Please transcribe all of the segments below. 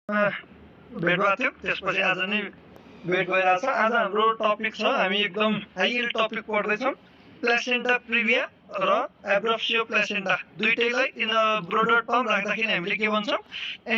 भेट भएको थियो, त्यसपछि आज नै भेट भइरहेछ। आज हाम्रो टपिक छ, हामी एकदम हाई यिल्ड टपिक पढ्दैछौँ, प्लेसेन्टा प्रिभिया र एब्रप्सियो प्लेसेन्टा। दुईटैलाई इन ब्रोडर टर्म राख्दाखेरि हामीले के भन्छौँ,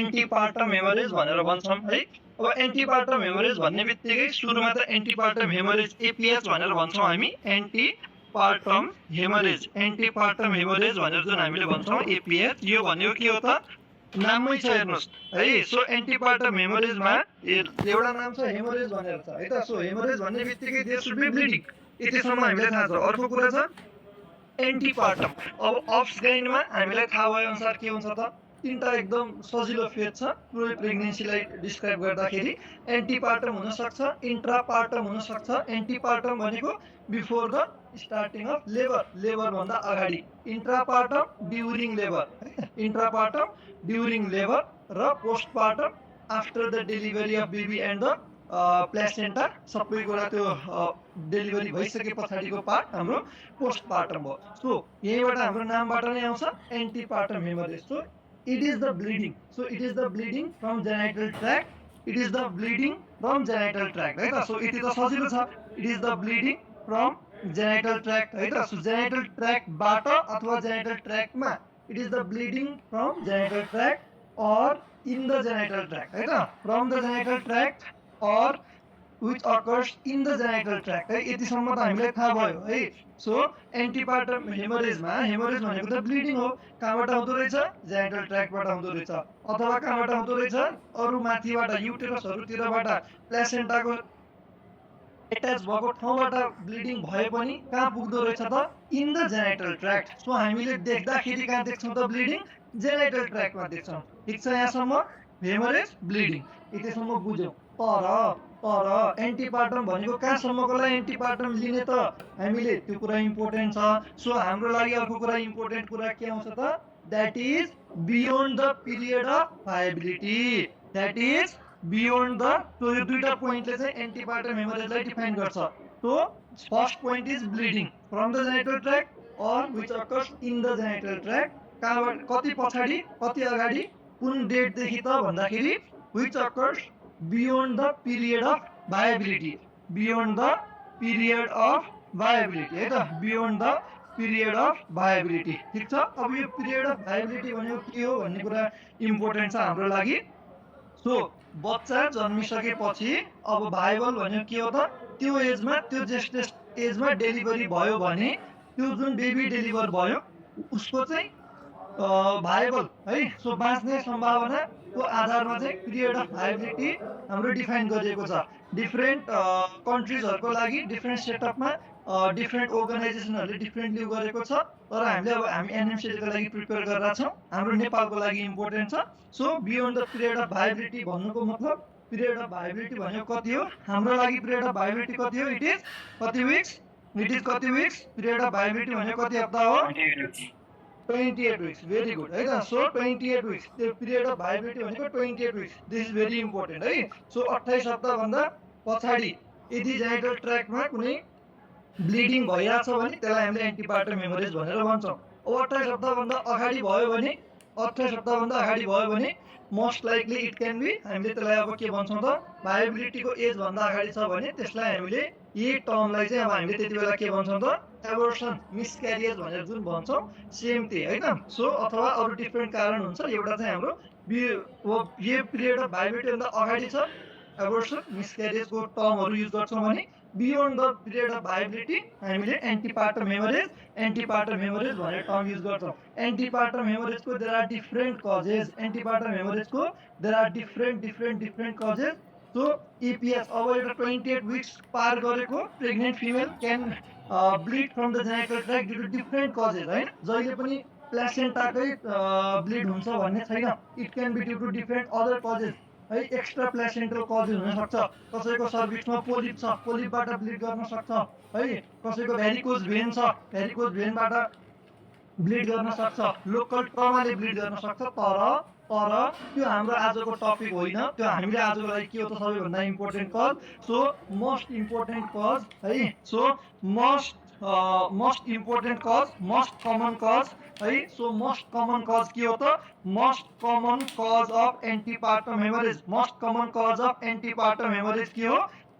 एन्टिपार्टम हेमोरेज भनेर भन्छौँ है। अब एन्टिपार्टम हेमोरेज भन्ने बित्तिकै सुरुमा त एन्टिपार्टम हेमोरेज एपिएच भनेर भन्छौँ हामी, एन्टिपार्टम हेमोरेज भनेर जुन हामीले भन्छौँ एपिएच, यो भनेको के हो त, नाममै छ हेर्नुहोस् है। सो एन्टिपार्टम हेमोरेजमा एउटा नाम छ हेमोरेज भनेर छ है त। सो हेमोरेज भन्ने बित्तिकै देयर शुड बी ब्लिडिङ, यतिसम्म हामीलाई थाहा छ। अर्को कुरा छ एन्टिपार्टम। अब अफस्क्रिनमा हामीलाई थाहा भए अनुसार के हुन्छ त, तीनटा एकदम सजिलो फेज छ प्रेग्नेन्सीलाई डिस्क्राइब गर्दाखेरि। एन्टिपार्टम हुन सक्छ, इन्ट्रापार्टम हुन सक्छ। एन्टिपार्टम भनेको before the starting of labour, labour भन्दा अगाडि। इन्ट्रापार्टम ड्युरिङ लेबर, इन्ट्रापार्टम ड्युरिङ लेबर र postpartum after the delivery of baby and the placenta. सबै कुरा त्यो डेलिभरी भइसके पछाडिको पार्ट हाम्रो पोस्टपार्टम भयो। सो यहीँबाट हाम्रो नामबाट नै आउँछ antepartum haemorrhage. So it is the bleeding, so it is the bleeding from genital tract, it is the bleeding from genital tract है त। सो यति त सजिलो छ, it is the bleeding from genital tract है त। सो जेनाइटल ट्र्याक्टबाट अथवा जेनाइटल ट्र्याक्टमा, it is the bleeding from genital tract or in the genital tract है त, from the genital tract or which occurs in the genital tract है। यतिसम्म त हामीलाई थाहा भयो है। सो एन्टिपार्टम हेमोरेजमा, हेमोरेज भनेको त ब्लिडिङ हो, कहाँबाट आउँदो रहेछ, जेनिटल ट्र्याक्टबाट आउँदो रहेछ, अथवा कहाँबाट आउँदो रहेछ, अरू माथिबाट युटेरसहरूतिरबाट प्लेसेन्टाको एट्याच भएको ठाउँबाट ब्लिडिङ भए पनि कहाँ पुग्दो रहेछ त, इन द जेनाइटल ट्र्याक्ट। सो हामीले देख्दाखेरि कहाँ देख्छौँ त ब्लिडिङ, जेनाइटल ट्र्याक्टमा देख्छौँ। ठिक छ, यहाँसम्म हेमोरेज ब्लिडिङ यतिसम्म बुझ्यौँ। तर एन्टिपार्टम भनेको कहाँसम्मको लागि एन्टिपार्टम लिने त हामीले, त्यो कुरा इम्पोर्टेन्ट छ। सो हाम्रो लागि अर्को कुरा इम्पोर्टेन्ट कुरा के आउँछ त, that is beyond the period of viability, that is beyond the. So यो दुईटा पोइन्टले चाहिँ एन्टिपार्टम हेमोरेजलाई डिफाइन गर्छ। So first point is bleeding from the genital tract or which occurs in the genital tract. कहाँबाट, कति पछाडि कति अगाडि, कुन डेटदेखि त भन्दाखेरि which occurs beyond the period of viability, beyond the period of viability है त, beyond the period of viability. ठिक छ। अब यो पिरियड अफ भायबिलिटी भनेको के हो भन्ने कुरा इम्पोर्टेन्ट छ हाम्रो लागि। सो बच्चा जन्मिसकेपछि अब भाइबल भनेको के हो त, त्यो एजमा, त्यो जेस्टेसन एजमा डेलिभरी भयो भने त्यो जुन बेबी डेलिभर भयो उसको चाहिँ भाइबल है, सो बाँच्ने सम्भावना को आधारमा चाहिँ पिरियड अफ भायबिलिटी हाम्रो डिफाइन गरिएको छ। डिफ्रेन्ट कन्ट्रिजहरूको लागि डिफ्रेन्ट सेटअपमा डिफ्रेन्ट अर्गनाइजेसनहरूले डिफ्रेन्टली गरेको छ। तर हामीले अब हामी एनएमसीको लागि प्रिपेयर गरेर छौँ, हाम्रो नेपालको लागि इम्पोर्टेन्ट छ। So beyond the period of viability भन्नुको मतलब, पिरियड अफ भायबिलिटी भनेको कति हो हाम्रो लागि, पिरियड अफ भायबिलिटी कति हो, इट इज कति विक्स, इट इज कति विक्स, पिरियड अफ भायबिलिटी भनेको कति हप्ता हो, 28 weeks। भेरी गुड है त। सो 28 weeks, त्यो पिरियड अफ भायबिलिटी भनेको 28 weeks। This is very important है। सो 28 हप्ताभन्दा पछाडि यदि जेनिटल ट्र्याक्टमा कुनै ब्लिडिङ भइरहेछ भने त्यसलाई हामीले एन्टिपार्टम हेमोरेज भनेर भन्छौँ। अब 28 हप्ताभन्दा अगाडि भयो भने, 28 हप्ताभन्दा अगाडि भयो भने most likely it can be, हामीले त्यसलाई अब के भन्छौँ त, भायबिलिटीको एजभन्दा अगाडि छ भने त्यसलाई हामीले, यही टर्मलाई चाहिँ अब हामीले त्यति बेला के भन्छौँ त, एबोर्सन, मिसक्यारिएज भनेर जुन भन्छौँ, सेम त्यही है त। सो अथवा अरू डिफ्रेन्ट कारण हुन्छ, एउटा चाहिँ हाम्रो यो पिरियड अफ भायबिलिटीभन्दा अगाडि छ, एबोर्सन मिसक्यारिएजको टर्महरू युज गर्छौँ भने beyond the period of viability हामीले एन्टिपार्टम हेमोरेज, एन्टिपार्टम हेमोरेज भनेर टर्म युज गर्छौँ। एन्टिपार्टम हेमोरेजको there are different causes, antepartum हेमोरेजको there are different causes. So इपिएस, अब एउटा 28 weeks पार गरेको pregnant female can bleed from the genital tract due to different causes है। जहिले पनि प्लेसेन्टाकै ब्लिड हुन्छ भन्ने छैन, it can be due to different other causes है। एक्स्ट्रा प्लेसेन्टल कजेस हुनसक्छ, कसैको सर्भिक्समा पोलिप छ, पोलिपबाट ब्लिड गर्न सक्छ है, कसैको भ्यारिकोज भेन छ, भ्यारिकोज भेनबाट ब्लिड गर्न सक्छ, लोकल ट्रमाले ब्लिड गर्न सक्छ। तर त्यो हाम्रो आजको टपिक होइन, त्यो हामीले आजको लागि के हो त सबैभन्दा important cause. So most important cause है, so most most important cause, most common cause है। सो मोस्ट कमन कज के हो त? Most common cause of antepartum haemorrhage, most common cause of antepartum haemorrhage के हो?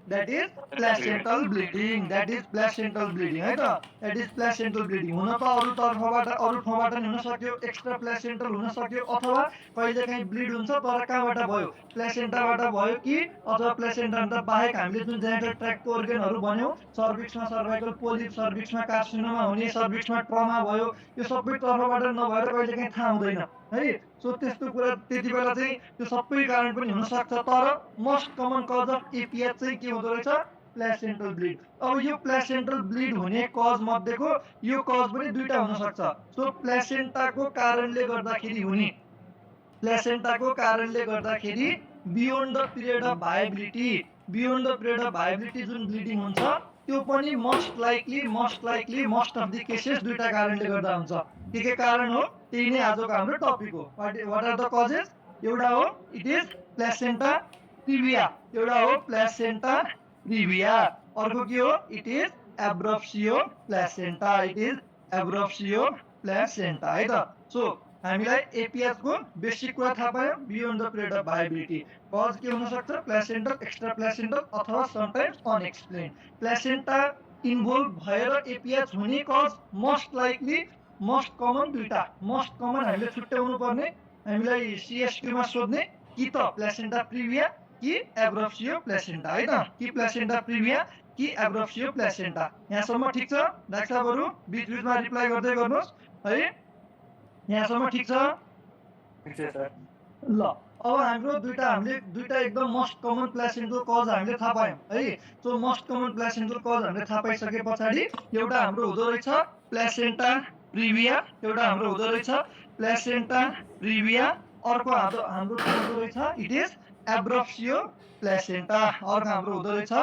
That is placental bleeding, that is placental bleeding है त, that is placental bleeding. हुन त अरू तर्फबाट अरू ठाउँबाट नि हुन सक्यो, एक्स्ट्रा प्लेसेन्टल हुन सक्यो, अथवा कहिलेकाहीँ ब्लिड हुन्छ तर कहाँबाट भयो? प्लेसेन्टाबाट भयो कि अथवा प्लेसेन्टा बाहेक हामीले जुन जेनिटल ट्र्याक्टको अर्गनहरू भन्यौँ, सर्भिक्समा सर्भाइकल पोलिप, सर्भिक्समा कार्सिनोमा हुने, सर्भिक्समा ट्रमा भयो, यो सबै तर्फबाट नभएर कहिलेकाहीँ थाहा हुँदैन है। सो त्यस्तो कुरा त्यति बेला चाहिँ त्यो सबै कारण पनि हुनसक्छ, तर मोस्ट कमन कज अफ एपिएच चाहिँ के हुँदो रहेछ? प्लेसेन्टल ब्लिड। अब यो प्लेसेन्टल ब्लिड हुने कज मध्येको यो कज पनि दुईटा हुन सक्छ। सो प्लेसेन्टाको कारणले गर्दाखेरि हुने, प्लेसेन्टाको कारणले गर्दाखेरि beyond the period of viability, beyond the period of viability जुन ब्लिडिङ हुन्छ त्यो पनि most likely most of the cases दुईटा कारणले गर्दा हुन्छ। के कारण हो? त्यही नै आजको हाम्रो टपिक हो। What are the causes? एउटा हो इट इज प्लेसेन्टा प्रिभिया, एउटा हो प्लेसेन्टा प्रिभिया, अर्को के हो? It is abruptio placenta, it is abruptio placenta है त। सो हामीलाई एपिएच को बेसिक कुरा थाहा पायो, beyond the period of viability. Cause के हुन सक्छ? प्लेसेन्टल, एक्स्ट्रा प्लेसेन्टल अथवा समटाइम्स अनएक्सप्लेन्ड। प्लेसेन्टा इन्भल्भ भएर एपिएच हुने cause most likely most common दुईटा, मोस्ट कमन हामीले छुट्याउनु पर्ने, हामीलाई सिएसक्यूमा सोध्ने कि त प्लेसेन्टा प्रिभिया कि एब्रप्सियो प्लेसेन्टा है त, कि प्लेसेन्टा प्रिभिया कि एब्रप्सियो प्लेसेन्टा। यहाँसम्म ठिक छ? डाक्टरहरु बीच-बीचमा रिप्लाई गर्दै गर्नुहोस् है। यहाँसम्म ठिक छ? ल अब हाम्रो हामीले दुईटा एकदम मोस्ट कमन प्लेसेन्टल कज हामीले थाहा पायौँ है। सो मोस्ट कमन प्लेसेन्टल कज हामीले थाहा पाइसके पछाडि एउटा हाम्रो हुँदो रहेछ प्लेसेन्टा प्रिभिया, एउटा हाम्रो हुँदो रहेछ प्लेसेन्टा प्रिभिया, अर्को हाम्रो हुँदो रहेछ इट इज एब्रप्सियो प्लेसेन्टा, अर्को हाम्रो हुँदो रहेछ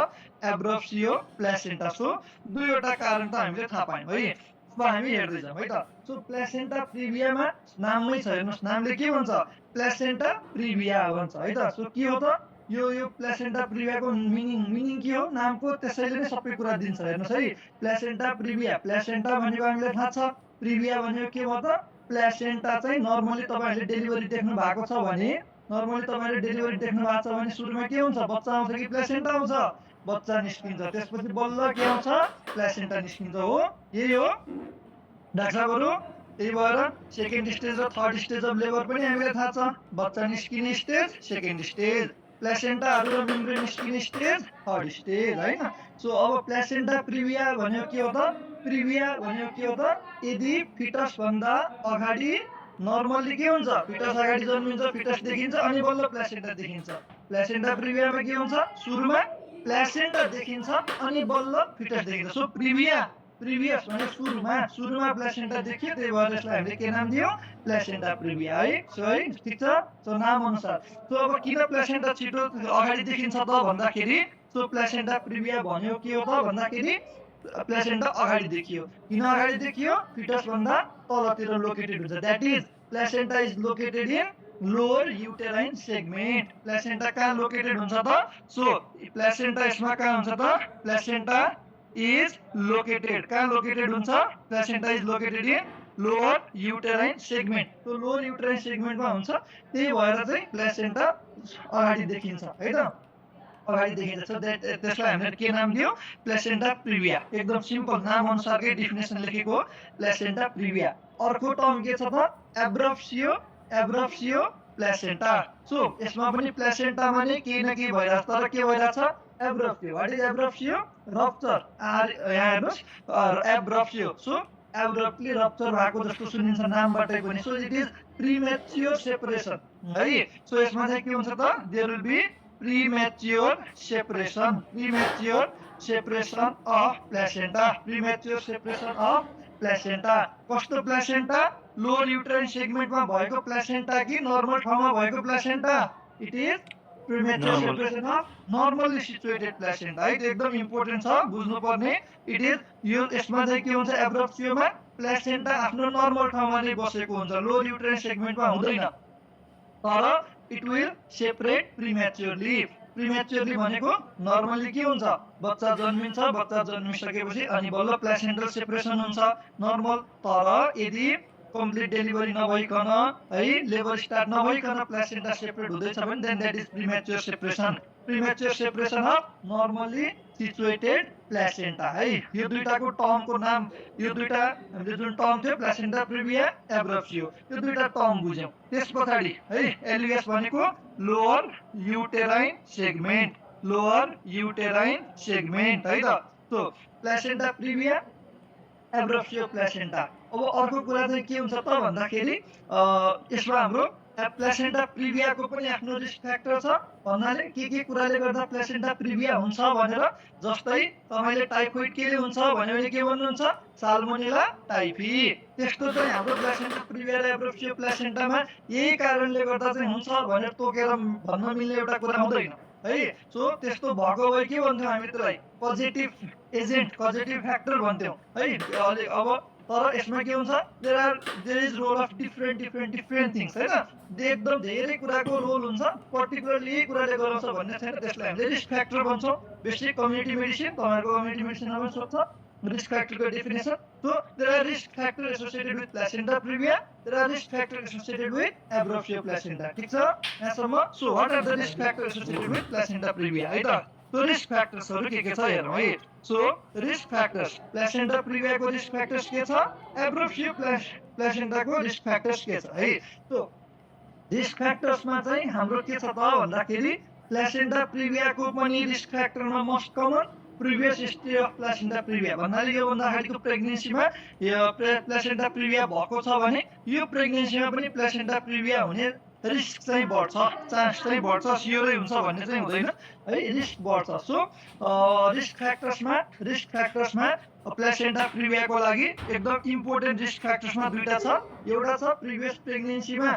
एब्रप्सियो प्लेसेन्टा। सो दुईवटा कारण त हामीले थाहा पायौँ है। अब हामी हेर्दै जाउँ है त। सो प्लेसेन्टा प्रिभियामा नाममै छ, हेर्नुहोस् नामले के भन्छ? प्लेसेन्टा प्रिभिया भन्छ है त। सो के हो त यो प्लेसेन्टा प्रिभियाको मिनिङ के हो? नामको त्यसैले नै सबै कुरा दिन्छ। हेर्नुहोस् है, प्लेसेन्टा प्रिभिया, प्लेसेन्टा भनेको हामीलाई थाहा छ, प्रिभिया भनेको के भयो त? प्लेसेन्टा चाहिँ नर्मली तपाईहरुले डेलिभरी देख्नु भएको छ भने, नर्मली तपाईहरुले डेलिभरी देख्नु भएको छ भने सुरुमा के हुन्छ? बच्चा आउँछ कि प्लेसेन्टा आउँछ? बच्चा निस्किन्छ, त्यसपछि बल्ल के आउँछ? प्लेसेन्टा निस्किन्छ हो। यही हो डाक्टरहरु। त्यही भएर सेकेन्ड स्टेज र थर्ड स्टेज अफ लेबर पनि हामीलाई थाहा छ। बच्चा निस्किने स्टेज सेकेन्ड स्टेज, प्लेसेन्टाहरु र मेम्ब्रेन निस्किने स्टेज थर्ड स्टेज हैन। सो अब प्लेसेन्टा प्रिभिया भनेको के हो त? प्रिभिया भनेको के हो त? यदि फिटस भन्दा अगाडि नर्मली के हुन्छ? फिटस अगाडि जन्मिन्छ, फिटस देखिन्छ अनि बल्ल प्लेसेन्टा देखिन्छ। प्लेसेन्टा प्रिभियामा के हुन्छ? सुरुमा प्लेसेन्टा देखिन्छ अनि बल्ल फिटस देखिन्छ। सो प्रिभियस भने सुरुमा प्लेसेन्टा देखियो, त्यही भएर यसलाई हामीले के नाम दियौ? प्लेसेन्टा प्रिभिया है। सो है ठीक छ। सो नाम अनुसार। सो अब किन प्लेसेन्टा छिटो अगाडि देखिन्छ त भन्दाखेरि, सो प्लेसेन्टा प्रिभिया भन्यो के हो त भन्दाखेरि प्लेसेन्टा अगाडि देखियो। किन अगाडि देखियो? फिटस भन्दा तलतिर लोकेटेड हुन्छ। That is placenta is located in lower uterine segment. Placenta कहाँ लोकेटेड हुन्छ त? सो प्लेसेन्टा यसमा कहाँ हुन्छ त? प्लेसेन्टा इज लोकेटेड, कहाँ लोकेटेड हुन्छ? Placenta is located in lower uterine segment. तो लोअर युटेराइन सेगमेन्टमा हुन्छ, त्यही भएर चाहिँ प्लेसेन्टा अगाडि देखिन्छ है त, अगाडि देखिन्छ। त्यसलाई हामीले के नाम दियौ? Placenta praevia. एकदम सिम्पल नाम अनुसारकै डेफिनेसन लेखेको हो, प्लेसेन्टा प्रिभिया। अर्को टर्म के छ त? एब्रप्सियो प्लेसेन्टा। सो यसमा पनि प्लेसेन्टा माने केही न केही भइरहेछ, तर के भइरहेछ? Abruptio. What is abruptio? Rupture. यहाँ हेर्नुहोस् एब्रप्सियो। सो एब्रप्टली रप्चर भएको जस्तो सुनिन्छ नामबाटै पनि। So it is premature separation है। सो यसमा चाहिँ के हुन्छ त? There will be premature separation of placenta, premature separation of placenta. कस्तो प्लेसेन्टा? लोअर युटेराइन सेगमेन्टमा भएको प्लेसेन्टा कि नर्मल ठाउँमा भएको placenta? It is premature separation of normally situated placenta है। एकदम इम्पोर्टेन्ट छ बुझ्नुपर्ने। इट इज यो यसमा चाहिँ के हुन्छ? एब्रप्सियोमा प्लेसेन्टा आफ्नो नर्मल ठाउँमा नै बसेको हुन्छ, लोअर युटेराइन सेगमेन्टमा हुँदैन, तर it will separate prematurely। प्रिमेच्योरली भनेको नर्मली के हुन्छ, बच्चा जन्मिन्छ, बच्चा जन्मिसकेपछि अनि बल्ल प्लेसेन्टल सेपरेसन हुन्छ नर्मल। तर यदि कम्प्लिट डेलिभरी नभइकन है, लेबर स्टार्ट नभइकन प्लेसेन्टा सेपरेट हुँदैछ भने then that is premature separation. Premature separation of normally situated placenta है। यो दुईटाको टर्मको नाम, यो दुईटा हामीले जुन टर्म थियो प्लेसेन्टा प्रिभिया, एब्रप्सियो, यो दुईटा टर्म बुझ्यौँ। त्यस पछाडि है एलयुएस भनेको lower uterine segment, lower uterine segment है त। So placenta praevia, abruptio placenta. अब अर्को कुरा चाहिँ के हुन्छ त भन्दाखेरि यसमा हाम्रो प्लेसेन्टा प्रिभियाको पनि आफ्नो रिस्क फ्याक्टर छ भन्नाले के कुराले गर्दा प्लेसेन्टा प्रिभिया हुन्छ भनेर, जस्तै तपाईले टाइफोइड केले हुन्छ भन्यो भने के भन्नुहुन्छ, साल्मोनेला टाइफी। त्यस्तो चाहिँ हाम्रो प्लेसेन्टा प्रिभिया र एब्रप्सियो प्लेसेन्टामा यही कारणले गर्दा चाहिँ हुन्छ भनेर तोकेर भन्न मिल्ने एउटा कुरा हुँदैन है। सो त्यस्तो भएको भए के भन्थ्यौँ हामी त्यसलाई, पजिटिभ एजेन्ट, पजिटिभ फ्याक्टर भन्थ्यौँ है। अब तर यसमा के हुन्छ, there is role of different things हैन, एकदम धेरै कुराको रोल हुन्छ, पर्टिकुलरली यही कुराले गराउँछ भन्ने छैन। त्यसलाई हामीले रिस्क फ्याक्टर भन्छौँ। बेसिक कम्युनिटी मेडिसिन, तपाईँहरूको कम्युनिटी मेडिसिनमा पनि सोध्छ रिस्क फ्याक्टरको definition. So there are risk factor associated with placenta praevia, there are risk factor associated with abruptio placenta. ठिक छ यहाँसम्म। So what are the risk factor associated with placenta प्रिभिया है त। सो रिस्क फ्याक्टर्सहरू के छ हेरौँ है। सो रिस्क फ्याक्टर्स, प्लेसेन्टा प्रिभियाको रिस्क फ्याक्टर्स के छ, एब्रप्सियो प्लेसेन्टाको रिस्क फ्याक्टर्स के छ है। सो रिस्क फ्याक्टर्समा चाहिँ हाम्रो के छ त भन्दाखेरि प्लेसेन्टा प्रिभियाको पनि रिस्क फ्याक्टरमा most common previous history of placenta praevia भन्नाले योभन्दा अगाडिको प्रेग्नेन्सीमा यो प्लेसेन्टा प्रिभिया भएको छ भने यो प्रेग्नेन्सीमा पनि प्लेसेन्टा प्रिभिया हुने रिस्क चाहिँ बढ्छ, चान्स चाहिँ बढ्छ, सियोरै हुन्छ भन्ने चाहिँ हुँदैन है, रिस्क बढ्छ। सो रिस्क फ्याक्टर्समा प्लेसेन्टा प्रिभियाको लागि एकदम इम्पोर्टेन्ट रिस्क फ्याक्टर्समा दुईटा छ। एउटा छ प्रिभियस प्रेग्नेन्सीमा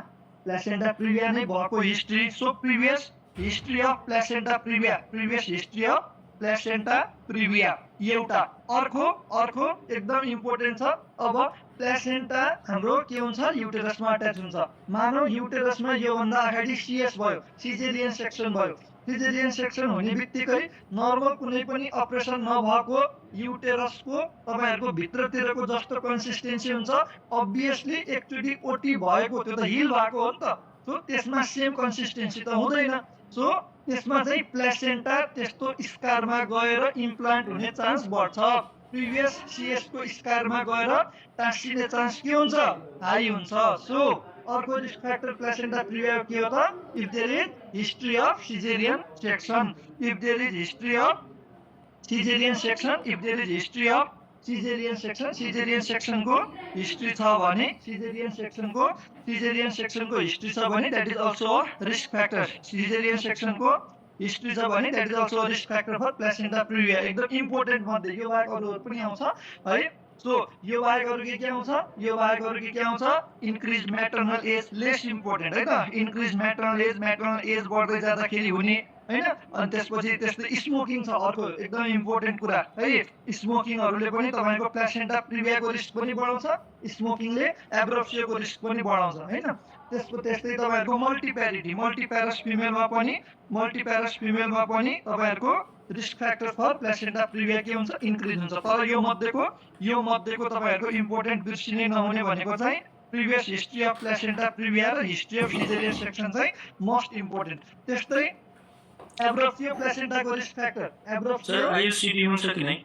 प्लेसेन्टा प्रिभिया नै भएको history. So previous history of placenta प्रिभिया, previous history of placenta प्रिभिया एउटा। अर्को एकदम इम्पोर्टेन्ट छ, अब प्लेसेन्टा हाम्रो के हुन्छ, युटेरसमा अट्याच हुन्छ। मानौ युटेरसमा योभन्दा अगाडि सिएस भयो, सिजेरियन सेक्सन भयो। सिजेरियन सेक्सन हुने बित्तिकै नर्मल कुनै पनि अपरेसन नभएको युटेरसको तपाईँहरूको भित्रतिरको जस्तो कन्सिस्टेन्सी हुन्छ, अभियसली एकचोटि ओटी भएको त्यो त हिल भएको हो नि त। सो त्यसमा सेम कन्सिस्टेन्सी त हुँदैन। सो त्यसमा चाहिँ प्लेसेन्टा त्यस्तो स्कारमा गएर इम्प्लान्ट हुने चान्स बढ्छ। प्रिभियस सिएसको स्कारमा गएर टाँसिने चान्स के हुन्छ, हाई हुन्छ। सो अर्को रिस्क फ्याक्टर प्लेसेन्टा प्रिभिया के हो त, if there is history of caesarean section, if there is history of caesarean section, if there is history of caesarean section, caesarean सेक्सनको हिस्ट्री छ भने, सिजेरियन सेक्सनको हिस्ट्री छ भने that is also a risk factor. Caesarean सेक्सनको history छ भने that is also a risk factor for placenta praevia. एकदम इम्पोर्टेन्ट मध्ये यो बाहेक अरूहरू पनि आउँछ है। सो यो बाहेक अरू के आउँछ, यो बाहेक अरू के आउँछ, increase maternal age, less important है त। इन्क्रिज म्याटर्नल एज बढ्दै जाँदाखेरि हुने हैन। अनि त्यसपछि त्यस्तै स्मोकिङ छ अर्को एकदम इम्पोर्टेन्ट कुरा है। स्मोकिङहरूले पनि तपाईँको प्लेसेन्टा प्रिभियाको रिस्क पनि बढाउँछ, स्मोकिङले एब्रप्सियोको रिस्क पनि बढाउँछ हैन। त्यस्तै तपाईँहरूको मल्टिप्यारस फिमेलमा पनि तपाईँहरूको risk factor for placenta previa के हुन्छ, इन्क्रिज हुन्छ। तर यो मध्येको तपाईँहरूको इम्पोर्टेन्ट बिर्सिनै नहुने भनेको चाहिँ प्रिभियस हिस्ट्री अफ प्लेसेन्टा प्रिभिया र हिस्ट्री अफ सिजेरियन सेक्सन चाहिँ मोस्ट इम्पोर्टेन्ट। त्यस्तै एब्रप्सियो प्लेसेन्टाको रिस्क फ्याक्टर, एब्रप्सियो आईयुसीडी हुन्छ कि नै,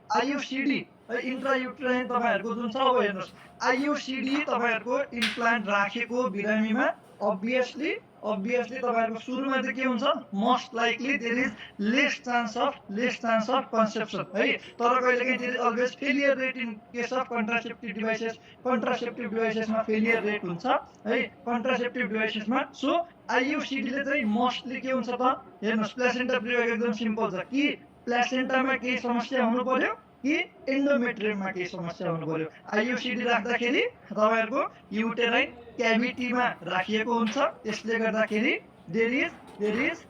आईयुसीडी इन्ट्रायुट्राइन तपाईँहरूको जुन छ, अब हेर्नुहोस् आईयुसीडी तपाईँहरूको इम्प्लान्ट राखेको बिरामीमा अभियसली तपाईँहरूको सुरुमा चाहिँ के हुन्छ, most likely there is less chance of conception है। तर कहिलेकाहीँ there is always failure rate in case of contraceptive डिभाइसेसमा फेलियर रेट हुन्छ है, कन्ट्रासेप्टिभ डिभाइसेसमा। सो आईयुसीडीले चाहिँ मोस्टली के हुन्छ त, हेर्नुहोस् प्लेसेन्टा प्रिभिया एकदम सिम्पल छ कि प्लेसेन्टामा केही समस्या हुनु पर्यो कि एन्डोमेट्रियममा केही समस्या हुनु पर्यो। आईयुसीडी राख्दाखेरि तपाईँहरूको युटेराइन क्याभिटीमा राखिएको हुन्छ, त्यसले गर्दाखेरि देयर इज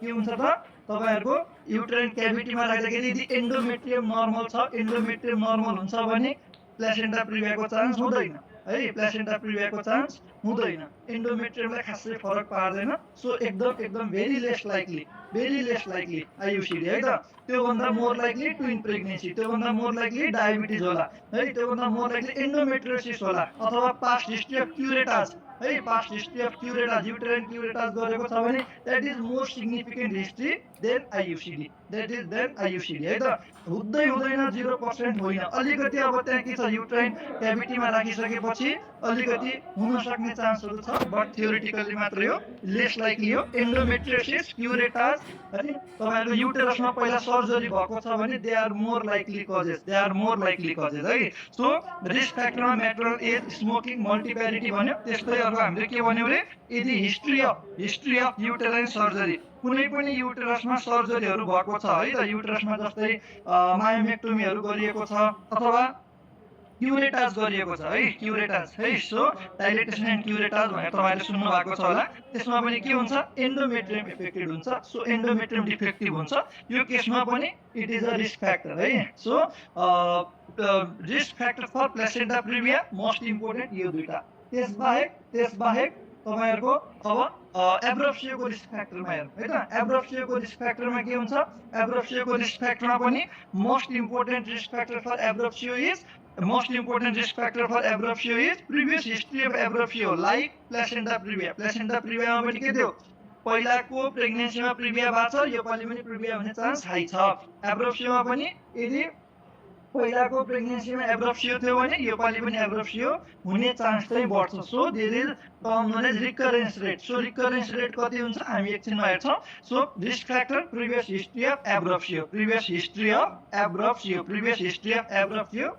के हुन्छ त, तपाईँहरूको युटेराइन क्याभिटीमा राख्दाखेरि यदि एन्डोमेट्रियम नर्मल छ, एन्डोमेट्रियम नर्मल हुन्छ भने प्लेसेन्टा प्रिभियाको चान्स हुँदैन है, प्लेसेन्टा प्रिभियाको चान्स हुँदैन, एन्डोमेट्रियमलाई खासै फरक पार्दैन। सो एकदम भेरी लेस लाइकली आइयुसिडी है त। त्योभन्दा मोर लाइकली ट्विन प्रेग्नेन्सी, त्योभन्दा मोर लाइकली डायबिटिज होला है, त्योभन्दा मोर लाइकली एन्डोमेट्रियोसिस होला, अथवा पास्ट हिस्ट्री अफ क्युरेटाज है, past history of curettage, uterine curettage गरेको छ भने that is more significant history than IUCD, है त। हुँदैन 0% होइन, अलिकति अब त्यहाँ के छ, युटेराइन क्याभिटीमा राखिसकेपछि अलिकति हुन सक्ने चान्सहरू छ, बट थियोरिटिकली मात्रै हो, लेस लाइकली हो। एन्डोमेट्रियोसिस, क्युरेटाज है, तपाईँहरूको युटेरसमा पहिला सर्जरी भएको छ भने they are more likely causes है। सो रिस्क फ्याक्टरमा म्याटरल एज, स्मोकिङ, मल्टिप्यारिटी भन्यो। त्यस्तै अर्को हामीले के भन्यो भने यदि हिस्ट्री अफ युटेराइन सर्जरी, कुनै पनि युटेरसमा सर्जरीहरू भएको छ है त, युटेरसमा जस्तै मायोमेक्टोमीहरू गरिएको छ अथवा क्युरेटाज गरिएको छ है, क्युरेटाज है। सो डाइलेटेसन एन्ड क्युरेटाज भनेर तपाईँले सुन्नु भएको छ होला। त्यसमा पनि के हुन्छ, एन्डोमेट्रियम इफेक्टेड हुन्छ। सो एन्डोमेट्रियम डिफेक्टिभ हुन्छ, यो केसमा पनि it is a risk factor है। So risk factor for placenta praevia most important यो दुईटा। त्यसबाहेक तपाईँहरूको अब एब्रप्सियोको रिस्क फ्याक्टरमा हेरौँ है त। एब्रप्सियोको रिस्क फ्याक्टरमा के हुन्छ, एब्रप्सियोको रिस्क फ्याक्टरमा पनि most important risk factor for abruptio is previous history of abruptio like placenta प्रिभिया। Placenta प्रिभियामा पनि के थियो, पहिलाको प्रेग्नेन्सीमा प्रिभिया भएको छ, योपालि पनि प्रिभिया हुने चान्स हाई छ। एब्रप्सियोमा पनि यदि पहिलाको प्रेग्नेन्सीमा एब्रप्सियो थियो भने योपालि पनि एब्रप्सियो हुने चान्स चाहिँ बढ्छ। So there is term known as recurrence rate. So recurrence rate कति हुन्छ हामी एकछिनमा हेर्छौँ। So risk factor previous history of abruptio,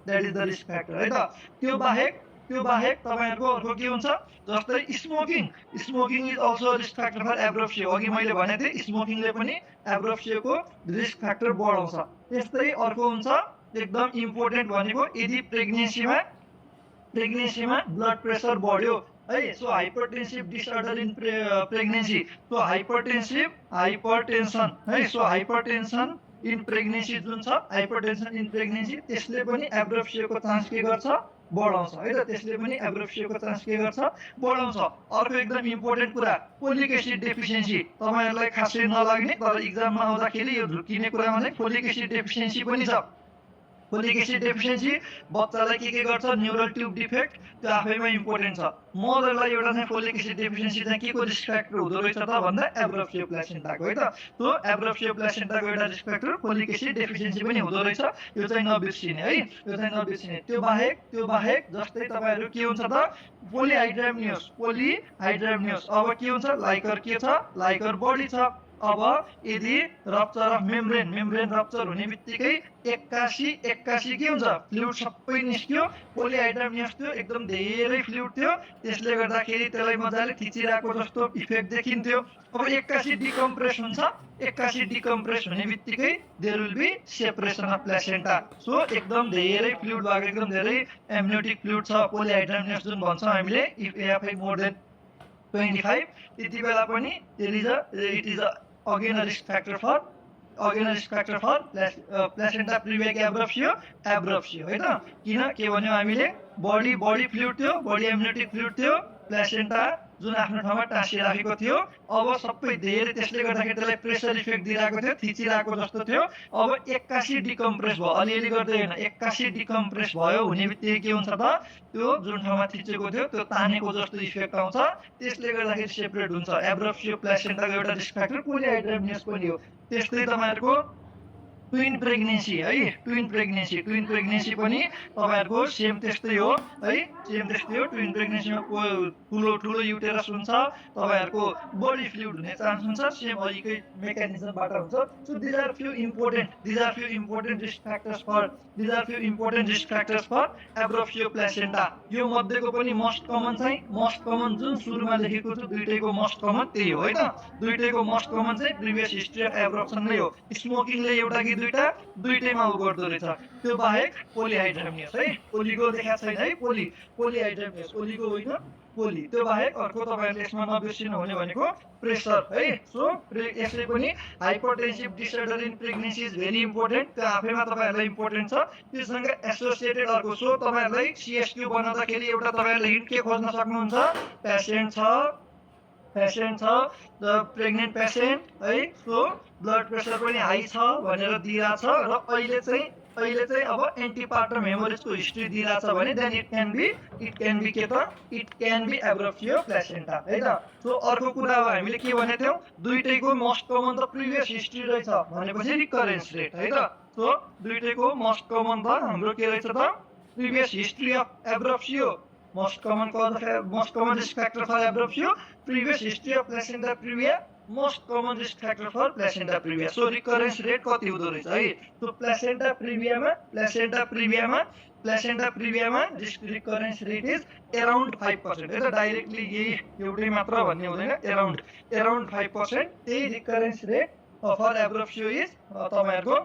that is the risk factor है त। त्यो बाहेक तपाईँहरूको अर्को के हुन्छ, जस्तै smoking is also risk factor for abruptio. अघि मैले भनेको थिएँ स्मोकिङले पनि एब्रप्सियोको रिस्क फ्याक्टर बढाउँछ। त्यस्तै अर्को हुन्छ एकदम इम्पोर्टेन्ट भनेको, यदि प्रेग्नेन्सीमा ब्लड प्रेसर बढ्यो है। So hypertensive disorder in pregnancy, so hypertension है। सो हाइपरटेन्सन इन प्रेग्नेन्सी जुन छ, हाइपरटेन्सन इन प्रेग्नेन्सी, त्यसले पनि एब्रप्सियोको चान्स के गर्छ, बढाउँछ है त। त्यसले पनि एब्रप्सियोको चान्स के गर्छ, बढाउँछ। अर्को एकदम इम्पोर्टेन्ट कुरा, फोलिक एसिड डेफिसियन्सी। तपाईँहरूलाई खासै नलाग्ने तर इक्जाममा आउँदाखेरि यो झुक्किने कुरामा चाहिँ फोलिक एसिड डेफिसियन्सी पनि छ। फोलिक एसिड डेफिसियन्सी बच्चालाई के गर्छ, न्युरल ट्युब डिफेक्ट, त्यो आफैमा इम्पोर्टेन्ट छ। मदरलाई एउटा चाहिँ फोलिक एसिड डेफिसियन्सी चाहिँ के को रिस्क फ्याक्टर हुँदो रहेछ त भन्दा एब्रप्सियो प्लेसेन्टाको है त। त्यो एब्रप्सियो प्लेसेन्टाको एउटा risk factor folic acid deficiency पनि हुँदो रहेछ, यो चाहिँ नबिर्सिने है, यो चाहिँ नबिर्सिने। त्यो बाहेक जस्तै तपाईँहरू के हुन्छ त, पोलिहाइड्राम्नियोस। अब के हुन्छ, लाइकर के छ, लाइकर बढी छ। अब यदि रप्चर अफ मेम्ब्रेन रप्चर हुने बित्तिकै 81 के हुन्छ, फ्लुइड सबै निस्क्यो। पोलिहाइड्राम्नियोस थियो, एकदम धेरै फ्लुइड थियो, त्यसले गर्दाखेरि त्यसलाई मजाले थिचिरहेको जस्तो इफेक्ट देखिन्थ्यो। अब 81 डिकम्प्रेस हुन्छ, 81 डिकम्प्रेस हुने बित्तिकै there will be separation of placenta. So एकदम धेरै फ्लुइड भएको, एकदम धेरै एम्नियोटिक फ्लुइड छ पोलिहाइड्राम्नियोस जुन भन्छौँ हामीले, इफ एएफआई मोर देन 25, त्यति बेला पनि it is again a risk factor for placenta praevia abruptio है त। किन के भन्यो हामीले, बडी फ्लुइड थियो, बडी एम्नियोटिक फ्लुइड थियो, प्लेसेन्टा जुन आफ्नो ठाउँमा टाँसिराखेको थियो। अब सबै धेरै, त्यसले गर्दाखेरि त्यसलाई प्रेसर इफेक्ट दिइरहेको थियो, थिचिरहेको जस्तो थियो। अब 81 डिकम्प्रेस भयो, अलिअलि गर्दै होइन, 81 डिकम्प्रेस भयो हुने बित्तिकै के हुन्छ त, त्यो जुन ठाउँमा थिचेको थियो त्यो तानेको जस्तो इफेक्ट आउँछ, त्यसले गर्दाखेरि सेपरेट हुन्छ। एब्रप्सियो प्लेसेन्टाको एउटा रिस्क फ्याक्टर पोलिहाइड्राम्नियोस पनि हो। त्यस्तै तपाईँहरूको ट्विन प्रेग्नेन्सी पनि तपाईँहरूको सेम त्यस्तै हो है, ट्विन प्रेग्नेन्सीमा ठुलो युटेरस हुन्छ, तपाईँहरूको बडी फ्लुइड हुने चान्स हुन्छ, सेम अघिकै मेकानिजमबाट हुन्छ। So these are few important risk factors for abruptio placenta. यो मध्येको पनि मोस्ट कमन जुन सुरुमा लेखेको छु, दुईटैको मोस्ट कमन त्यही हो है त। दुईटैको मोस्ट कमन चाहिँ प्रिभियस हिस्ट्री अफ एब्रप्सन नै हो। स्मोकिङले एउटा कि दुईटा दुईटैमा उ गर्दो रहेछ। त्यो बाहेक पोलिहाइड्रामियस है, ओलिगो देखाएको छैन है, पोलिहाइड्रामियस ओलिगो होइन पोली। त्यो बाहेक अर्को तपाईँहरूले यसमा नबिर्सिनु हुने भनेको प्रेसर है। सो यसले पनि hypertensive disorder in pregnancy is very important, त्यो आफैमा तपाईँहरूलाई इम्पोर्टेन्ट छ। त्योसँग एसोसिएटेड अर्को, सो तपाईँहरूलाई सिएसक्यू बनाउँदाखेरि एउटा तपाईँहरूले हिन्ट के खोज्न सक्नुहुन्छ, पेसेन्ट छ द प्रेग्नेन्ट पेसेन्ट है। सो ब्लड प्रेसर पनि हाई छ भनेर दिइरहेको छ र अहिले चाहिँ अब एन्टिपार्टम हेमोरेजको हिस्ट्री दिइरहेछ भने देन इट क्यान बी के त इट क्यान बी एब्रोफ्सियो प्लेसेन्टा है त। सो अर्को कुरा अब हामीले के भनेको थियौँ, दुईटैको मोस्ट कमन त प्रिभियस हिस्ट्री रहेछ भनेपछि रिकरेन्स रेट है त। सो दुईटैको मोस्ट कमन त हाम्रो के रहेछ त, previous history of abruptio, most common risk factor for abruptio, previous history of placenta praevia, most common risk factor for placenta प्रिभिया। So recurrence rate कति हुँदो रहेछ है। सो प्लेसेन्टा प्रिभियामा रिकरेन्स रेट इज अराउन्ड 5% है त। डाइरेक्टली यही एउटै मात्र भन्ने हुँदैन, अराउन्ड 5%। त्यही रिकरेन्स रेट फर एब्रोफ्सियो इज तपाईँहरूको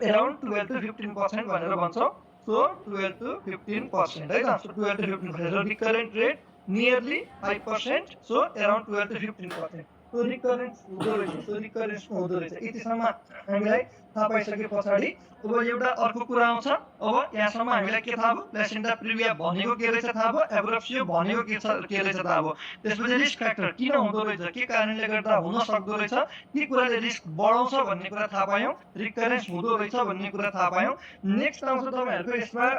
अराउन्ड 12 to 15% भनेर भन्छौँ। सो 12 to 15% है त। So 12 to 15%, recurrent rate nearly 5%, so around 12 to 15%। So recurrence हुँदो रहेछ। यतिसम्म हामीलाई थाहा पाइसके पछाडि अब एउटा अर्को कुरा आउँछ। अब यहाँसम्म हामीलाई के थाहा भयो, प्लेसेन्टा प्रिभिया भनेको के रहेछ थाहा भयो, एब्रोफ्सियो भनेको के रहेछ थाहा भयो। त्यसपछि रिस्क फ्याक्टर किन हुँदो रहेछ, के कारणले गर्दा हुन सक्दो रहेछ, के कुराले रिस्क बढाउँछ भन्ने कुरा थाहा पायौँ, रिकरेन्स हुँदो रहेछ भन्ने कुरा थाहा पायौँ। नेक्स्ट आउँछ तपाईँहरूको यसमा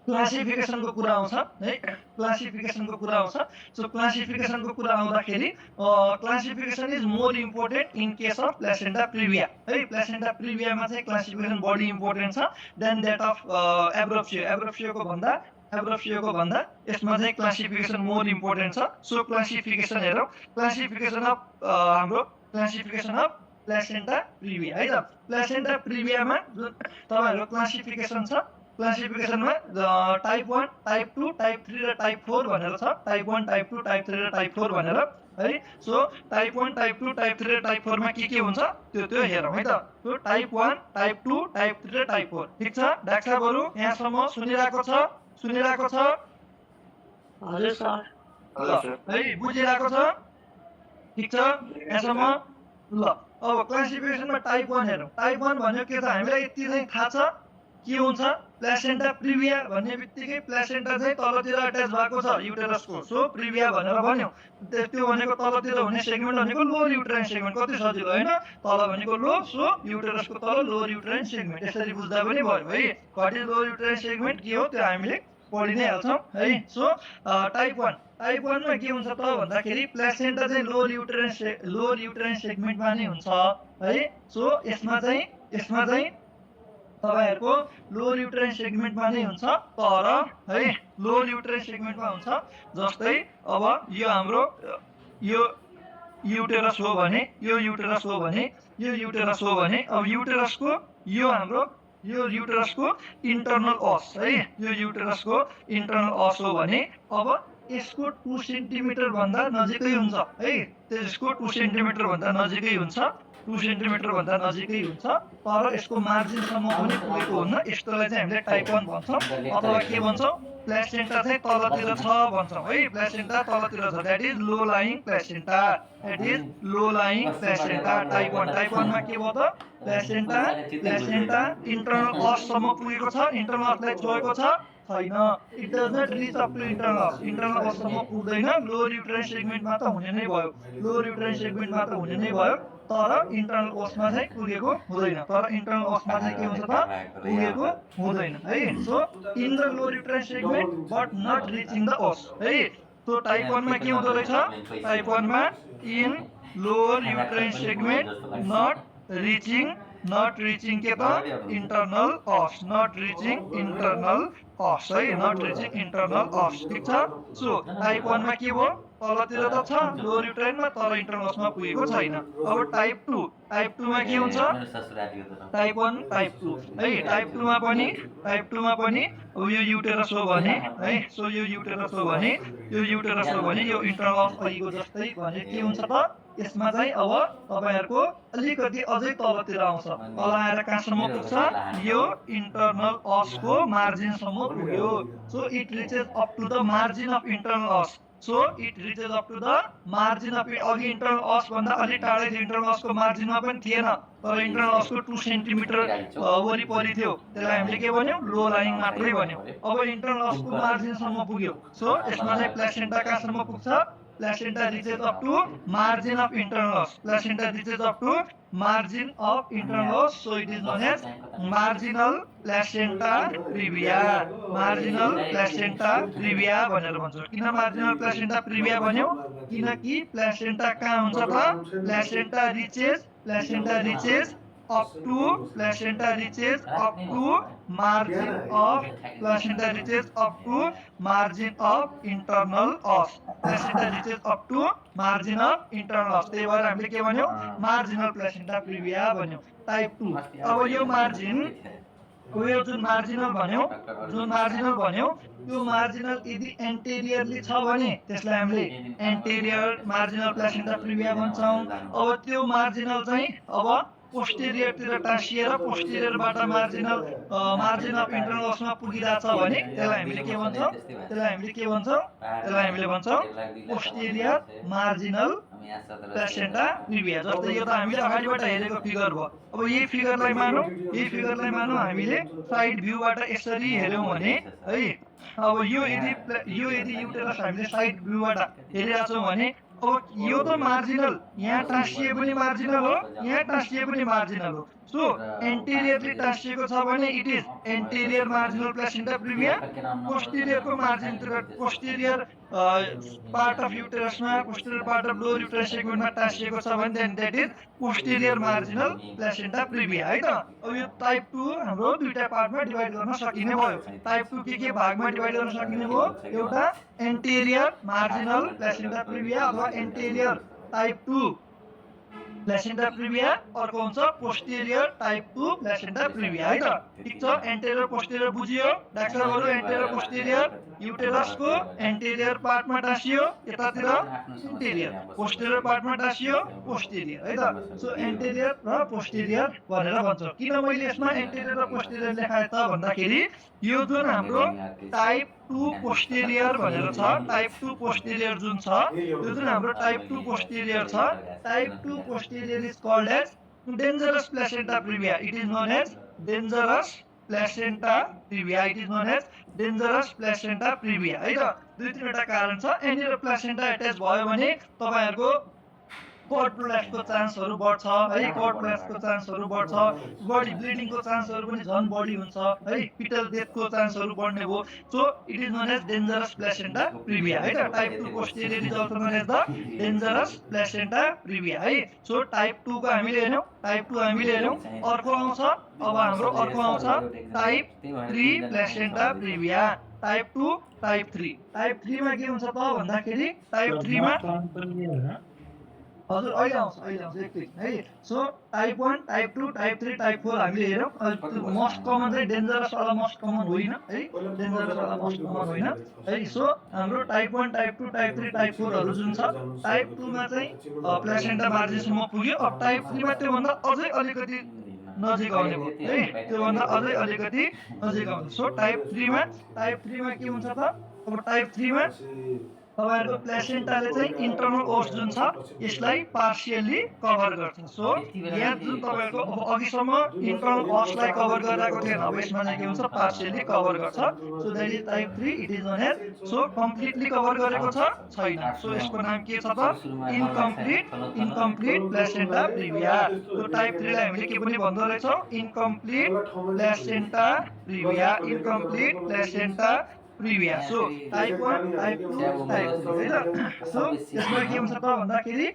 क्लासिफिकेसनको कुरा आउँछ है, क्लासिफिकेसनको कुरा आउँछ। सो क्लासिफिकेसनको कुरा आउँदाखेरि classification is more important in case of placenta प्रिभिया है। प्लेसेन्टा प्रिभियामा चाहिँ क्लासिफिकेसन बढी इम्पोर्टेन्ट छ देन द्याट अफ एब्रोफ्सियोको भन्दा यसमा चाहिँ क्लासिफिकेसन मोर इम्पोर्टेन्ट छ। सो क्लासिफिकेसन हेरौँ, क्लासिफिकेसन अफ प्लेसेन्टा प्रिभिया है त। प्लेसेन्टा प्रिभियामा जुन तपाईँहरूको क्लासिफिकेसन छ, क्लासिफिकेसनमा टाइप 1, टाइप 2, टाइप 3 र टाइप 4 भनेर छ। टाइप 1, टाइप 2, टाइप 3 र टाइप 4 भनेर है। सो टाइप 1, टाइप 2, टाइप 3 र टाइप 4 मा के हुन्छ त्यो हेरौँ है त। सो टाइप 1, टाइप 2, टाइप 3 र टाइप 4 ठीक छ। डाक्टर साहबहरु यहाँसम्म सुनिरहेको छ? हजुर सर। है, बुझिरहेको छ? ठीक छ यहाँसम्म। ल अब क्लासिफिकेसनमा टाइप 1 हेरौँ। टाइप 1 भनेको के त, हामीलाई यति चाहिँ थाहा छ के हुन्छ, प्लेसेन्टा प्रिभिया भन्ने बित्तिकै प्लेसेन्टा चाहिँ तलतिर अट्याच भएको छ युटेरसको। सो प्रिभिया भनेर भन्यौ, त्यो भनेको तलतिर हुने सेगमेन्ट भनेको लोअर युटेराइन सेगमेन्ट। कति सजिलो हैन, तल भनेको लो, सो युटेरसको तल लोअर युटेराइन सेगमेन्ट। यसरी बुझ्दा पनि भयो है। What is lower uterine segment के हो त्यो हामीले पढि नै हाल्छौँ है। सो टाइप 1 मा के हुन्छ त भन्दाखेरि प्लेसेन्टा चाहिँ लोअर युटेराइन सेगमेन्टमा नै हुन्छ है। सो यसमा चाहिँ तपाईहरुको लोअर युटेराइन सेगमेन्टमा नै हुन्छ, तर है लोअर युटेराइन सेगमेन्टमा हुन्छ। जस्तै अब यो हाम्रो यो युटेरस हो भने अब युटेरसको यो युटेरसको इन्टर्नल अस है, यो युटेरसको इन्टर्नल अस हो भने अब यसको 2 सेन्टिमिटर भन्दा नजिकै हुन्छ है। त्यसको 2 सेन्टिमिटर भन्दा नजिकै हुन्छ, 2 सेन्टिमिटर भन्दा नजिकै हुन्छ, तर यसको मार्जिनसम्म पनि पुगेको हुन्न। यस्तोलाई चाहिँ हामीले टाइप 1 भन्छौँ, अथवा के भन्छौँ, प्लेसेन्टा चाहिँ तलतिर छ भन्छौँ है। प्लेसेन्टा तलतिर छ, that is low lying placenta, type 1 मा के भयो त, प्लेसेन्टा इन्टर्नल अससम्म पुगेको छ, इन्टर्नल असलाई छोएको छ छैन। It does not reach up to internal अससम्म पुग्दैन। लोअर युटेराइन सेगमेन्टमा त हुने नै भयो, तर इन्टर्नल ओसमा चाहिँ पुगेको हुँदैन, के हुन्छ त, पुगेको हुँदैन है। So in the lower uterine segment but not reaching the os है। सो टाइप 1 मा के हुँदो रहेछ, टाइप 1 मा in lower uterine segment not reaching के त, इन्टर्नल अस, इन्टर्नल अस ठीक छ। सो टाइप 1 मा के भयो, तलतिर त छ लोअर युटेराइनमा, तर इन्टर्नल असमा पुगेको छैन। अब टाइप 2 मा के हुन्छ, टाइप 1 टाइप 2 है। टाइप 2 मा पनि अब यो युटेरस हो भने है, सो यो युटेरस हो भने यो इन्टर्नल अस अहिलेको जस्तै भने के हुन्छ त, यसमा चाहिँ अब तपाईहरुको अलिकति अझै तलतिर आउँछ तल आएर कहाँसम्म पुग्छ यो इन्टरनल असको मार्जिन सम्म पुग्यो so it reaches up to the margin of internal os so it reaches up to the margin of अघि इन्टरनल अस भन्दा अलि टाढै थियो इन्टरनल असको मार्जिनमा पनि थिएन तर इन्टरनल असको 2 सेन्टिमिटर वरिपरि थियो त्यसलाई हामीले के भन्यौ लो लाइङ मात्रै भन्यौ अब इन्टरनल असको मार्जिन सम्म पुग्यो सो यसमा चाहिँ प्लेसेन्टा कहाँसम्म पुग्छ placenta reaches up to margin of internal os placenta reaches up to margin of internal os so it is known as marginal placenta previa भनेर भन्छ किन marginal placenta previa भन्यौ किनकि placenta कहाँ हुन्छ त placenta reaches up to margin of internal os placenta reaches up to margin of internal os त्यही भएर हामीले के भन्यौ marginal placenta previa भन्यौ टाइप 2 अब यो मार्जिन यो जुन मार्जिनल भन्यौ त्यो मार्जिनल यदि एन्टेरियरली छ भने त्यसलाई हामीले एन्टेरियर मार्जिनल प्लेसेन्टा प्रिभिया भन्छौं अब त्यो मार्जिनल चाहिँ अब पोस्टेरियर तिर टाँसिएर पोस्टेरियरबाट मार्जिन अफ इन्टरनल असमा पुगिराछ भने त्यसलाई हामीले के भन्छौं पोस्टेरियर मार्जिनल प्लेसेन्टा प्रिभिया जस्तै यो त हामीले अगाडिबाट हेरेको फिगर भयो अब यही फिगरलाई मानौ हामीले साइड भ्यूबाट यसरी हेर्यौं भने है अब यो यदि युटेरस हामीले साइड भ्यूबाट हेरिराछौं भने अब यो त मार्जिनल यहाँ टाँसिए पनि मार्जिनल हो यहाँ टाँसिए पनि मार्जिनल हो सो एन्टेरियरली टाँसिएको छ भने it is anterior marginal placenta praevia पोस्टेरियरको मार्जिनतिर पोस्टेरियर पार्ट अफ युटेरसमा posterior part of lower uterus सेगमेन्टमा टाँसिएको छ भने then that is posterior marginal placenta प्रिभिया है त अब यो टाइप 2 हाम्रो दुईटा पार्टमा डिवाइड गर्न सकिने भयो टाइप 2 के भागमा डिवाइड गर्न सकिने भयो एउटा एन्टेरियर मार्जिनल प्लेसेन्टा प्रिभिया अथवा एन्टेरियर टाइप 2 प्लेसेन्टा प्रिभिया अर्को हुन्छ पोस्टेरियर टाइप 2 प्लेसेन्टा प्रिभिया है त ठीक छ एन्टेरियर पोस्टेरियर बुझियो डाक्टरहरु एन्टेरियर पोस्टेरियर युटेरसको एन्टेरियर पार्टमा टाँसियो यतातिर एन्टेरियर पोस्टेरियर पार्टमा टाँसियो पोस्टेरियर है त सो एन्टेरियर र पोस्टेरियर भनेर भन्छ किन मैले यसमा एन्टेरियर र पोस्टेरियर लेखाए त भन्दाखेरि यो जुन हाम्रो टाइप 2 पोस्टेरियर भनेर छ टाइप 2 पोस्टेरियर जुन छ यो जुन हाम्रो टाइप 2 पोस्टेरियर छ type 2 posterior is called as dangerous placenta previa it is known as dangerous placenta प्रिभिया है त दुई तीनवटा कारण छ यहाँनिर प्लेसेन्टा एट्याच भयो भने तपाईहरुको कट प्रोल्याप्सको चान्सहरु बढ्छ है कट प्रोल्याप्सको चान्सहरु बढ्छ बडी ब्लिडिङको चान्सहरु पनि झन बढी हुन्छ है फिटल डेथको चान्सहरु बढ्ने भयो so it is known as dangerous placenta प्रिभिया है त type 2 posterior is also known as the dangerous placenta प्रिभिया है सो टाइप 2 को हामीले हेर्यौं अर्को आउँछ अब हाम्रो टाइप 3 प्लेसेन्टा प्रिभिया टाइप 2 टाइप 3 मा के हुन्छ त भन्दाखेरि टाइप 3 मा हजुर अहिले आउँछ एकैछिन है so type 1 type 2 type 3 type 4 हामीले हेरौं मोस्ट कमन चाहिँ डेन्जरस वाला मोस्ट कमन होइन है है सो हाम्रो टाइप 1 टाइप 2 टाइप 3 टाइप 4 हरु जुन छ टाइप 2 मा चाहिँ प्लेसेन्टा मार्जिनसम्म पुग्यो अब टाइप 3 मा त्यो भन्दा अझै अलिकति नजिक आउने भयो है त्यो भन्दा अझै अलिकति नजिक आउने सो टाइप 3 मा के हुन्छ त अब टाइप 3 मा तपाईहरुको प्लेसेन्टाले चाहिँ इन्टरनल ओस जुन छ यसलाई पार्शियली कभर गर्छ सो यहाँ जुन तपाईहरुको अघिसम्म इन्टरनल ओसलाई कभर गरिरहेको थिएन अब यसमा चाहिँ के हुन्छ पार्शियली कभर गर्छ so that is type 3 it is known as so completely cover गरेको छैन सो यसको नाम के छ त इन्कम्प्लिट प्लेसेन्टा प्रिभिया सो टाइप 3 लाई हामीले के पनि भन्दो रहेछौं incomplete placenta प्रिभिया so type 1 type 2 type 3 है त सो यसमा के हुन्छ त भन्दाखेरि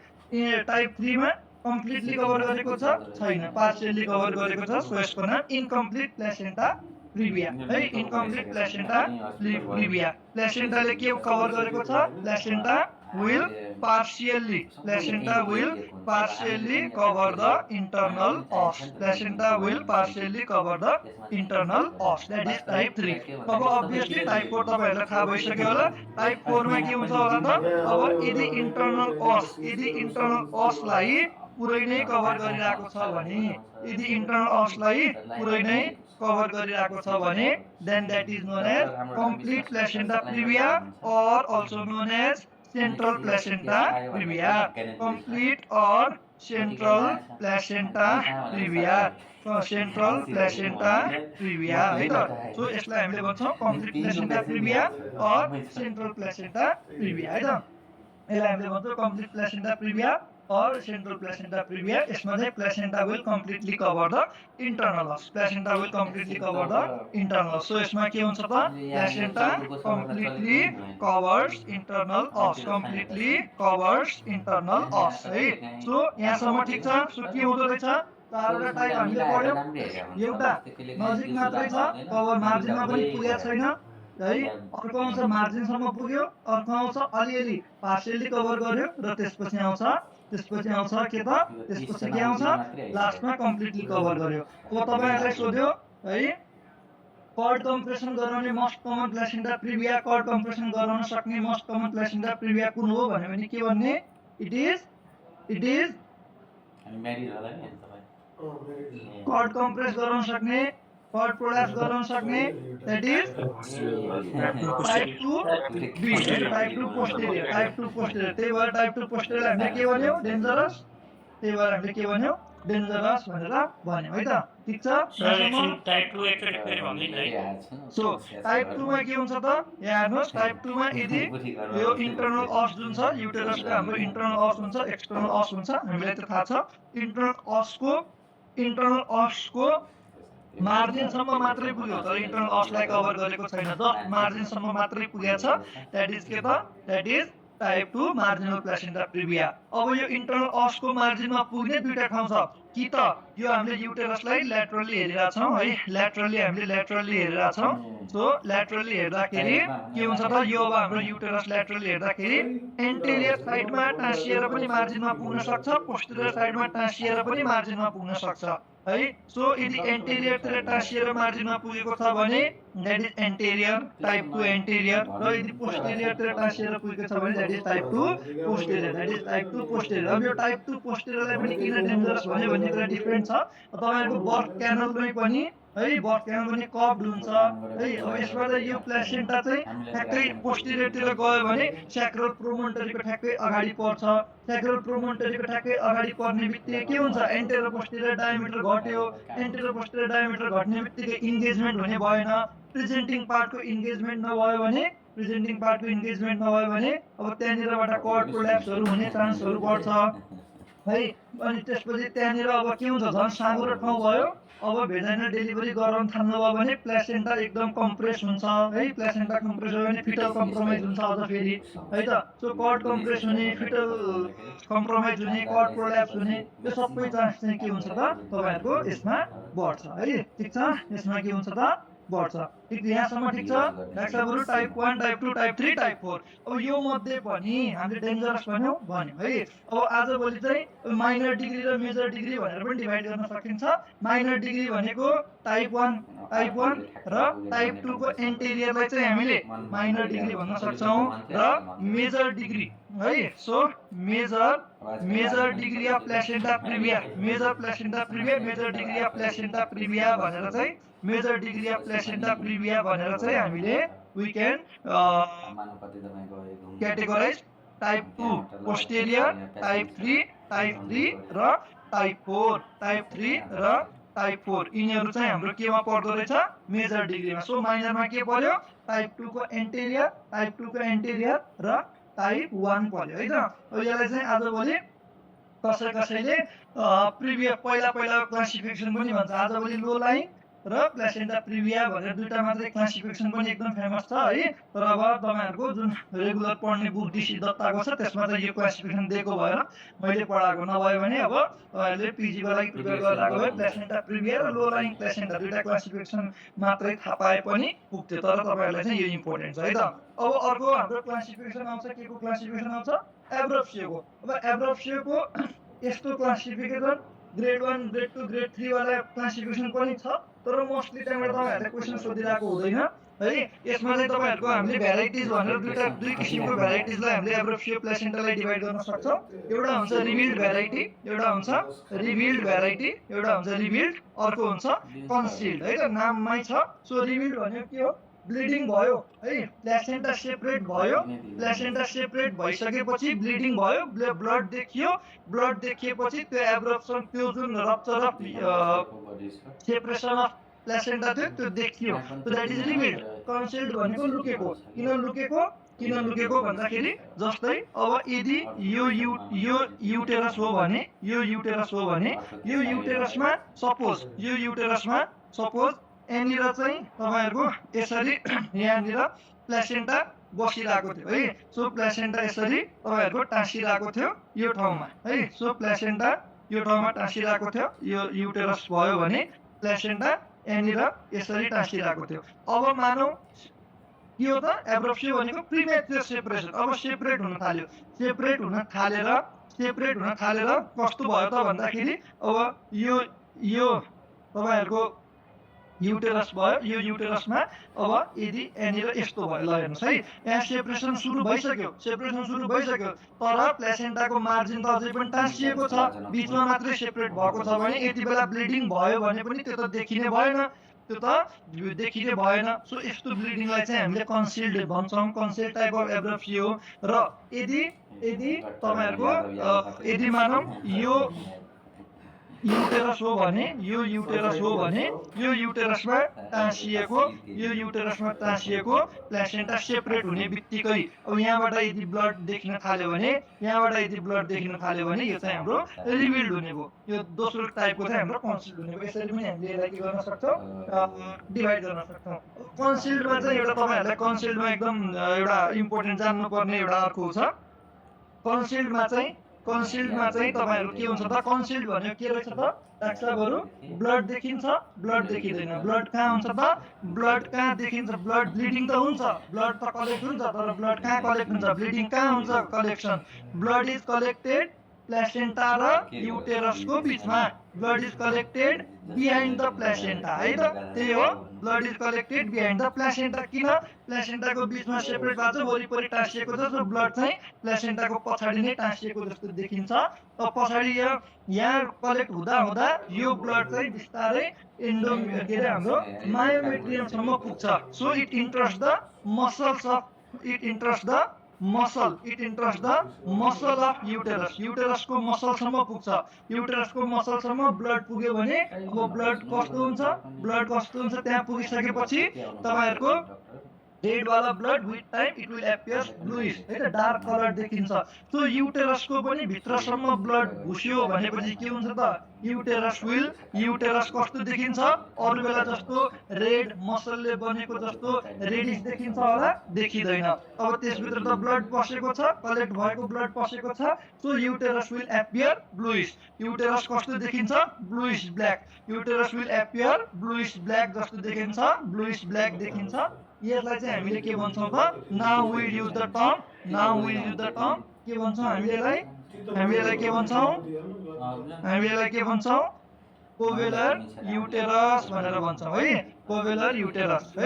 टाइप 3 मा कम्प्लिटली कभर गरेको छैन पार्शियली कभर गरेको छ सो यसको नाम इन्कम्प्लिट प्लेसेन्टा प्रिभिया है इन्कम्प्लिट प्लेसेन्टा प्रिभिया प्लेसेन्टाले के कभर गरेको छ placenta will partially cover the internal os. Placenta will partially cover the internal os. That is type 3. अब obviously type 4 तपाईहरुलाई थाहा भइसक्यो होला. Type 4 मा के हुन्छ होला त? अब यदि internal os लाई पुरै नै कभर गरिरहेको छ भने, यदि internal os लाई पुरै नै कभर गरिरहेको छ भने, then that is known as complete placenta previa or also known as central placenta previa. Complete or central placenta previa. Central placenta previa है त. सो यसलाई हामीले भन्छौं complete placenta previa or central placenta previa है त. यसलाई हामीले भन्छौं complete placenta previa or central placenta previa. यसमा चाहिँ placenta will completely cover the internal os. Placenta will completely cover the internal os. So यसमा के हुन्छ त? Placenta completely covers internal os. Completely covers internal os है. So यहाँसम्म ठीक छ. सो के हुँदो रहेछ? चारवटा टाइप हामीले पढ्यौं. एउटा नजिक मात्रै छ, कभर मार्जिनमा पनि पुगेको छैन है. अर्को आउँछ मार्जिनसम्म पुग्यो, अर्को आउँछ अलिअलि पार्शियली कभर गर्यो र त्यसपछि आउँछ के त? त्यसपछि के आउँछ? लास्टमा कम्प्लिटली कभर गर्यो. अब तपाईहरुलाई सोध्यो है, कर्ड कम्प्रेसन गराउने most common placenta previa, cord compression गराउन सक्ने मोस्ट कमन प्लेसेन्टा प्रिभिया कुन हो भन्यो भने के भन्ने? इट इज कर्ड कम्प्रेस गराउन सक्ने, कर्ड प्रोल्याप्स गराउन सक्ने, that is type 2B, type 2 posterior, type 2 posterior. त्यही भएर टाइप 2 पोस्टेरियर हामीले के भन्यौ? डेन्जरस. त्यही भएर हामीले के भन्यौ? डेन्जरस भनेर भन्यौ है त. ठीक छ? टाइप 2 एकचोटी फेरि भन्दिन है. सो टाइप 2 मा के हुन्छ त? यहाँ हेर्नुस्, टाइप 2 मा यदि यो इन्टर्नल अस जुन छ, युटेरसको हाम्रो इन्टर्नल अस हुन्छ, एक्सटर्नल अस हुन्छ, हामीलाई त थाहा छ. इन्टर्नल असको मार्जिनसम्म मात्रै पुग्यो, तर इन्टर्नल असलाई कभर गरेको छैन. जस्ट मार्जिनसम्म मात्रै पुगेको छ. दैट इज के त? That is type 2 marginal placenta प्रिभिया. अब यो इन्टर्नल असको मार्जिनमा पुग्ने दुईटा ठाउँ छ. कि त यो हामीले युटेरसलाई ल्याटरली हेरिरहेका छौं है, ल्याटरली हेरिरहेका छौं. सो ल्याटरली हेर्दाखेरि के हुन्छ त? यो अब हाम्रो युटेरस ल्याटरली हेर्दाखेरि एन्टेरियर साइडमा टाँसिएर पनि मार्जिनमा पुग्न सक्छ, पोस्टेरियर साइडमा टाँसिएर पनि मार्जिनमा पुग्न सक्छ है. सो यदि एन्टेरियरतिर टाँसिएर मार्जिनमा पुगेको छ भने that is interior, type 2 interior. र यदि पोस्टेरियरतिर टाँसिएर पुगेको छ भने that is type 2 posterior. That is type 2 posterior. अब यो टाइप 2 पोस्टेरियरलाई पनि किन डेन्जरस भन्ने कुरा डिफरेन्ट छ. तपाईहरुको बर्थ क्यानल पनि है, बर्थ क्यानल पनि कभ्ड हुन्छ है. अब यसबाट यो प्लेसेन्टा चाहिँ ठ्याक्कै पोस्टेरियरतिर गयो भने स्याक्रल प्रोमोन्टरीको ठ्याक्कै अगाडि पर्छ. स्याक्रल प्रोमोन्टरीको ठ्याक्कै अगाडि पर्ने बित्तिकै के हुन्छ? एन्टेरो पोस्टेरियर डायमिटर घट्यो. एन्टेरो पोस्टेरियर डायमिटर घट्ने बित्तिकै इन्गेजमेन्ट हुने भएन. प्रेजेन्टिङ पार्टको इन्गेजमेन्ट नभयो भने अब त्यहाँनिरबाट कर्ड प्रोल्याप्सहरु हुने चान्सहरु बढ्छ है. अनि त्यसपछि त्यहाँनिर अब के हुन्छ? झन् साँगुरो ठाउँ भयो. अब भेजाइनल डेलिभरी गराउन थाल्नुभयो भने प्लेसेन्टा एकदम कम्प्रेस हुन्छ है. प्लेसेन्टा कम्प्रेस भयो भने फिटल कम्प्रोमाइज हुन्छ अझ फेरि है त. सो कर्ड कम्प्रेस हुने, फिटल कम्प्रोमाइज हुने, कर्ड प्रोल्याप्स हुने, यो सबै चान्स चाहिँ के हुन्छ त? तपाईहरुको यसमा बढ्छ है. ठीक छ? यसमा के हुन्छ त? बढ्छ. ठीक, यहाँसम्म ठीक छ? नेक्स्ट अब टाइप 1, टाइप 2, टाइप 3, टाइप 4. अब यो मध्ये पनि हामीले डेन्जरस भन्यौ है. अब आजभोलि चाहिँ माइनर डिग्री र मेजर डिग्री भनेर पनि डिभाइड गर्न सकिन्छ. माइनर डिग्री भनेको टाइप 1 र टाइप 2 को एन्टेरियरलाई चाहिँ हामीले माइनर डिग्री भन्न सक्छौं. र मेजर डिग्री है. So major degree of placenta previa, major degree of placenta previa भनेर चाहिँ major degree of placenta previa भनेर चाहिँ हामीले we can categorise type 2 posterior, type 3 र टाइप 4. टाइप 3 र टाइप 4 यिनीहरु चाहिँ हाम्रो केमा पर्दो रहेछ? मेजर डिग्रीमा. सो माइनरमा के पर्यो? टाइप 2 को एन्टेरियर, र टाइप 1 पर्यो है त. अब यसलाई चाहिँ आजभोलि कसैले प्रिभिया पहिला क्लासिफिकेसन पनि भन्छ. आजभोलि लो लाइन र प्लेसेन्टा प्रिभिया भनेर दुईटा मात्रै क्लासिफिकेसन पनि एकदम फेमस छ है। तर अब तपाईँहरूको जुन रेगुलर पढ्ने बुक डिसी दत्ताको छ त्यसमा चाहिँ यो क्लासिफिकेसन दिएको भएर मैले पढाएको नभयो भने अब तपाईँहरूले पिजीको लागि प्रिपेयर गरेर आएको भए प्लेसेन्टा प्रिभिया र लो लाइङ प्लेसेन्टा दुईटा क्लासिफिकेसन मात्रै थाहा पाए पनि पुग्थ्यो। तर तपाईँहरूलाई चाहिँ यो इम्पोर्टेन्ट छ है त। अब अर्को हाम्रो क्लासिफिकेसन आउँछ के को क्लासिफिकेसन आउँछ एब्रप्सियोको। अब एब्रप्सियोको यस्तो क्लासिफिकेसन ग्रेड 1 ग्रेड 2 ग्रेड 3 वाला क्लासिफिकेसन पनि छ। तर मोस्टली त्यहाँबाट तपाईँहरूले क्वेसन सोधिरहेको हुँदैन है। यसमा चाहिँ तपाईँहरूको हामीले भेराइटिज भनेर दुई किसिमको भेराइटिजलाई हामीले एब्रप्सियो प्लेसेन्टालाई डिभाइड गर्न सक्छौँ। एउटा हुन्छ रिभिल्ड भेराइटी, एउटा हुन्छ रिभिल्ड भेराइटी, एउटा हुन्छ रिभिल्ड, अर्को हुन्छ कन्सिल्ड है त, नाममै छ। सो रिभिल्ड भनेको के हो ब्लिडिङ भयो है, प्लेसेन्टा सेपरेट भयो, प्लेसेन्टा सेपरेट भइसकेपछि ब्लिडिङ भयो, ब्लड देखियो, ब्लड देखिएपछि त्यो एब्रप्सन त्यो जुन rupture of separation of placenta थियो त्यो देखियो, so that is revealed. Concealed भनेको लुकेको। किन लुकेको भन्दाखेरि जस्तै अब यदि यो युटेरस हो भने यो युटेरसमा सपोज यहाँनिर चाहिँ तपाईँहरूको यसरी यहाँनिर प्लेसेन्टा बसिरहेको थियो है। सो प्लेसेन्टा यसरी तपाईँहरूको टाँसिरहेको थियो यो ठाउँमा है। सो प्लेसेन्टा यो ठाउँमा टाँसिरहेको थियो, यो युटेरस भयो भने प्लेसेन्टा यहाँनिर यसरी टाँसिरहेको थियो। अब मानौ के हो त एब्रप्सियो भनेको प्रिमेच्योर सेपरेसन। अब सेपरेट हुन थालेर कस्तो भयो त भन्दाखेरि अब यो तपाईँहरूको युटेरस भयो, यो युटेरसमा अब यदि यहाँनिर यस्तो भयो, ल हेर्नुहोस् है, यहाँ सेपरेसन सुरु भइसक्यो तर प्लेसेन्टाको मार्जिन त अझै पनि टाँसिएको छ, बिचमा मात्रै सेपरेट भएको छ भने यति बेला ब्लिडिङ भयो भने पनि त्यो त देखिने भएन। सो यस्तो ब्लिडिङलाई चाहिँ हामीले कन्सिल्ड भन्छौँ, कन्सिल्ड टाइप अफ एब्रप्सियो। र यदि तपाईँहरूको यदि मानौ यो युटेरस हो भने यो युटेरसमा टाँसिएको प्लेसेन्टा सेपरेट हुने बित्तिकै अब यहाँबाट यदि ब्लड देखिन थाल्यो भने यो चाहिँ हाम्रो रिभिल्ड हुने भयो। यो दोस्रो टाइपको चाहिँ हाम्रो कन्सिल्ड हुने भयो। यसरी पनि हामीले यसलाई के गर्न सक्छौँ डिभाइड गर्न सक्छौँ। कन्सिल्डमा चाहिँ एउटा तपाईँहरूलाई कन्सिल्डमा एकदम एउटा इम्पोर्टेन्ट जान्नुपर्ने एउटा अर्को छ। कन्सिल्डमा चाहिँ तपाईँहरू के हुन्छ त, कन्सिल्ड भनेको के रहेछ त डाक्टर साहबहरू, ब्लड देखिन्छ ब्लड देखिँदैन। ब्लड कहाँ हुन्छ त, ब्लड कहाँ देखिन्छ, ब्लड ब्लिडिङ त हुन्छ, ब्लड त कलेक्ट हुन्छ, तर ब्लड कहाँ कलेक्ट हुन्छ, ब्लिडिङ कहाँ हुन्छ collection. Blood is collected placenta र युटेरसको बिचमा, blood is collected behind the placenta है त, त्यही हो blood is collected behind the placenta. किन प्लेसेन्टाको बिचमा सेपरेट भएको छ, वरिपरि टाँसिएको छ, सो ब्लड चाहिँ प्लेसेन्टाको पछाडि नै टाँसिएको जस्तो देखिन्छ। अब पछाडि यहाँ कलेक्ट हुँदा यो ब्लड चाहिँ बिस्तारै हाम्रो मायोमेट्रियमसम्म पुग्छ। So it entrust the muscle of युटेरसको मसलसम्म पुग्छ। युटेरसको मसलसम्म ब्लड पुग्यो भने अब ब्लड कस्तो हुन्छ त्यहाँ पुगिसकेपछि तपाईँहरूको रेड वाला blood with time it will appear bluish है त, डार्क कलर देखिन्छ। सो युटेरसको पनि भित्रसम्म ब्लड घुस्यो भनेपछि के हुन्छ त, युटेरस कस्तो देखिन्छ, अरू बेला जस्तो रेड मसलले बनेको जस्तो रेडिस देखिन्छ होला, देखिँदैन। अब त्यसभित्र त ब्लड पसेको छ, कलेक्ट भएको ब्लड पसेको छ। So uterus will appear bluish. Uterus कस्तो देखिन्छ, bluish black. Uterus will appear bluish black जस्तो देखिन्छ, ब्लुइश ब्ल्याक देखिन्छ। यसलाई चाहिँ हामीले के भन्छौँ त, now will use the term के भन्छौँ हामीले के भन्छौँ कोभेलर युटेरस भनेर भन्छौँ है, कोभेलर युटेरस।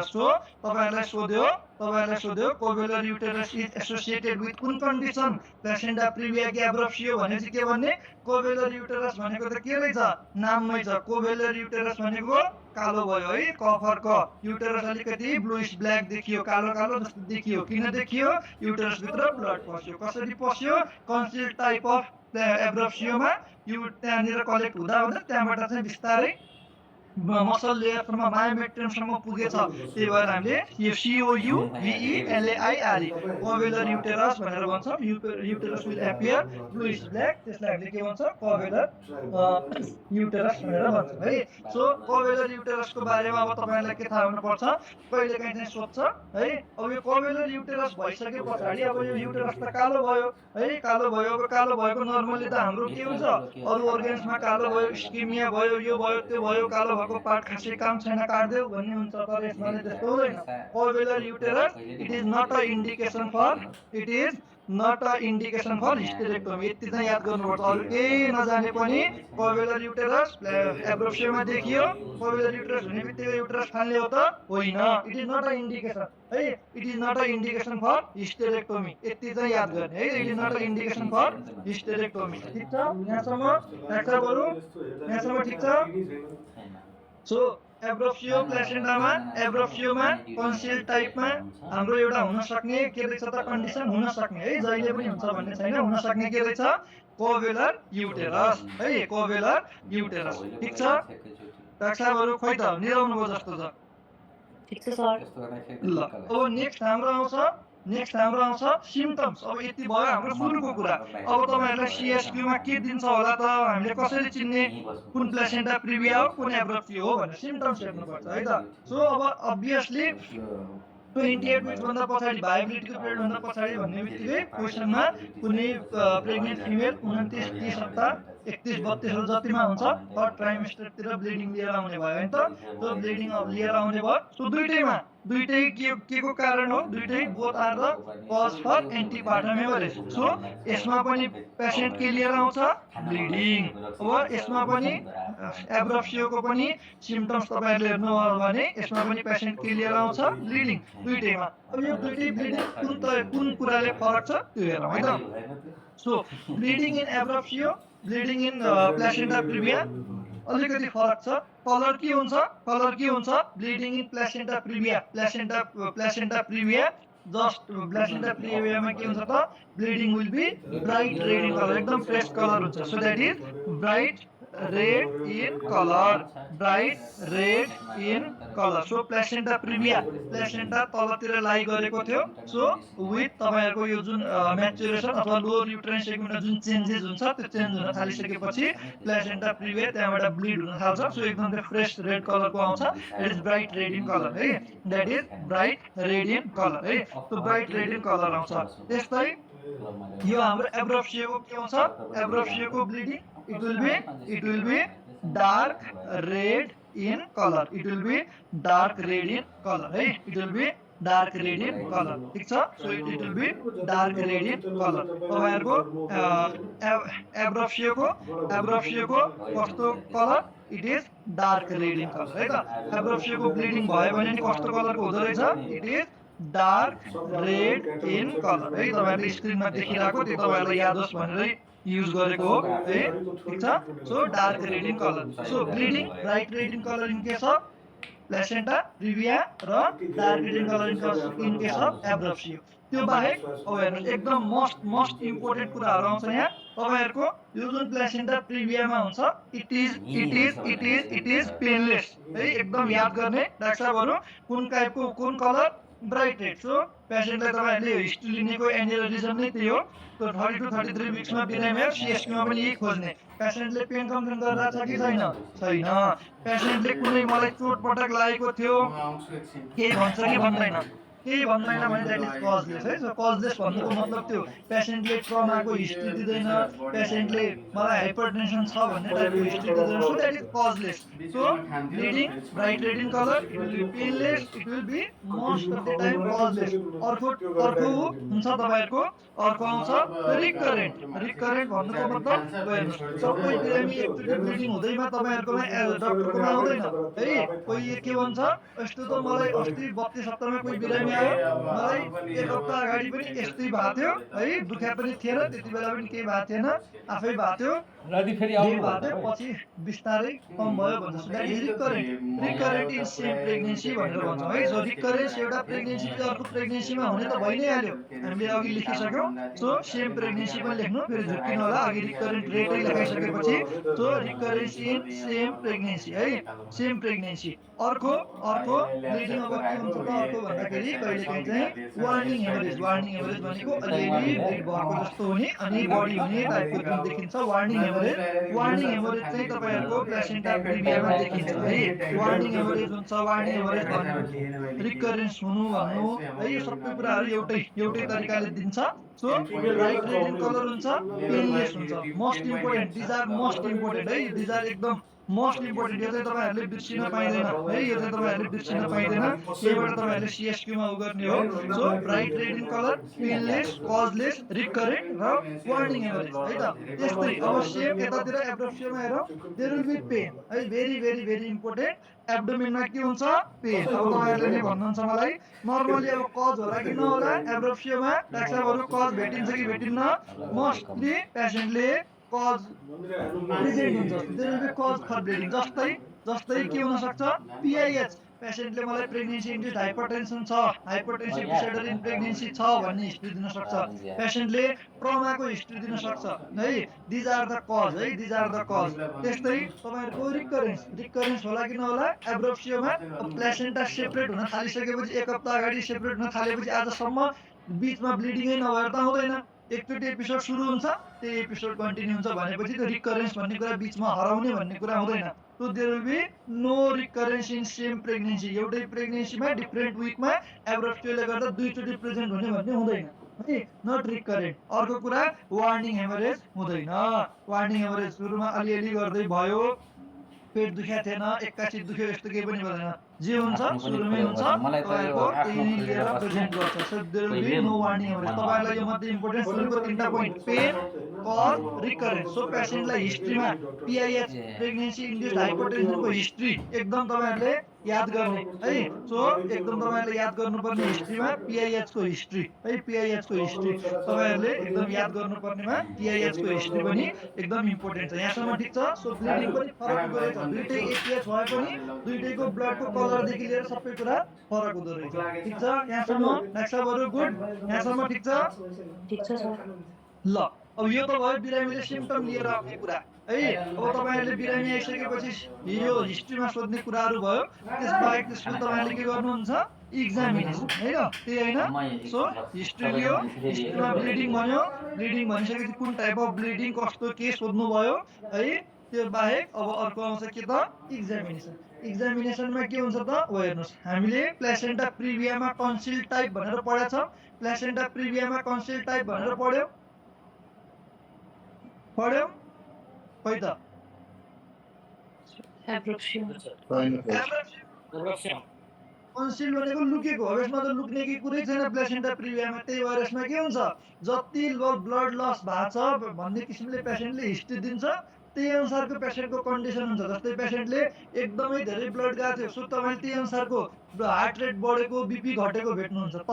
सो तपाईँहरूलाई सोध्यो कोभेलर युटेरस इज एसोसिएटेड विथ कुन कन्डिसन, प्लेसेन्टा प्रिभिया कि एब्रप्सियो भनेपछि के भन्ने, कोभेलर युटेरस भनेको त के रहेछ नाममै छ, कोभेलर युटेरस भनेको कालो भयो है, कफर क युटेरस अलिकति ब्लुइश ब्ल्याक देखियो, कालो जस्तो देखियो। किन देखियो, युटेरस भित्र ब्लड पस्यो। कसरी पस्यो, कन्सिल्ड टाइप अफ एब्रप्सियोमा त्यहाँनिर कलेक्ट हुँदा त्यहाँबाट चाहिँ बिस्तारै मसल लेयरसम्म मायोमेट्रियमसम्म पुगेछ। त्यही भएर हामीले यो COUVELAIRE कोभेलर युटेरस भनेर भन्छौँ। Uterus will appear bluish black, त्यसलाई हामीले के भन्छ कोभेलर युटेरस भनेर भन्छौँ है। सो कोभेलर युटेरसको बारेमा अब तपाईँहरूलाई के थाहा हुनुपर्छ, कहिलेकाहीँ चाहिँ सोध्छ है। अब यो कोभेलर युटेरस भइसके पछाडि अब यो युटेरस त कालो भयो है, कालो भयो। अब कालो भएको नर्मली त हाम्रो के हुन्छ, अरू अर्गेन्समा कालो भयो, स्किमिया भयो, यो भयो त्यो भयो, कालो भएको पार्ट खासै काम छैन काट्देऊ भन्ने हुन्छ, तर यसमा चाहिँ त्यस्तो हुँदैन। Couvelaire uterus it is not a indication for hysterectomy. यति चाहिँ याद गर्नुपर्छ, अरू केही नजाने पनि कोभेलर युटेरस एब्रोप्सियोमा देखियो, कोभेलर युटेरस हुने बित्तिकै युटेरस फाल्ने हो त होइन। It is not a indication है, it is not a indication for hysterectomy. यति चाहिँ याद गर्ने है, it is not a indication for hysterectomy. ठिक छ, यहाँसम्म ठिक छ। सो एब्रोप्सियो प्लेसेन्टामा कन्सिल टाइपमा हाम्रो एउटा हुन सक्ने के रहेछ त कन्डिसन, हुन सक्ने है, जहिले पनि हुन्छ भन्ने छैन, हुन सक्ने के रहेछ कोभेलर युटेरस है, कोभेलर युटेरस। ठिक छ डाक्टर साहबहरू, खोइ त निराउनु भयो जस्तो छ। ठिक छ सर। ल अब नेक्स्ट हाम्रो आउँछ सिम्टम्स। अब यति भयो हाम्रो सुरुको कुरा। अब तपाईँहरूलाई CSQ मा के दिन्छ होला त, हामीले कसरी चिन्ने कुन प्लेसेन्टा प्रिभिया हो कुन एब्रोप्सियो हो भनेर सिम्टम्स हेर्नुपर्छ है त। सो अब अब्भियसली 28 विक्सभन्दा पछाडि भाइबिलिटीको पिरियडभन्दा पछाडि भन्ने बित्तिकै क्वेसनमा कुनै प्रेग्नेन्ट फिमेल 29-30 हप्ता 31-32 जतिमा हुन्छ, थर्ड ट्राइमेस्टरतिर ब्लिडिङ लिएर आउने भयो होइन त। त्यो ब्लिडिङ लिएर आउने भयो। सो दुइटै के को कारण हो, दुइटै both are the cause for antepartum haemorrhage. So यसमा पनि पेसेन्ट के लिएर आउँछ ब्लिडिङ। अब यसमा पनि एब्रोप्सियोको पनि सिम्टम्स तपाईँहरूले हेर्नुभयो भने यसमा पनि पेसेन्ट के लिएर आउँछ ब्लिडिङ, दुइटैमा। अब यो दुइटै ब्लिडिङ कुन कुराले फरक छ त्यो हेरौँ है त। So bleeding in abruptio, bleeding in placenta praevia अलिकति फरक छ। कलर के हुन्छ bleeding in placenta praevia just placenta प्रिभियामा के हुन्छ त bleeding will be bright red in colour, एकदम फ्रेस कलर हुन्छ। So that is bright red in colour. So placenta प्रिभिया, placenta तलतिर लाई गरेको थियो। सो विथ तपाईँहरूको यो जुन म्याचुरेसन अथवा लोअर युट्राइन सेगमेन्टमा जुन चेन्जेस हुन्छ त्यो चेन्ज हुन थालिसकेपछि प्लेसेन्टा प्रिभिया त्यहाँबाट ब्लिड हुन थाल्छ। सो एकदम फ्रेस रेड कलरको आउँछ, that is bright red in colour है, that is bright red in colour है। त्यो ब्राइट रेड इन कलर आउँछ। त्यस्तै यो हाम्रो एब्रोप्सियोको के आउँछ, एब्रोप्सियोको bleeding it will be dark red in color, it will be dark red in color है, it will be dark red in color। ठिक छ। So it will be dark red in color। तपाईँहरूको एब्रोप्सियोको कस्तो colour, it is dark red in colour है त। एब्रोप्सियोको bleeding भयो भने नि कस्तो कलरको हुँदो रहेछ, it is dark red in colour है। तपाईँहरूले स्क्रिनमा देखिरहेको त्यो तपाईँहरूलाई याद होस् भनेरै युज गरेको हो है। ठिक छ। So dark red in colour. So bleeding bright red in colour in case of placenta प्रिभिया र dark red in colour in case of abruptio. त्यो बाहेक अब हेर्नुहोस् एकदम मोस्ट इम्पोर्टेन्ट कुराहरू आउँछ यहाँ। तपाईँहरूको यो जुन प्लेसेन्टा प्रिभियामा हुन्छ इट इज पेनलेस है, एकदम याद गर्ने डाक्टर साहबहरू। कुन टाइपको, कुन कलर, ब्राइट रेड। सो पेसेन्टलाई तपाईँहरूले हिस्ट्री लिनेको एन्युरिजम नै त्यही हो। तो 30 to 33 विक्समा बिरामी CSQ मा पनि यही खोज्ने। पेसेन्टले पेन कम्प्लेन गरिरहेछ कि छैन, पेसेन्टले कुनै मलाई चोटपटक लागेको थियो केही भन्छ कि भन्दैन, केही भन्दैन भने द्याट इज कजलेस है। सो कजलेस भन्नुको मतलब त्यो पेसेन्टले ट्रमाको हिस्ट्री दिँदैन, पेसेन्टले मलाई हाइपरटेन्सन छ भन्ने टाइपको हिस्ट्री दिँदैन। So that is causeless. So bleeding bright red in colour, it will be painless, it will be most of the time causeless. अर्को हुन्छ तपाईँहरूको, अर्को आउँछ रिकरेन्ट भन्नुको मतलब सबै बिरामी एकचोटि ब्लिडिङ हुँदैमा तपाईँहरूकोमा डक्टरकोमा आउँदैन है। कोही के भन्छ, यस्तो त मलाई अस्ति 32 हप्तामा कोही बिरामी आयो, मलाई 1 हप्ता अगाडि पनि यस्तै भएको थियो है, दुखा पनि थिएन, त्यति बेला पनि केही भएको थिएन, आफै भएको थियो, राति फेरि डेट आउनु भएको पछि बिस्तारै कम भयो भन्छ that is recurrent in same pregnancy भनेर भन्छौँ है सो रिकरेन्स एउटा प्रेग्नेन्सीपछि अर्को प्रेग्नेन्सीमा हुने त भइ नै हाल्यो हामीले अघि लेखिसक्यौँ सो सेम प्रेग्नेन्सी पनि लेख्नु फेरि झुक्किनु होला अघि रिकरेन्ट रेटै लेखाइसकेपछि सो रिकरेन्स इन सेम प्रेग्नेन्सी है सेम प्रेग्नेन्सी अर्को ब्लिडिङ अब के हुन्छ त अर्को भन्दाखेरि कहिलेकाहीँ चाहिँ वार्निङ हेमरेज भनेको अलिअलि ब्लिड भएको जस्तो हुने अनि बढी हुने टाइपको जुन देखिन्छ वार्निङ हेमरेज चाहिँ तपाईँहरूको प्लेसेन्टा प्रिभियामा देखिन्छ है वार्निङ हेमरेज हुन्छ वार्निङ हेमरेज भन्नु रिकरेन्स हुनु भन्नु है यो सबै कुराहरू एउटै तरिकाले दिन्छ so bright red in colour हुन्छ पेनलेस हुन्छ मोस्ट इम्पोर्टेन्ट दिज आर है दिज आर एकदम मोस्ट इम्पोर्टेन्ट यो चाहिँ तपाईँहरूले बिर्सिन पाइँदैन है यो चाहिँ तपाईँहरूले बिर्सिन पाइँदैन यहीबाट तपाईँहरूले सिएसक्यूमा उ गर्ने हो so bright red in colour painless causeless recurrent र वार्निङ हेमरेज है त त्यस्तै अब सेम यतातिर एब्डोप्सियनमा हेरौँ देयर विल बी पेन है भेरी भेरी भेरी इम्पोर्टेन्ट एब्डोमेनमा के हुन्छ पेन अब तपाईँहरूले नै भन्नुहुन्छ मलाई नर्मली अब कज होला कि नहोला एब्डोप्सियनमा डाक्साबहरू कज भेटिन्छ कि भेटिन्न मोस्टली पेसेन्टले कज प्रेजेन्ट हुन्छ there will be cause for bleeding जस्तै के हुन सक्छ पिआइएच पेसेन्टले मलाई प्रेग्नेन्सी इन्ड्युस्ड हाइपरटेन्सन छ हाइपरटेन्सिभ डिसअर्डर इन प्रेग्नेन्सी छ भन्ने हिस्ट्री दिन सक्छ पेसेन्टले ट्रमाको हिस्ट्री दिन सक्छ है दिज आर द कज त्यस्तै तपाईँहरूको रिकरेन्स होला कि नहोला एब्रोप्सियोमा प्लेसेन्टा सेपरेट हुन थालिसकेपछि एक हप्ता अगाडि सेपरेट हुन थालेपछि आजसम्म बिचमा ब्लिडिङै नभएर त आउँदैन एकचोटि एपिसोड सुरु हुन्छ त्यही एपिसोड कन्टिन्यू हुन्छ भनेपछि त्यो रिकरेन्स भन्ने कुरा बिचमा हराउने भन्ने कुरा हुँदैन so there will be no recurrence in same pregnancy एउटै प्रेग्नेन्सीमा डिफरेन्ट विकमा एब्रोप्सियोले गर्दा दुईचोटि प्रेजेन्ट हुने भन्ने हुँदैन है नट रिकरेन्ट अर्को कुरा वार्निङ हेमरेज हुँदैन वार्निङ हेमरेज सुरुमा अलिअलि गर्दै भयो पेट दुख्या थिएन एक्कासी दुख्यो यस्तो केही पनि गर्दैन जे हुन्छ सुरुमै हुन्छ तपाईँको त्यही लिएर प्रेजेन्ट गर्छ so there will be no warning haemorrhage तपाईँलाई यो मध्ये इम्पोर्टेन्ट सुरुको तीनटा point pain cause recurrence so पेसेन्टलाई हिस्ट्रीमा पिआइएच प्रेग्नेन्सी इन्ड्युस्ड हाइपरटेन्सनको हिस्ट्री एकदम तपाईँहरूले याद गर्ने है सो एकदम तपाईँहरूले याद गर्नुपर्ने हिस्ट्रीमा पिआइएचको हिस्ट्री है पिआइएचको हिस्ट्री तपाईँहरूले एकदम याद गर्नुपर्नेमा पिआइएचको हिस्ट्री पनि एकदम इम्पोर्टेन्ट छ यहाँसम्म ठिक छ सो ब्लिडिङ पनि फरक हुँदो रहेछ दुइटै एपिएच भए पनि दुइटैको ब्लडको कलरदेखि लिएर सबै कुरा फरक हुँदो रहेछ ठिक छ यहाँसम्म नेक्स्टहरू गुड यहाँसम्म ठिक छ ल अब यो त भयो बिरामीले सिम्टम लिएर आउने कुरा है अब तपाईँहरूले बिरामी आइसकेपछि यो हिस्ट्रीमा सोध्ने कुराहरू भयो त्यसबाहेक त्यसपछि तपाईँहरूले के गर्नुहुन्छ इक्जामिनेसन होइन त्यही होइन सो हिस्ट्री लियो हिस्ट्रीमा ब्लिडिङ भन्यो ब्लिडिङ भनिसकेपछि कुन टाइप अफ ब्लिडिङ कस्तो के सोध्नु भयो है त्यो बाहेक अब अर्को आउँछ के त इक्जामिनेसनमा के हुन्छ त हेर्नुहोस् हामीले प्लेसेन्टा प्रिभियामा कन्सिल टाइप भनेर पढेका छौँ प्लेसेन्टा प्रिभियामा कन्सिल टाइप भनेर पढ्यौँ खै त कन्सिल भनेको लुकेको हो यसमा त लुक्ने के कुरै छैन प्लेसेन्टा प्रिभियामा त्यही भएर यसमा के हुन्छ जति ब्लड लस भएको छ भन्ने किसिमले पेसेन्टले हिस्ट्री दिन्छ त्यही अनुसारको पेसेन्टको कन्डिसन हुन्छ जस्तै पेसेन्टले एकदमै धेरै ब्लड गएको थियो सो तपाईँले त्यही अनुसारको हार्ट रेट बढेको बिपी घटेको भेट्नुहुन्छ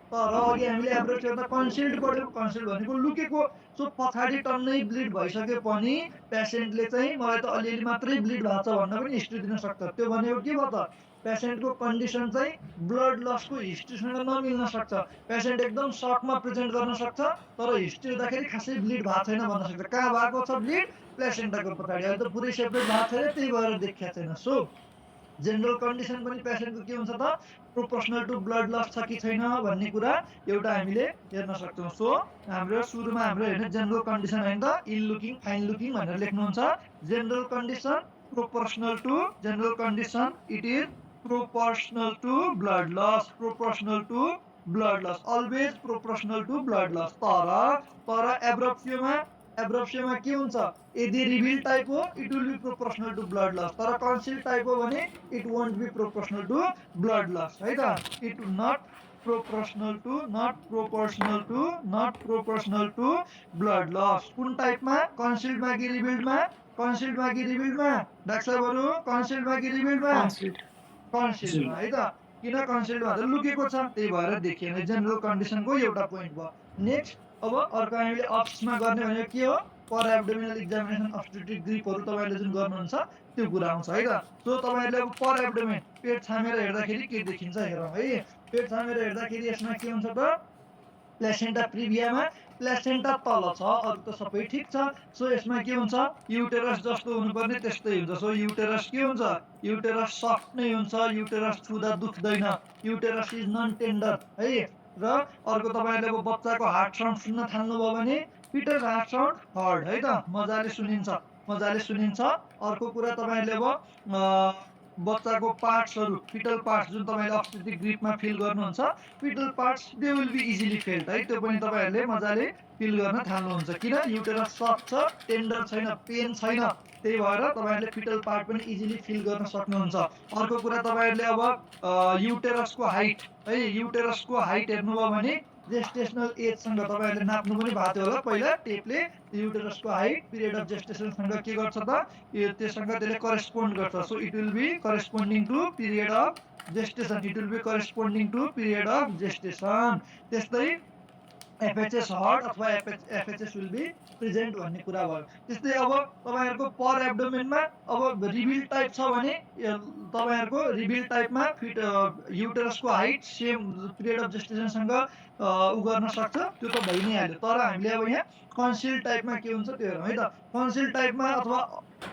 तर अघि हामीले एभरेज कन्सिल्ड पढ्यौँ कन्सिल्ड भनेको लुकेको सो पछाडि टन्नै ब्लिड भइसके पनि पेसेन्टले चाहिँ मलाई त अलिअलि मात्रै ब्लिड भएको छ भन्न पनि हिस्ट्री दिन सक्छ त्यो भनेको के भयो त पेसेन्टको कन्डिसन चाहिँ ब्लड लसको हिस्ट्रीसँग नमिल्न सक्छ पेसेन्ट एकदम सर्टमा प्रेजेन्ट गर्न सक्छ तर हिस्ट्री हेर्दाखेरि खासै ब्लिड भएको छैन भन्न सक्छ कहाँ भएको छ ब्लिड प्लेसेन्टाको पछाडि अहिले त पुरै सेपरेट भएको छैन त्यही भएर देखिएको छैन सो जेनरल कन्डिसन पनि पेसेन्टको के हुन्छ त प्रोपोर्सनल टु ब्लड लस छ कि छैन भन्ने कुरा एउटा हामीले हेर्न सक्छौँ सो हाम्रो सुरुमा हाम्रो हेर्ने जेनरल कन्डिसन होइन त इल लुकिङ फाइन लुकिङ भनेर लेख्नुहुन्छ general condition proportional to general condition it is proportional to blood loss always proportional to blood loss तर एब्रोप्सियोमा के हुन्छ यदि रिभिल टाइप हो it will be proportional to blood loss तर कन्सिल टाइप हो भने it won't be proportional to blood loss है त it not proportional to blood loss कुन टाइपमा कन्सिल्डमा कि रिभिल्डमा डाक्टरहरु कन्सिल्डमा कि रिभिल्डमा कन्सिल्डमा है त किन कन्सिल्डमा त लुकेको छ त्यही भएर देखिएन जेनरल कन्डिसनको एउटा पोइन्ट भयो नेक्स्ट अब अर्को हामीले अप्समा गर्ने भनेको के हो पर एब्डोमिनल एक्जामिनेसन अब्स्टेट्रिक ग्रिपहरू तपाईँले जुन गर्नुहुन्छ त्यो कुरा आउँछ है त। सो तपाईँहरूले अब पर एब्डोमेन पेट छामेर हेर्दाखेरि के देखिन्छ हेरौँ है। पेट छामेर हेर्दाखेरि यसमा के हुन्छ त प्लेसेन्टा प्रिभियामा प्लेसेन्टा तल छ, अरू त सबै ठिक छ। सो यसमा के हुन्छ युटेरस जस्तो हुनुपर्ने त्यस्तै हुन्छ। सो युटेरस के हुन्छ युटेरस सफ्ट नै हुन्छ, युटेरस छुँदा दुख्दैन, युटेरस इज नन टेन्डर है। र अर्को तपाईँहरूले अब बच्चाको हार्ट साउन्ड सुन्न थाल्नुभयो भने फिटस हार्ट साउन्ड हर्ड है त, मजाले सुनिन्छ मजाले सुनिन्छ। अर्को कुरा तपाईँहरूले अब बच्चाको पार्ट्सहरू फिटल पार्ट्स जुन तपाईँले अब्स्टेट्रिक ग्रिपमा फिल गर्नुहुन्छ fetal parts they will be easily felt है, त्यो पनि तपाईँहरूले मजाले फिल गर्न थाल्नुहुन्छ। किन युटेरस सफ्ट छ, टेन्डर छैन, पेन छैन, त्यही भएर तपाईँहरूले फिटल पार्ट पनि इजिली फिल गर्न सक्नुहुन्छ। अर्को कुरा तपाईँहरूले अब युटेरसको हाइट है, युटेरसको हाइट हेर्नुभयो भने जेस्टेसनल एजसँग तपाईँहरूले नाप्नु पनि भएको थियो होला पहिला टेपले। युटेरसको हाइट पिरियड अफ जेस्टेसनसँग के गर्छ त त्योसँग त्यसले करेस्पोन्ड गर्छ। So it will be corresponding to period of gestation, it will be corresponding to period of gestation. त्यस्तै एफएचएस हर्ट अथवा एफएचएस विल बी प्रेजेन्ट भन्ने कुरा भयो। त्यस्तै अब तपाईँहरूको पर एब्डोमेनमा अब रिभिल टाइप छ भने तपाईँहरूको रिभिल टाइपमा फिट युटेरसको हाइट सेम पिरियड अफ जेस्टेसनसँग उ गर्न सक्छ, त्यो त भइ नै हाल्यो। तर हामीले अब यहाँ कन्सिल टाइपमा के हुन्छ त्यो हेरौँ है त। कन्सिल टाइपमा अथवा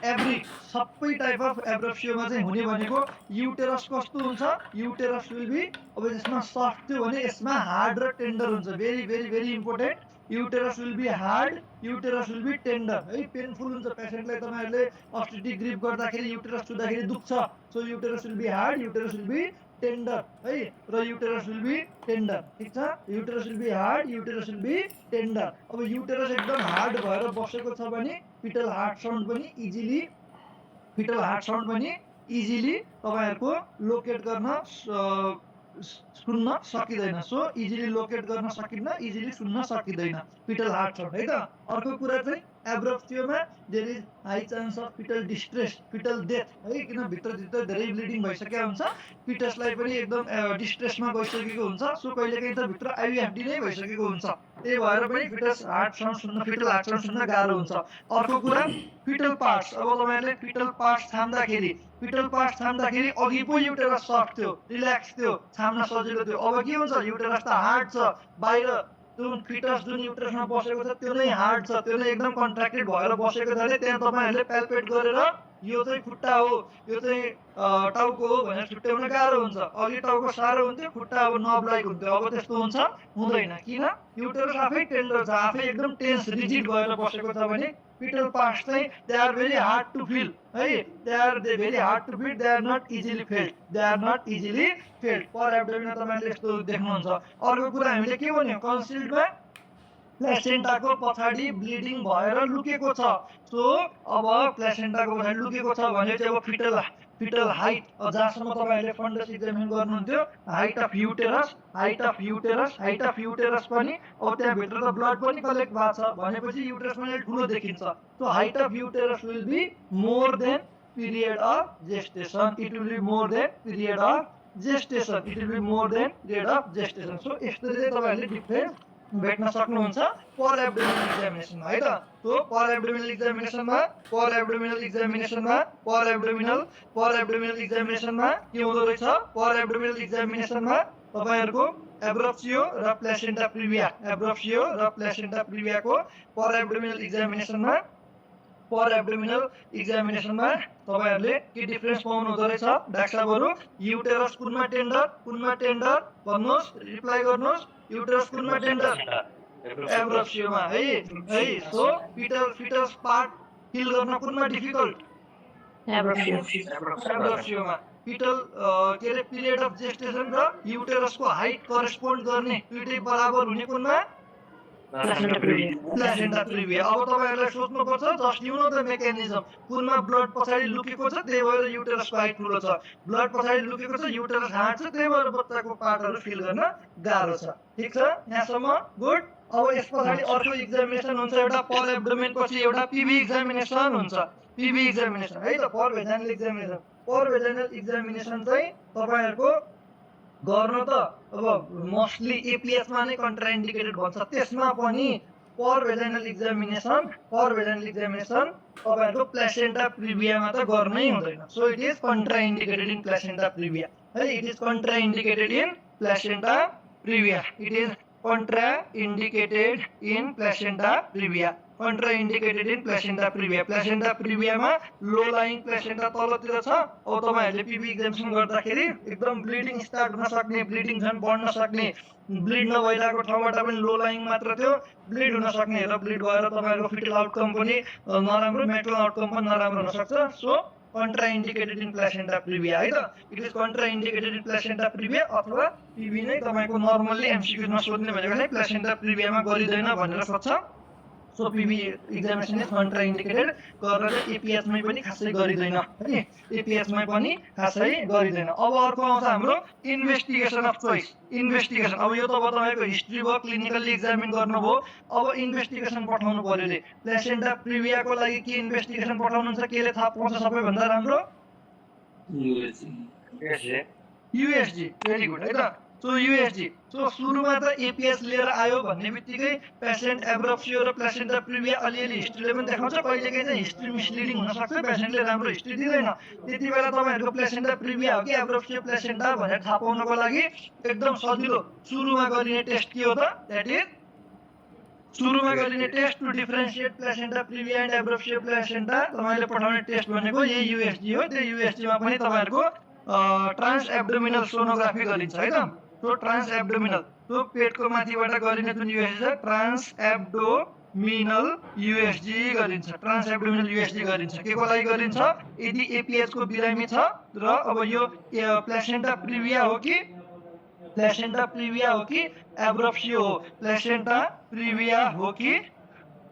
एभ्री सबै टाइप अफ एब्रोप्सियोमा चाहिँ हुने भनेको युटेरस कस्तो हुन्छ युटेरस विल बी अब यसमा सफ्ट थियो भने यसमा हार्ड र टेन्डर हुन्छ। Very very very important, uterus will be hard, uterus will be tender है। पेनफुल हुन्छ पेसेन्टलाई तपाईँहरूले अब्स्टेट्रिक ग्रिप गर्दाखेरि युटेरस छुँदाखेरि दुख्छ। So uterus will be hard, uterus will be tender है, र युटेरस विल बी टेन्डर, ठिक छ। Uterus will be hard, uterus will be tender. अब युटेरस एकदम हार्ड भएर बसेको छ भने फिटल हार्ट साउन्ड पनि इजिली तपाईँहरूको लोकेट गर्न सुन्न सकिँदैन। सो इजिली लोकेट गर्न सकिन्न, इजिली सुन्न सकिँदैन फिटल हार्ट साउन्ड है त। अर्को कुरा चाहिँ एब्रोप्सियोमा there is high chance of fetal distress, fetal death है, किन भित्रभित्र धेरै ब्लिडिङ भइसकेको हुन्छ, फिटसलाई पनि एकदम डिस्ट्रेसमा गइसकेको हुन्छ। सो कहिलेकाहीँ त भित्र आइभिएफडी नै भइसकेको हुन्छ, त्यही भएर पनि फिटल हार्ट साउन्ड सुन्न गाह्रो हुन्छ। अर्को कुरा फिटल पार्ट्स, अब तपाईँहरूले फिटल पार्ट्स छाम्दाखेरि अघि पो युटेरस सफ्ट थियो, रिल्याक्स थियो, छाम्न सजिलो थियो। अब के हुन्छ युटेरस त हार्ड छ, बाहिर जुन फिटस जुन युटेरसमा बसेको छ त्यो नै हार्ड छ, त्यो नै एकदम कन्ट्र्याक्टेड भएर बसेको छ भने त्यहाँ तपाईँहरूले प्याल्पेट गरेर यो चाहिँ खुट्टा हो यो चाहिँ टाउको हो भनेर छुट्याउन गाह्रो हुन्छ। अघि टाउको साह्रो हुन्थ्यो, खुट्टा अब नबलाइक हुन्थ्यो, अब त्यस्तो हुँदैन। किन युटेरस आफै टेन्डर छ, आफै एकदम टेन्स रिजिड भएर बसेको छ भने फिटल पार्ट्स चाहिँ they are very hard to feel है, they are very hard to feel, they are not easily felt, per एब्डोमिनमा तपाईँले यस्तो देख्नुहुन्छ। अर्को कुरा हामीले के भन्यो कन्सिल्डमा प्लेसेन्टाको पछाडि ब्लिडिङ भएर लुकेको छ। सो अब प्लेसेन्टाको पछाडि लुकेको छ भने चाहिँ अब फिटल हाइट जहाँसम्म तपाईँहरूले फन्डस एक्जामिन गर्नुहुन्थ्यो हाइट अफ युटेरस पनि अब त्यहाँभित्र त ब्लड पनि कलेक्ट भएको छ भनेपछि युटेरस पनि ठुलो देखिन्छ। So height of uterus will be more than period of gestation, it will be more than period of gestation. So यसरी चाहिँ तपाईँहरूले डिफ्रेन्स भेट्न सक्नुहुन्छ पर एब्डोमिनल एक्जामिनेसनमा है त। सो पर एब्डोमिनल एक्जामिनेसनमा के हुँदो रहेछ, पर एब्डोमिनल एक्जामिनेसनमा तपाईँहरूको एब्रोप्सियो र प्लेसेन्टा प्रिभियाको पर एब्डोमिनल एक्जामिनेसनमा तपाईँहरूले के डिफरेन्स पाउनु हुँदो रहेछ डाक्टर साहबहरू। युटेरस कुनमा टेन्डर भन्नुहोस्, रिप्लाई गर्नुहोस्। युटेरस कुनमा टेन्डर एब्रोप्सियोमा है। सो फिटस पार्ट फिल गर्न कुनमा डिफिकल्ट एब्रोप्सियोमा। फिटल के अरे पिरियड अफ जेस्टेसन र युटेरसको हाइट करेस्पोन्ड गर्ने दुईटै बराबर हुने कुनमा प्लेसेन्टा प्रिभिया। अब तपाईँहरूलाई सोच्नुपर्छ just you know the mechanism, कुनमा ब्लड पछाडि लुकेको छ त्यही भएर युटेरसको हाइट ठुलो छ, ब्लड पछाडि लुकेको छ युटेरस हार्ड छ त्यही भएर बच्चाको पार्टहरू फिल गर्न गाह्रो छ। ठिक छ यहाँसम्म गुड। अब यस पछाडि अर्को एक्जामिनेसन हुन्छ, एउटा पर एब्डोमेन पछि एउटा पिभी एक्जामिनेसन हुन्छ, है त। पर भेजाइनल एक्जामिनेसन चाहिँ तपाईँहरूको गर्न त अब मोस्टली एपिएसमा नै कन्ट्राइन्डिकेटेड भन्छ, त्यसमा पनि पर भेजाइनल एक्जामिनेसन तपाईहरुको प्लेसेन्टा प्रिभियामा त गर्नै हुँदैन so it is contraindicated in placenta प्रिभिया है it is contraindicated in placenta previa it is contraindicated in placenta previa contraindicated in placenta प्रिभिया placenta प्रिभियामा लो लाइङ प्लेसेन्टा तलतिर छ अब तपाईहरुले पिबी एक्जामिनेसन गर्दाखेरि एकदम ब्लिडिङ स्टार्ट हुन सक्ने ब्लिडिङ झन् बढ्न सक्ने ब्लिड नभइरहेको ठाउँबाट पनि लो लाइङ मात्र थियो ब्लिड हुन सक्ने र ब्लिड भएर तपाईहरुको फिटल आउटकम पनि नराम्रो मेटल आउटकम पनि नराम्रो हुन सक्छ सो कन्ट्राइन्डिकेटेड इन प्लेसेन्टा प्रिभिया है त it is contraindicated in placenta previa अथवा पिबी नै तपाईको नर्मल्ली एमसीक्यूमा सोध्ने भनेको चाहिँ प्लेसेन्टा प्रिभियामा गरिदैन भनेर सोध्छ सो पिबी एक्जामिनेसन इज कन्ट्राइन्डिकेटेड गरेर एपीएस मै पनि खासै गरिदैन है एपीएस मै पनि खासै गरिदैन अब अर्को आउँछ हाम्रो इन्भेस्टिगेसन अफ चोइस इन्भेस्टिगेसन अब यो त अब तपाईको हिस्ट्री भयो क्लिनिकली एक्जामिन गर्नुभयो अब इन्भेस्टिगेसन पठाउनु पर्यो रे प्लेसेन्टा प्रिभियाको लागि के इन्भेस्टिगेसन पठाउनुहुन्छ केले थाहा पाउँछ सबैभन्दा राम्रो युएसजी भेरी गुड है त सो युएसजी सो सुरुमा त एपीएस लिएर आयो भन्ने बित्तिकै पेशेन्ट एब्रप्सियो र प्लेसेन्टा प्रिभिया अलिअलि हिस्ट्रीले पनि देखाउँछ कहिलेकाहीँ चाहिँ हिस्ट्री मिसलिडिङ हुन सक्छ पेशेन्टले राम्रो हिस्ट्री दिँदैन त्यति बेला तपाईहरुको प्लेसेन्टा प्रिभिया हो कि एब्रप्सियो प्लेसेन्टा भनेर थाहा पाउनको लागि एकदम सजिलो सुरुमा गरिने टेस्ट के हो त दैट इज सुरुमा गरिने test to differentiate placenta previa and abruptio placenta तपाईले पठाउने टेस्ट भनेको यही युएसजी हो त्यो युएसजी मा पनि तपाईहरुको ट्रान्स एब्डोमिनल सोनोग्राफी गरिन्छ है त तो ट्रान्स एब्डोमिनल तो पेटको माथिबाट गरिने जुन युएसजी छ ट्रान्स एब्डोमिनल युएसजी गरिन्छ ट्रान्स एब्डोमिनल युएसजी गरिन्छ के को लागि गरिन्छ यदि एपीएच को बिरामी छ र अब यो प्लेसेन्टा प्रिभिया हो कि एब्रप्सियो हो प्लेसेन्टा प्रिभिया हो कि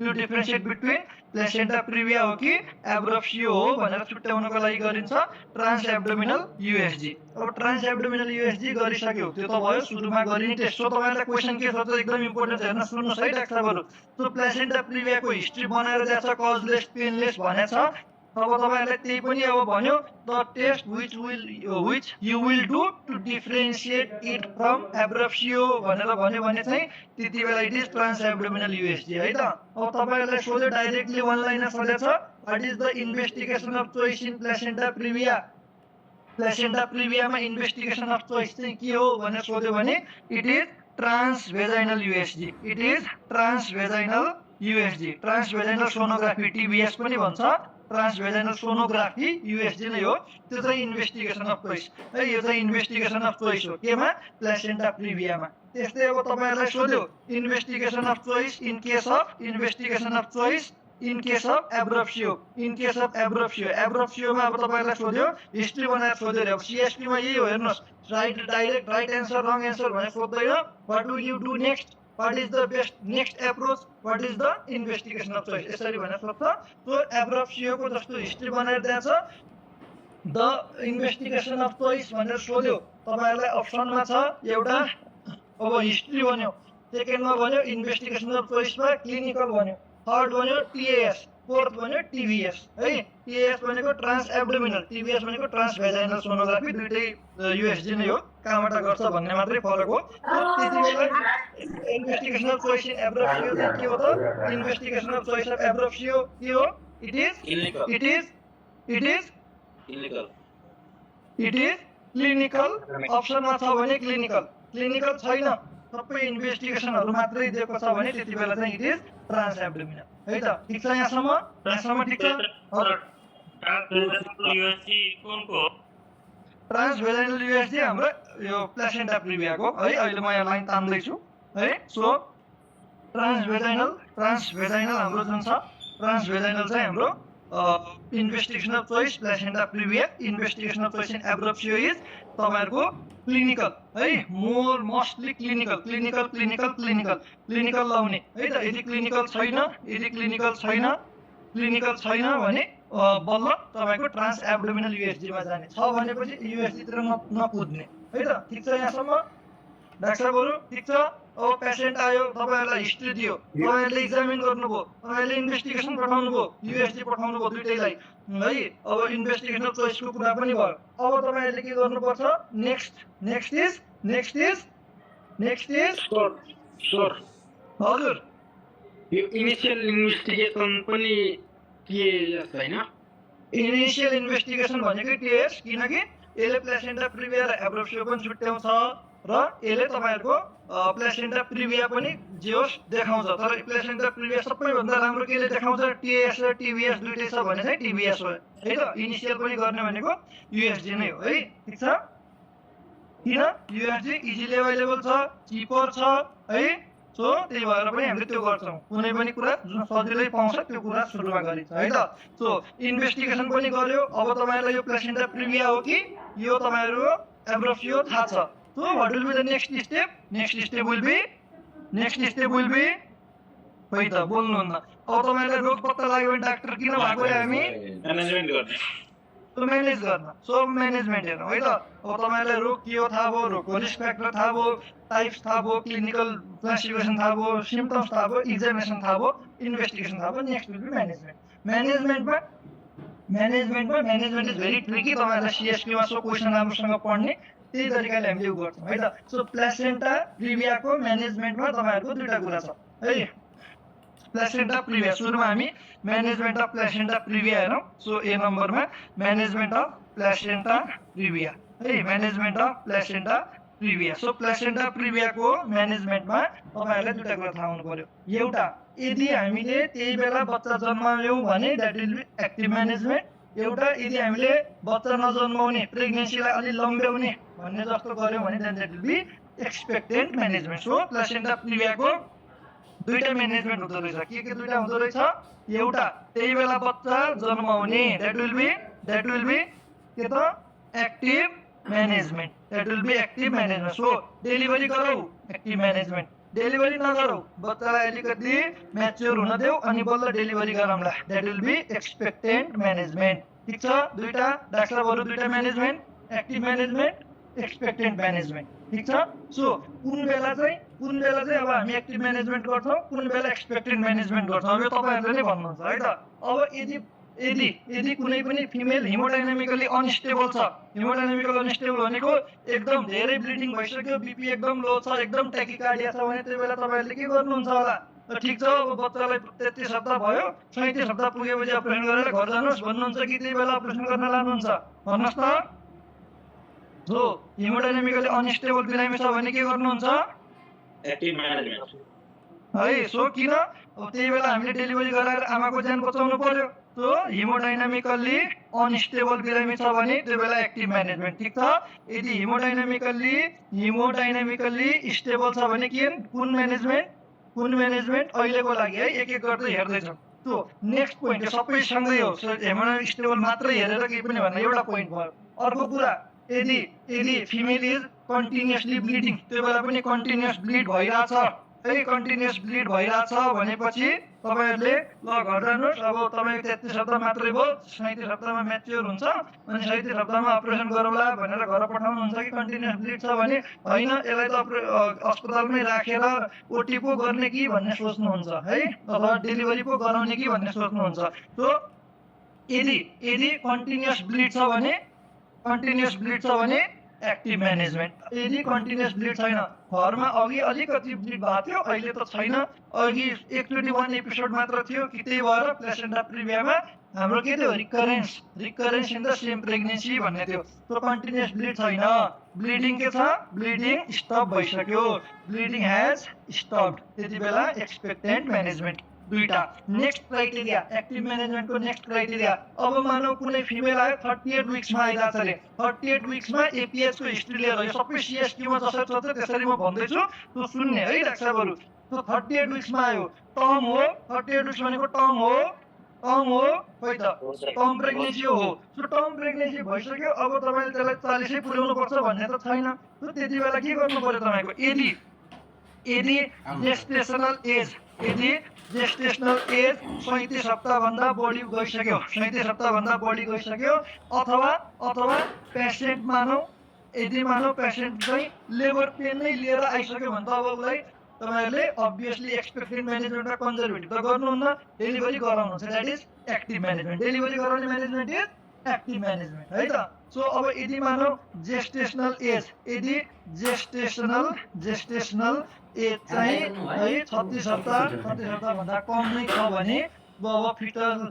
to differentiate between placenta previa हो कि एब्रप्सियो हो भनेर छुट्याउनको लागि गरिन्छ ट्रान्स एब्डोमिनल युएसजी अब ट्रान्स एब्डोमिनल युएसजी गरिसक्यो त्यो त भयो सुरुमा गरिने टेस्ट सो तपाईहरुलाई क्वेशन के छ त एकदम इम्पोर्टेन्ट हेर्न सुन्नुस् है डाक्टर साहबहरु सो प्लेसेन्टा प्रिभियाको हिस्ट्री बनाएर दिएको छ कजलेस पेनलेस भनेछ अब तपाईहरुलाई त्यही पनि अब भन्यो the test which you will do to differentiate it from abruptio भनेर भन्यो भने चाहिँ त्यति बेला it is trans abdominal USG है त अब तपाईहरुलाई सोध्यो डाइरेक्टली वन लाइनर सोधेछ what is the investigation of choice in placenta प्रिभिया placenta प्रिभियामा इन्भेस्टिगेसन अफ चोइस चाहिँ के हो भनेर सोध्यो भने it is transvaginal USG it is transvaginal USG transvaginal sonography TVS पनि भन्छ ट्रान्सभेजाइनल सोनोग्राफी युएसजी नै हो त्यो चाहिँ इन्भेस्टिगेसन अफ चोइस है यो चाहिँ इन्भेस्टिगेसन अफ चोइस हो केमा प्लेसेन्टा प्रिभियामा त्यस्तै अब तपाईहरुलाई सोध्यो investigation of choice in case of investigation of choice in case of abruptio एब्रप्सियोमा अब तपाईहरुलाई सोध्यो हिस्ट्री बनाएर सोध्यो रे अब सीएसपी मा यही हो हेर्नुस् डाइरेक्ट राइट एन्सर रङ एन्सर भनेर सोध्दैन what will you do next what is the best next approach what is the investigation of choice यसरी भनेर सोध्छ सो एब्रप्सियो को जस्तो हिस्ट्री बनाएर दिएको छ द इन्भेस्टिगेसन अफ चोइस भनेर सोध्यो तपाईहरुलाई अप्सनमा छ एउटा अब हिस्ट्री भन्यो सेकेन्डमा भन्यो इन्भेस्टिगेसन अफ चोइसमा क्लिनिकल भन्यो थर्ड भन्यो टीएएस फोर्थ भन्यो टीबीएस है टीएएस भनेको ट्रान्स एब्डोमिनल टीबीएस भनेको ट्रान्सभेजाइनल सोनोग्राफी दुईटै युएसजी नै हो कहाँबाट गर्छ भन्ने मात्रै फरक हो त्यतिबेला इन्भेस्टिगेसन अफ चोइस इन एब्रप्सियो के हो त इन्भेस्टिगेसन अफ चोइस अफ एब्रप्सियो के हो इट इज क्लिनिकल अप्सनमा छ भने क्लिनिकल छैन सबै इन्भेस्टिगेसनहरु मात्रै दिएको छ भने त्यतिबेला चाहिँ इट इज ट्रान्स एब्डोमिनल है त ठीक छ यहाँसम्म ठीक छ युएसजी कुनको ट्रान्सभेजाइनल युएसजी हाम्रो यो प्लेसेन्टा प्रिभियाको है अहिले म यहाँ लाइन तान्दै छु है सो ट्रान्सभेजाइनल हाम्रो जुन छ ट्रान्सभेजाइनल चाहिँ हाम्रो investigation of choice placenta previa investigation of choice in abruptio is तपाईहरुको क्लिनिकल है मोस्टली क्लिनिकल लाउने है त यदि क्लिनिकल छैन भने बल्ल तपाईको ट्रान्स एब्डोमिनल युएसजी मा जाने छ भनेपछि युएसजी तिर नकुद्ने है त ठीक छ यहाँसम्म डाक्टर साहबहरु ठीक छ अब पेशेन्ट आयो तपाईहरुलाई हिस्ट्री दियो तपाईहरुले एक्जामिन गर्नुभयो तपाईहरुले इन्भेस्टिगेसन पठाउनु भयो युएसजी पठाउनु भयो दुईटैलाई है अब इन्भेस्टिगेसन अफ चोइसको कुरा पनि भयो अब तपाईहरुले के गर्नुपर्छ नेक्स्ट इज हजुर यो इनिसियल इन्भेस्टिगेसन पनि टिएएस हैन इनिसियल इन्भेस्टिगेसन भनेकै टिएस, किनकि यसले प्लेसेन्टा प्रिभिया र एब्रोप्सियो पनि छुट्याउँछ र यसले तपाईँहरूको प्लेसेन्टा प्रिभिया पनि जे होस् देखाउँछ। तर प्लेसेन्टा प्रिभिया सबैभन्दा राम्रो केले देखाउँछ, टिएस र टिबिएस दुइटै छ भने चाहिँ टिबिएस हो है त। इनिसियल पनि गर्ने भनेको युएसजी नै हो है, ठिक छ। किन युएसजी इजिली एभाइलेबल छ, चिपर छ है, सो त्यही भएर पनि हामीले त्यो गर्छौँ। कुनै पनि कुरा जुन सजिलै पाउँछ त्यो कुरा सुरुमा गरिन्छ है त। सो इन्भेस्टिगेसन पनि गर्यो, अब तपाईँहरूलाई यो प्लेसेन्टा प्रिभिया हो कि यो तपाईँहरूको एब्रोप्सियो थाहा छ। So what will be the next step? Next step will be खै त बोल्नुहुन्न। अब तपाईँलाई रोग पत्ता लाग्यो भने डाक्टर किन भएको रे हामी? म्यानेजमेन्ट गर्ने म्यानेज गर्न। सो म्यानेजमेन्ट हेर्नु है त। अब तपाईँलाई रोग के हो थाहा भयो, रोगको रिस्क फ्याक्टर थाहा भयो, टाइप्स थाहा भयो, क्लिनिकल क्लासिफिकेसन थाहा भयो, सिम्पटम्स थाहा भयो, एक्जामिनेसन थाहा भयो, इन्भेस्टिगेसन थाहा भयो, next will be management. Management is very tricky. तपाईँहरूलाई सिएसपीमा सो क्वेसन राम्रोसँग पढ्ने त्यही तरिकाले हामीले यो गर्छौँ है त। सो प्लेसेन्टा प्रिभियाको म्यानेजमेन्टमा तपाईँहरूको दुईवटा कुरा छ है। प्लेसेन्टा प्रिभिया, सुरुमा हामी म्यानेजमेन्ट अफ प्लेसेन्टा प्रिभिया हेरौँ। सो ए नम्बरमा म्यानेजमेन्ट अफ प्लेसेन्टा प्रिभिया है, management of placenta प्रिभिया। So placenta प्रिभियाको म्यानेजमेन्टमा तपाईँहरूलाई दुईवटा कुरा थाहा हुनु पर्यो। एउटा, यदि हामीले त्यही बेला बच्चा जन्मायौँ भने that will be active management. एउटा, यदि हामीले बच्चा नजन्माउने, प्रेग्नेन्सीलाई अलि लम्ब्याउने भन्ने जस्तो गर्यौँ भने then that will be expectant management. So placenta प्रिभियाको दुईटा म्यानेजमेन्ट हुँदो रहेछ। के दुईटा हुँदो रहेछ? एउटा, त्यही बेला बच्चा जन्माउने, द्याट विल बी के त active management, that will be active management. So delivery गरौ, एक्टिभ म्यानेजमेन्ट। डेलिभरी नगरौ, बच्चालाई अलिकति म्याच्योर हुन देऊ अनि बल्ल डेलिभरी गरौँला, that will be expectant management. ठिक छ, दुईटा डाक्टरहरू दुईटा management, active management, expectant management. ठिक छ। सो कुन बेला चाहिँ अब हामी एक्टिभ म्यानेजमेन्ट गर्छौँ, कुन बेला एक्सपेक्टेन्ट म्यानेजमेन्ट गर्छौँ, अब यो तपाईँहरूले नै भन्नुहुन्छ है त। अब यदि कुनै पनि फिमेल हिमोडाइनामिकली अनस्टेबल छ, हिमोडाइनामिकल अनस्टेबल भनेको एकदम धेरै ब्लिडिङ भइसक्यो, बिपी एकदम लो छ, एकदम ट्याकिकार्डिया छ भने त्यो बेला तपाईँहरूले के गर्नुहुन्छ होला? ठिक छ, अब बच्चालाई 33 हप्ता भयो, 37 हप्ता पुगेपछि अपरेसन गरेर घर जानुहोस् भन्नुहुन्छ कि त्यही बेला अपरेसन गर्न लानुहुन्छ? भन्नुहोस् त। जो हिमोडाइनामिकली अनस्टेबल बिरामी छ भने के गर्नुहुन्छ? एक्टिभ म्यानेजमेन्ट है। सो किन? अब त्यही बेला हामीले डेलिभरी गराएर आमाको ज्यान बचाउनु पर्यो। सो हिमोडाइनामिकल्ली अनस्टेबल बिरामी छ भने त्यो बेला एक्टिभ म्यानेजमेन्ट। ठिक छ। यदि हिमोडाइनामिकल्ली स्टेबल छ भने कुन म्यानेजमेन्ट अहिलेको लागि है एक एक गर्दै हेर्दैछौँ। सो नेक्स्ट पोइन्ट सबै सँगै हो। सो हिमोडाइनामिक स्टेबल मात्रै हेरेर केही पनि भन्ने एउटा पोइन्ट भयो। अर्को कुरा, यदि फिमेल इज कन्टिन्युसली ब्लिडिङ, त्यो बेला पनि कन्टिन्युस ब्लिड भइरहेछ है, कन्टिन्युस ब्लिड भइरहेछ भनेपछि तपाईँहरूले ल घर जानुहोस्, अब तपाईँको 33 हप्ता मात्रै भयो, 37 हप्तामा म्याच्योर हुन्छ अनि 37 हप्तामा अपरेसन गरौँला भनेर घर पठाउनुहुन्छ कि कन्टिन्युस ब्लिड छ भने होइन, यसलाई त अस्पतालमै राखेर ओटी पो गर्ने कि भन्ने सोच्नुहुन्छ है, अथवा डेलिभरी पो गराउने कि भन्ने सोच्नुहुन्छ। सो यदि कन्टिन्युस ब्लिड छ भने एक्टिभ म्यानेजमेन्ट। यदि कन्टिन्युस ब्लिड छैन, घरमा अघि अलिकति ब्लिड भएको थियो, अहिले त छैन, अघि एकचोटि 1 एपिसोड मात्र थियो कि त्यही भएर प्लेसेन्टा प्रिभियामा हाम्रो के थियो? Recurrence in the same pregnancy भन्ने थियो। त्यो कन्टिन्युस ब्लिड छैन, ब्लिडिङ के छ? ब्लिडिङ स्टप भइसक्यो, ब्लिडिङ हेज स्टप्ड, त्यति बेला एक्सपेक्टेन्ट म्यानेजमेन्ट। दुईटा। नेक्स्ट क्राइटेरिया, एक्टिभ म्यानेजमेन्टको नेक्स्ट क्राइटेरिया, अब मानौ कुनै फिमेल आयो 38 विक्समा आइरहेछ अरे, 38 विक्समा एपिएचको हिस्ट्री लिएर, यो सबै सिएसटीमा जसरी छ त्यसरी म भन्दैछु, त्यो सुन्ने है डाक्टरहरू। त्यो 38 विक्समा आयो, टर्म हो, 38 विक्स भनेको टर्म हो खै त, टर्म प्रेग्नेन्सी हो। सो टर्म प्रेग्नेन्सी भइसक्यो, अब तपाईँले त्यसलाई 40 पुर्याउनु पर्छ भन्ने त छैन। त्यति बेला के गर्नु पर्यो तपाईँको? यदि जेस्टेसनल एज 37 हप्ताभन्दा बढी गइसक्यो, अथवा पेसेन्ट मानौ पेसेन्ट चाहिँ लेबर पेन नै लिएर आइसक्यो भने त अब उसलाई तपाईँहरूले अभियसली एक्सपेक्टेड म्यानेजमेन्टमा कन्जर्भेटिभ त गर्नुहुन्न, डेलिभरी गराउनुहुन्छ, that is active management. Delivery गराउने म्यानेजमेन्ट इज एक्टिभ म्यानेजमेन्ट है त। सो अब यदि मानौ जेस्टेसनल एज, यदि जेस्टेसनल एज चाहिँ है 36 हप्ता भन्दा कम नै छ भने अब फिटल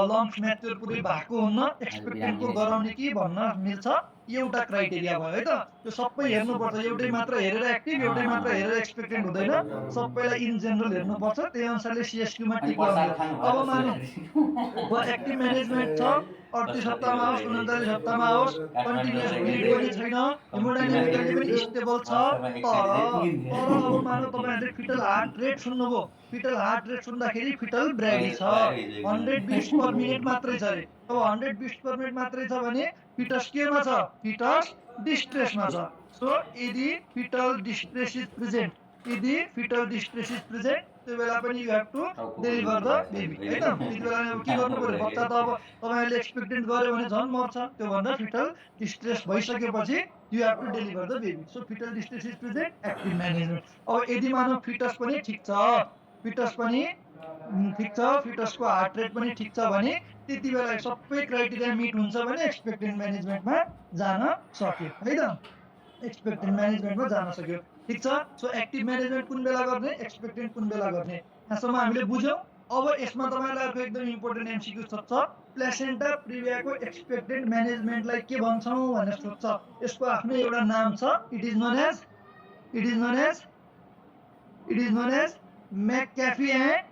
लङ्स म्याच्योर पुरै भएको हुन्न, एक्सपेक्टेन्टको गराउने कि भन्न मिल्छ, एउटा क्राइटेरिया भयो है त। त्यो सबै हेर्नुपर्छ, एउटै मात्र हेरेर एक्टिभ, एउटै मात्र हेरेर एक्सपेक्टेन्ट हुँदैन, सबैलाई इन जेनरल हेर्नुपर्छ, त्यही अनुसारले सिएसक्यूमा टिक लगाउने। अब मानौ एक्टिभ म्यानेजमेन्ट छ, 38 हप्तामा होस् 39 हप्तामा होस्, कन्टिन्युअस ब्लिड पनि छैन, हेमोडाइनामिकली पनि स्टेबल छ, तर अब मानौ तपाईहरुले फिटल हार्ट रेट सुन्नुभयो, फिटल हार्ट रेट सुन्दाखेरि फिटल ब्रेडी छ, 100 बीट्स पर मिनेट मात्रै छ रे। अब 100 बीट्स पर मिनेट मात्रै छ भने फिटस केमा छ? फिटस डिस्ट्रेसमा छ। सो यदि फिटल डिस्ट्रेस इज प्रेजेन्ट, यदि फिटल डिस्ट्रेस इज प्रेजेन्ट, त्यो बेला पनि you have to deliver the baby है त। त्यति बेला अब के गर्नु पर्यो? बच्चा त अब तपाईहरुले एक्सपेक्टेन्ट गर्यो भने झन् मर्छ, त्यो भन्दा फिटल डिस्ट्रेस भइसकेपछि you have to deliver the baby. So fetal distress is present, active management. अब यदि मानौ फिटस पनि ठिक छ, फिटस पनि ठिक छ, फिटसको हार्ट रेट पनि ठिक छ भने त्यति बेला सबै क्राइटेरिया मिट हुन्छ भने एक्सपेक्टेन्ट म्यानेजमेन्टमा जान सक्यो है त। एक्सपेक्टेन्ट म्यानेजमेन्टमा जान सक्यो, ठिक छ। सो एक्टिभ म्यानेजमेन्ट कुन बेला गर्ने, एक्सपेक्टेन्ट कुन बेला गर्ने, यहाँसम्म हामीले बुझ्यौँ। अब यसमा तपाईलाई अर्को एकदम इम्पोर्टेन्ट एमसिक्यू छ, प्लेसेन्टा प्रिभियाको एक्सपेक्टेन्ट म्यानेजमेन्टलाई के भन्छौँ भनेर सोध्छ। यसको आफ्नै एउटा नाम छ, it is known as Macafee and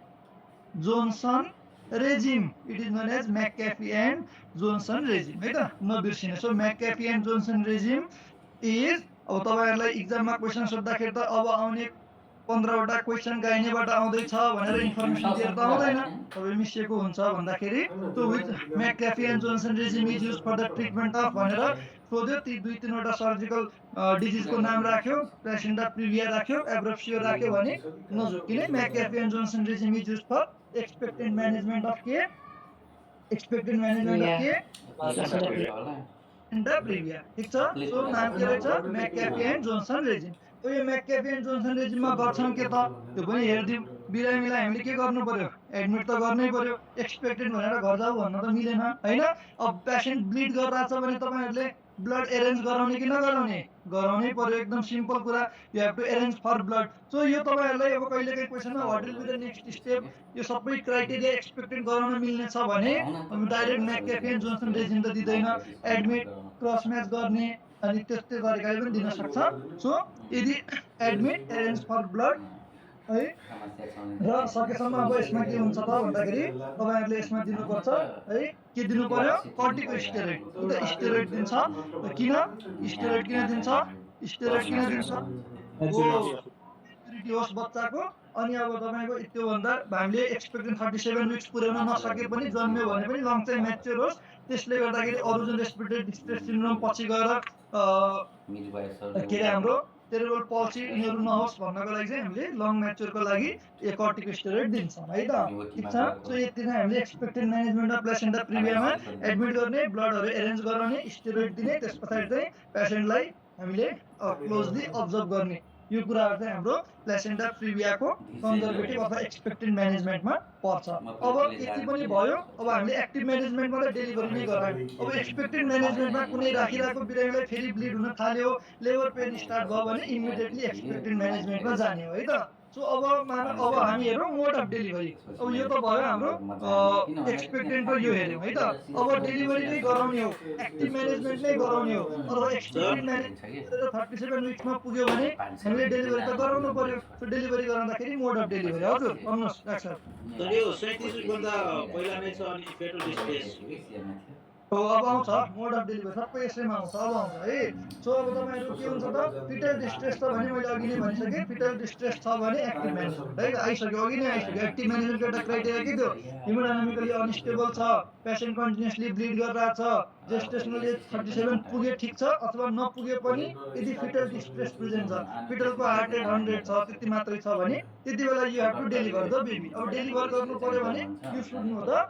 Johnson regime. It is known as Macafee and Johnson regime है त, नबिर्सिने। So Macafee and Johnson regime is, अब तपाईहरुलाई एक्जाममा क्वेशन सोध्दाखेरि त अब आउने 15 वटा क्वेशन गाइनेबाट आउँदैछ भनेर इन्फर्मेसन दिएर त आउँदैन, तपाईँ मिसिएको हुन्छ भन्दाखेरि त्यो with Macafee and Johnson regime is use for the treatment of भनेर सोध्यो। ती 2-3 वटा सर्जिकल डिजिजको नाम राख्यो, प्लेसेन्टा प्रिभिया राख्यो, एब्रप्सियो राख्यो भने नझुक्किने। Macafee and Johnson regime is use for expectant management of के, एक्सपेक्टेन्ट म्यानेजमेन्ट अफ के, प्लेसेन्टा प्रिभिया, ठिक छ। सो नाम के रहेछ? Macafee and Johnson regime. तो यो मैक्याफी एन्ड जोन्सन रेजिममा गर्छौँ के त, त्यो पनि हेरिदिउँ। बिरामीलाई हामीले के गर्नु पर्यो? एडमिट त गर्नै पर्यो, एक्सपेक्टेन्ट भनेर घर जाऊ भन्न त मिलेन हैन। अब पेसेन्ट ब्लिड गरिरहेछ भने तपाईहरुले ब्लड एरेन्ज गराउने कि नगराउने? गराउनै पर्यो, एकदम सिम्पल कुरा, you have to arrange for blood. So यो तपाईहरुलाई अब कहिलेकाहीँ क्वेशनमा what will be the next step, यो सबै क्राइटेरिया एक्सपेक्टेन्ट गराउन मिल्ने छ भने direct Macafee and Johnson regime त दिँदैन, एडमिट क्रस म्याच गर्ने अनि त्यस्तै तरिकाले पनि दिन सक्छ। सो यदि एडमिट एरेन्ज फर ब्लड है, र सकेसम्म अब यसमा के हुन्छ त भन्दाखेरि तपाईहरुले यसमा दिनुपर्छ है, के दिनु पर्यो? कर्टिकोस्टेरोइड। एउटा स्टेरोइड दिन्छ। किन स्टेरोइड किन दिन्छ? स्टेरोइड किन दिन्छ? मेच्युरिटी होस् बच्चाको। अनि अब तपाईको त्यो भन्दा हामीले एक्सपेक्टेन्ट 37 विक्स पुर्याउन नसके पनि जन्म्यो भने पनि लङ चाहिँ म्याच्योर होस्, त्यसले गर्दाखेरि अरु जुन रेस्पिरेटरी डिस्ट्रेस सिन्ड्रोम पछि गएर के रे हाम्रो सेरेब्रल पल्सी यिनीहरू नहोस् भन्नको लागि चाहिँ हामीले लङ म्याच्योरको लागि कर्टिकोस्टेरोइड दिन्छौँ है त, ठिक छ। सो यति नै हामीले एक्सपेक्टेन्ट म्यानेजमेन्ट अफ प्लेसेन्टा प्रिभियामा एडमिट गर्ने, ब्लडहरू एरेन्ज गराउने, स्टेरोइड दिने, त्यस पछाडि चाहिँ पेसेन्टलाई हामीले क्लोजली अब्जर्भ गर्ने, यो कुराहरु चाहिँ हाम्रो प्लेसेन्टा प्रिभियाको कन्जर्भेटिभ अथवा एक्सपेक्टेन्ट म्यानेजमेन्टमा पर्छ। अब यति पनि भयो। अब हामीले एक्टिभ म्यानेजमेन्टमा त डेलिभरी नै गरायौँ। अब एक्सपेक्टेन्ट म्यानेजमेन्टमा कुनै राखिरहेको बिरामीलाई फेरि ब्लिड हुन थाल्यो, लेबर पेन स्टार्ट भयो भने इमिडिएटली एक्सपेक्टेन्ट म्यानेजमेन्टमा जाने हो है त। सो अब हामी हेरौँ मोड अफ डेलिभरी। अब यो त भयो हाम्रो एक्सपेक्टेन्टको यो हेर्यौँ है त। अब डेलिभरी नै गराउने हो, एक्टिभ म्यानेजमेन्ट नै गराउने हो, अथवा एक्सपेक्टेन्ट म्यानेजमेन्ट 37 विक्समा पुग्यो भने हामीले डेलिभरी त गराउनु पर्यो। सो डेलिभरी गराउँदाखेरि मोड अफ डेलिभरी, हजुर भन्नुहोस् डाक्टर। तर यो 37 विकभन्दा पहिला नै छ अनि फेटल डिस्ट्रेस हो, अब आउँछ मोड अफ डेलिभरी, सबै यसैमा आउँछ, अब आउँछ है। सो अब तपाईहरु के हुन्छ त, फिटल डिस्ट्रेस छ भने मैले अघि नै भनिसकेँ, फिटल डिस्ट्रेस छ भने एक्टिभ म्यानेजमेन्ट है त, आइसक्यो, अघि नै आइसक्यो। एक्टिभ म्यानेजमेन्टको एउटा क्राइटेरिया के थियो? हेमोडायनामिकली अनस्टेबल छ, पेसेन्ट कन्टिन्युअसली ब्लिड गरिरहेछ, जेस्टेसनल एज 37 पुगे ठिक छ, अथवा नपुगे पनि यदि फिटल डिस्ट्रेस प्रेजेन्ट छ, फिटलको हार्ट रेट 100 छ, त्यति मात्रै छ भने त्यति बेला you have to deliver the baby. अब डेलिभर गर्नु पर्यो भने you should know the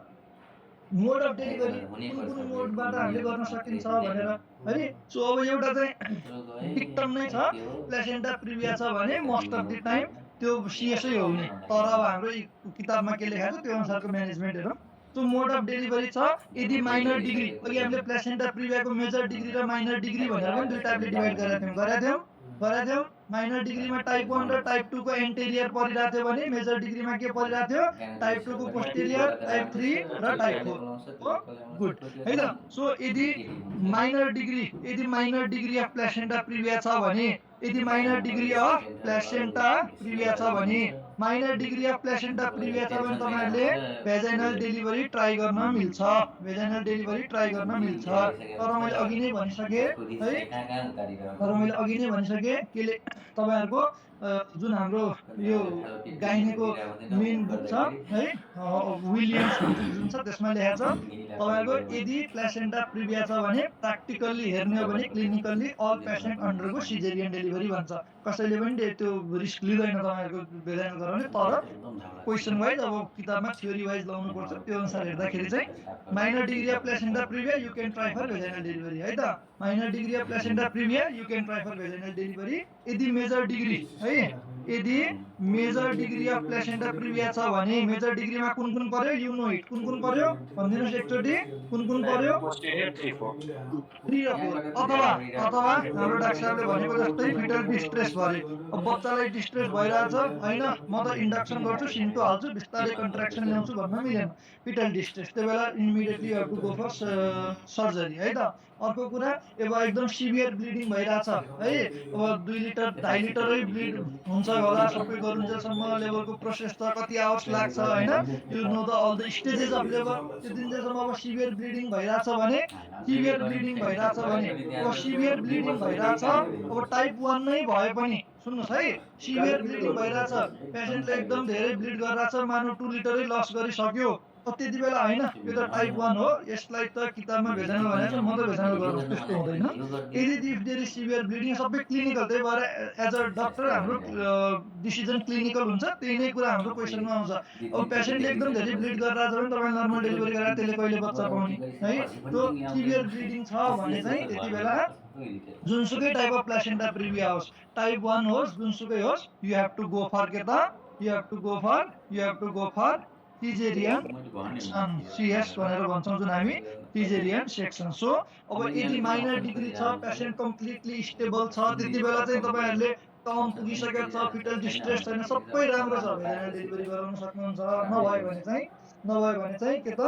mode of delivery, कुन मोडबाट हामीले गर्न सकिन्छ भनेर है। सो अब एउटा चाहिँ डिक्टम नै छ, प्लेसेन्टा प्रिभिया छ भने मोस्ट अफ द टाइम त्यो सिएसै हो हुने, तर अब हाम्रो किताबमा के लेखेको छ त्यो अनुसारको म्यानेजमेन्ट हेरौँ। सो मोड अफ डेलिभरी छ यदि माइनर डिग्री अघि हामीले प्लेसेन्टा प्रिभियाको मेजर डिग्री र माइनर डिग्री भनेर पनि दुई टाइपले डिभाइड गरेका थियौँ माइनर डिग्रीमा टाइप 1 र टाइप 2 को एन्टेरियर परिरहेको थियो भने मेजर डिग्रीमा के परिरहेको थियो टाइप 2 को पोस्टेरियर टाइप 3 र टाइप 4 गुड है त सो यदि minor degree of placenta previa छ भने यदि minor degree of placenta previa छ भने minor degree of placenta previa छ भने तपाईहरुले भेजाइनल डेलिभरी ट्राई गर्न मिल्छ तर मैले अघि नै भनिसके है केले तपाईहरुको जुन हाम्रो यो गाइनेको मेन बुक छ है विलियम्स जुन छ त्यसमा लेखेको छ तपाईहरुको यदि प्लेसेन्टा प्रिभिया छ भने प्र्याक्टिकली हेर्ने हो भने क्लिनिकली अल पेशेन्ट अन्डरको सिजेरियन डेलिभरी भन्छ कसैले पनि त्यो रिस्क लिँदैन तपाईहरुको भेजाइनल गराउने तर क्वेशन वाइज अब किताबमा थ्योरी वाइज लाउनु पर्छ त्यो अनुसार हेर्दाखेरि चाहिँ minor degree of placenta previa you can try for vaginal delivery है त minor degree of placenta previa you can try for vaginal delivery यदि मेजर डिग्री है यदि major degree of placenta previa छ भने मेजर डिग्रीमा कुन पर्यो यु नो इट कुन पर्यो भन्दिनुस् एकचोटी कुन पर्यो 3 र 4 अथवा हाम्रो डाक्टर साहबले भनेको जस्तै फिटल डिस्ट्रेस भरे अब बच्चालाई डिस्ट्रेस भइराछ हैन म त इन्डक्सन गर्छु सिन्टो हाल्छु बिस्तारै कन्ट्र्याक्सन ल्याउँछु भन्न मिलेन फिटल डिस्ट्रेस त्यसबेला immediately you to go for surgery है त अर्को कुरा अब एकदम सिभियर ब्लिडिङ भइराछ है अब 2 लिटर 2.5 लिटरै ब्लिड हुन्छ होला सबै गरुन्जेलसम्म लेभलको प्रोसेस त कति आवर्स लाग्छ हैन you know the all the stages of level त्यो दिनसम्म अब सिभियर ब्लिडिङ भइराछ भने अब सिभियर ब्लिडिङ भइराछ अब टाइप 1 नै भए पनि सुन्नुस् है सिभियर ब्लिडिङ भइराछ पेशेन्टले एकदम धेरै ब्लिड गरिराछ मानव 2 लिटरै लस गरिसक्यो त्यति बेला हैन यो त टाइप 1 हो यसलाई त किताबमा भेजाइनल भनेको म त भेजाइनल गर्नु त्यस्तो हुँदैन यदि if there is severe bleeding सबै क्लिनिकल त्यही भएर एज अ डाक्टर हाम्रो डिसिजन क्लिनिकल हुन्छ त्यही नै कुरा हाम्रो क्वेशनमा आउँछ अब पेशेन्टले एकदम धेरै ब्लिड गरिरहेछ भने तपाईले नर्मल डेलिभरी गराएर त्यसले कहिले बच्चा पाउने है त्यो सिभियर ब्लिडिङ छ भने चाहिँ त्यति बेला जुनसुकै टाइप अफ प्लेसेन्टा प्रिभिया होस् टाइप 1 होस् जुनसुकै होस् you have to go for के त you have to go for caesarean CS भनेर भन्छौं जुन हामी सिजेरियन सेक्सन सो अब यदि माइनर डिग्री छ पेशेन्ट कम्प्लिटली स्टेबल छ त्यति बेला चाहिँ तपाईहरुले टर्म पुगिसकेको छ फिटल डिस्ट्रेस छैन सबै राम्रो छ भेजाइनल डेलिभरी गराउन सक्नुहुन्छ नभए भने चाहिँ के त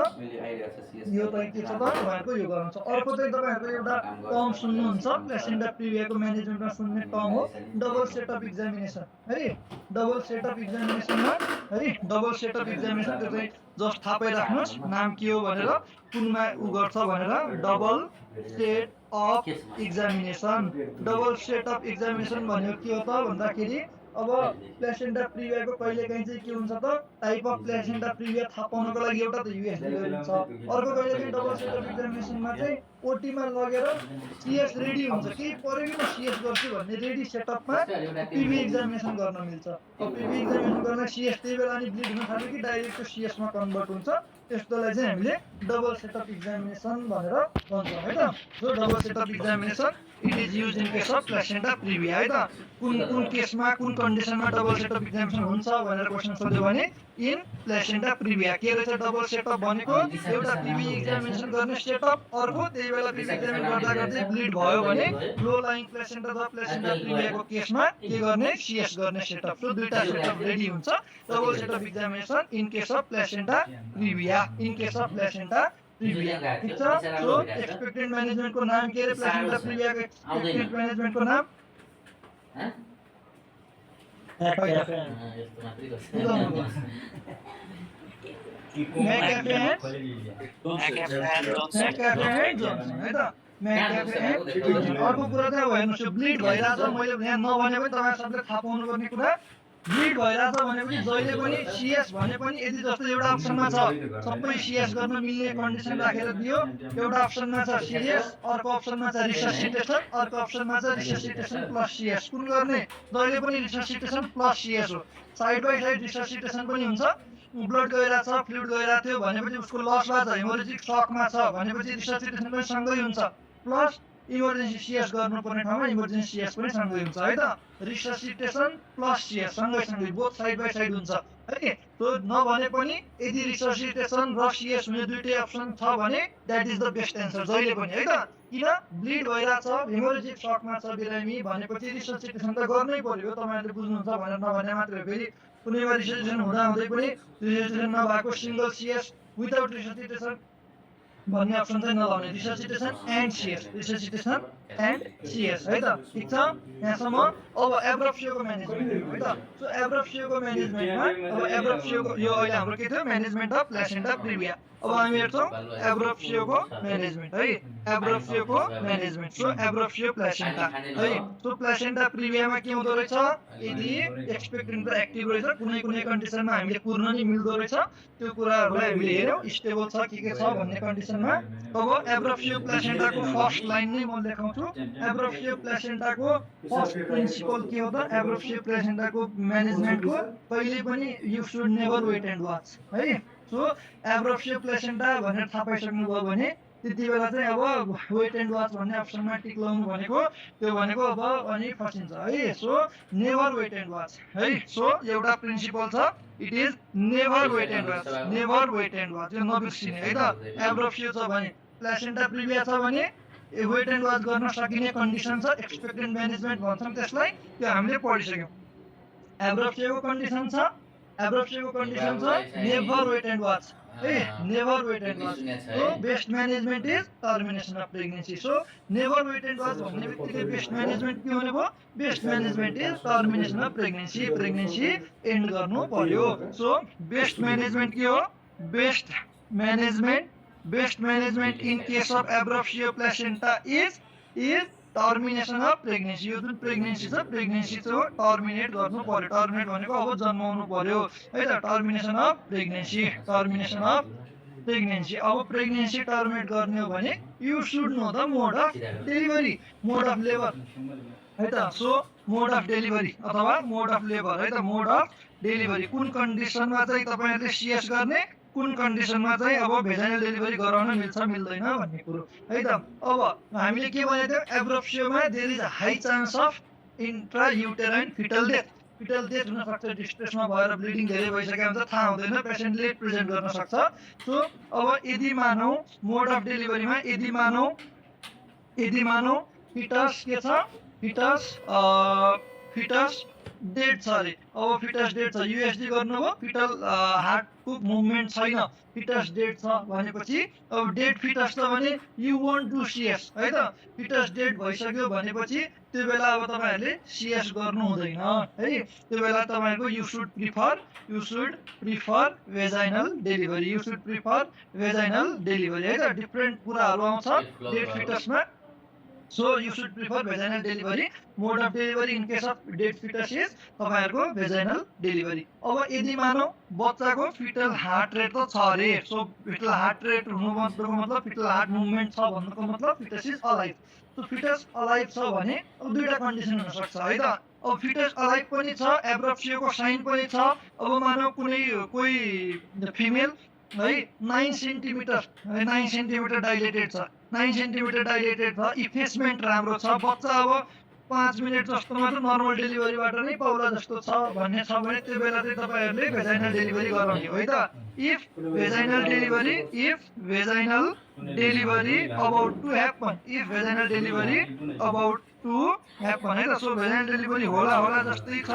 यो त के छ त तपाईहरुको यो गराउँछ अर्को चाहिँ तपाईहरुको एउटा टर्म सुन्नुहुन्छ प्लेसेन्टा प्रिभियाको म्यानेजमेन्टमा सुन्ने टर्म हो डबल सेटअप एक्जामिनेसन है डबल सेटअप एक्जामिनेसन त्यो चाहिँ जस्ट थाहा पाइराख्नुस् नाम के हो भनेर कुनमा उ गर्छ भनेर डबल सेट अफ एक्जामिनेसन भनेको के हो त भन्दाखेरि अब प्लेसेन्टा प्रिभियाको कहिलेकाहीँ चाहिँ के हुन्छ त टाइप अफ प्लेसेन्टा प्रिभिया थाहा पाउनको लागि एउटा त युएस डेलिभरी हुन्छ अर्को कहिलेकाहीँ डबल सेटअप एक्जामिनेसनमा चाहिँ ओटीमा लगेर सीएस रेडी हुन्छ केही पर्यो कि म सीएस गर्छु भन्ने रेडी सेटअपमा पिभी एक्जामिनेसन गर्न मिल्छ अब पिभी एक्जामिनेसन गर्न सीएस त्यही बेला अनि ब्लिड हुन थाल्यो कि डाइरेक्ट त्यो सीएसमा कन्भर्ट हुन्छ त्यस्तोलाई चाहिँ हामीले डबल सेटअप एक्जामिनेसन भनेर भन्छौँ है त so double setup examination it is used in case of placenta प्रिभिया है त कुन केसमा कुन कन्डिसनमा डबल सेटअप एक्जामिनेसन हुन्छ भनेर क्वेशन सोध्यो भने इन प्लेसेन्टा प्रिभिया के रहेछ डबल सेटअप भनेको एउटा पिभी एक्जामिनेसन गर्ने सेटअप अर्को त्यही बेला पिभी एक्जामिनेसन गर्दा गर्दै ब्लिड भयो भने लो लाइङ प्लेसेन्टा द प्लेसेन्टा प्रिभियाको केसमा के गर्ने सीएस गर्ने सेटअप सो दुईटा सेटअप रेडी हुन्छ double setup examination in case of placenta प्रिभिया ठीक छ सो एक्सपेक्टेड म्यानेजमेन्टको नाम के रे प्लेसेन्टा प्रिभियाको एक्सपेक्टेड म्यानेजमेन्टको नाम अर्को कुरा चाहिँ अब हेर्नुहोस् यो ब्लिड भइरहेछ मैले यहाँ नभने पनि तपाईँ सबले थाहा पाउनु पर्ने कुरा ब्लिड भइरहेछ भने पनि जहिले पनि सीएस भने पनि यदि जस्तो एउटा अप्सनमा छ सबै सीएस गर्न मिल्ने कन्डिसन राखेर दियो एउटा अप्सनमा छ सीएस अर्को अप्सनमा छ रिससिटेसन अर्को अप्सनमा छ रिससिटेसन प्लस सीएस कुन गर्ने जहिले पनि रिससिटेसन प्लस सीएस हो साइड बाइ साइड रिससिटेसन पनि हुन्छ ब्लड गइरहेछ फ्लुइड गइरहेको थियो भनेपछि उसको लस भएको छ हेमोरेजिक सकमा छ भनेपछि रिससिटेसन पनि सँगै हुन्छ प्लस इमर्जेन्सी सिएस गर्नुपर्ने ठाउँमा इमर्जेन्सी सिएस पनि सँगै हुन्छ है त रिससिटेसन प्लस सिएस सँगै बोथ साइड बाई साइड हुन्छ है त्यो नभने पनि यदि रिससिटेसन र सिएस हुने दुईटै अप्सन छ भने that is the best answer जहिले पनि है त किन ब्लिड भइरहेछ हेमोरेजिक सकमा छ बिरामी भनेपछि रिससिटेसन त गर्नै पर्यो तपाईँहरूले बुझ्नुहुन्छ भनेर नभने मात्रै हो फेरि कुनैमा रिससिटेसन हुँदै पनि रिससिटेसन नभएको सिंगल सिएस विदाउट रिससिटेसन भन्ने अप्सन चाहिँ नलाउने रिससिटेसन एन्ड सिएस है त ठिक छ यहाँसम्म अब एब्रप्सियोको म्यानेजमेन्ट है त सो एब्रप्सियोको म्यानेजमेन्टमा अब एब्रप्सियोको यो अहिले हाम्रो के थियो म्यानेजमेन्ट अफ प्लेसेन्टा प्रिभिया अब हामी हेर्छौँ एब्रप्सियोको म्यानेजमेन्ट है एब्रप्सियोको म्यानेजमेन्ट सो एब्रप्सियो प्लेसेन्टा है सो प्लेसेन्टा प्रिभियामा के हुँदो रहेछ यदि एक्सपेक्टेन्ट र एक्टिभ रहेछ कुनै कुनै कन्डिसनमा हामीले कुर्न नि मिल्दो रहेछ त्यो कुराहरूलाई हामीले हेऱ्यौँ स्टेबल छ के छ भन्ने कन्डिसनमा अब एब्रप्सियो प्लेसेन्टाको फर्स्ट लाइन नै म लेखाउँछु एब्रप्सियो प्लेसेन्टाको फर्स्ट प्रिन्सिपल के हो त एब्रप्सियो प्लेसेन्टाको म्यानेजमेन्टको कहिले पनि you should never wait and watch है सो एब्रप्सियो प्लेसेन्टा भनेर थाहा पाइसक्नुभयो भने त्यति बेला चाहिँ अब वेट एन्ड वाच भन्ने अप्सनमा टिक लाउनु भनेको त्यो भनेको अब अनि फसिन्छ है so never wait and watch है सो एउटा प्रिन्सिपल छ it is never wait and watch यो नबिर्सिने है त एब्रप्सियो छ भने प्लेसेन्टा प्रिभिया छ भने वेट एन्ड वाच गर्न सकिने कन्डिसन छ एक्सपेक्टेड म्यानेजमेन्ट भन्छौँ त्यसलाई त्यो हामीले पढिसक्यौँ एब्रप्सियोको कन्डिसन छ नेभर वेट एन्ड वाच है never wait and watch so best management is termination of pregnancy so never wait and watch भन्ने बित्तिकै बेस्ट म्यानेजमेन्ट के हुने भयो best management is termination of pregnancy end गर्नु पर्यो सो बेस्ट म्यानेजमेन्ट के हो best management in case of abruptio placenta is termination of pregnancy यो जुन प्रेग्नेन्सी छ टर्मिनेट गर्नु पर्यो टर्मिनेट भनेको अब जन्माउनु पर्यो है त टर्मिनेसन अफ प्रेग्नेन्सी अब प्रेग्नेन्सी टर्मिनेट गर्ने हो भने you should know the mode of delivery mode of labour है त सो मोड अफ डेलिभरी अथवा मोड अफ लेबर है त मोड अफ डेलिभरी कुन कन्डिसनमा चाहिँ तपाईँहरूले सिएस गर्ने कुन कन्डिसनमा चाहिँ अब भेजाइनल डेलिभरी गराउन मिल्छ मिल्दैन भन्ने कुरो है त अब हामीले के भनेको थियौँ एब्रप्सियोमा there is a high chance of intra uterine fetal death हुन सक्छ डिस्ट्रेसमा भएर ब्लिडिङ धेरै भइसकेको हुन्छ थाहा हुँदैन पेसेन्टले प्रेजेन्ट गर्न सक्छ सो अब यदि मानौँ मोड अफ डेलिभरीमा यदि मानौँ फिटस के छ फिटस डेड छ अरे अब फिटस डेड छ युएसडी गर्नुभयो फिटल हार्टको मुभमेन्ट छैन फिटस डेड छ भनेपछि अब डेड फिटस छ भने यु वन्ट डु सिएस है त फिटस डेड भइसक्यो भनेपछि त्यो बेला अब तपाईँहरूले सिएस गर्नु हुँदैन है त्यो बेला तपाईँको you should prefer vaginal delivery है त डिफ्रेन्ट कुराहरू आउँछ dead फिटसमा So you should prefer vaginal delivery. Mode of delivery in case of dead fetus is तपाईँहरूको vaginal delivery. अब यदि मानौ बच्चाको फिटल हार्ट रेट त छ अरे सो फिटल हार्ट रेट हुनु मतलब फिटल हार्ट मुभमेन्ट छ भन्नुको मतलब fetus is alive so fetus alive छ भने अब दुईटा कन्डिसन हुन सक्छ है त अब फिटस अलाइभ पनि छ एब्रप्सियोको साइन पनि छ अब मानौ कोही फिमेल है 9 सेन्टिमिटर डाइलेटेड छ 9 सेन्टिमिटर डाइलेटेड छ इफेसमेन्ट राम्रो छ बच्चा अब 5 मिनट जस्तो मात्र नर्मल डेलिभरीबाट नै पाउला जस्तो छ भन्ने छ भने त्यो बेला चाहिँ तपाईँहरूले भेजाइनल डेलिभरी गराउने हो है त if vaginal delivery about to happen है त सो भेजाइनल डेलिभरी होला जस्तै छ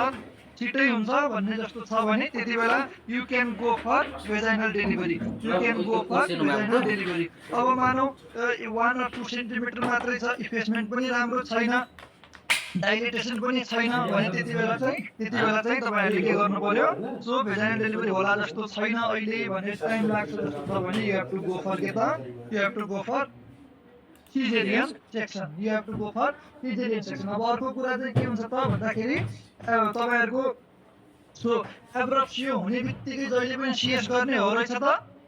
छिटै हुन्छ भन्ने जस्तो छ भने त्यति बेला you can go for vaginal delivery अब मानौ 1 or 2 सेन्टिमिटर मात्रै छ इफेसमेन्ट पनि राम्रो छैन डाइलेटेसन पनि छैन भने त्यति बेला चाहिँ तपाईँहरूले के गर्नु पर्यो सो भेजाइनल डेलिभरी होला जस्तो छैन अहिले भने टाइम लाग्छ जस्तो छ भने you have to go for caesarean section अब अर्को कुरा चाहिँ के हुन्छ त भन्दाखेरि तपाईँहरूको सो एब्रप्सियो हुने बित्तिकै जहिले पनि सिएस गर्ने हो रहेछ त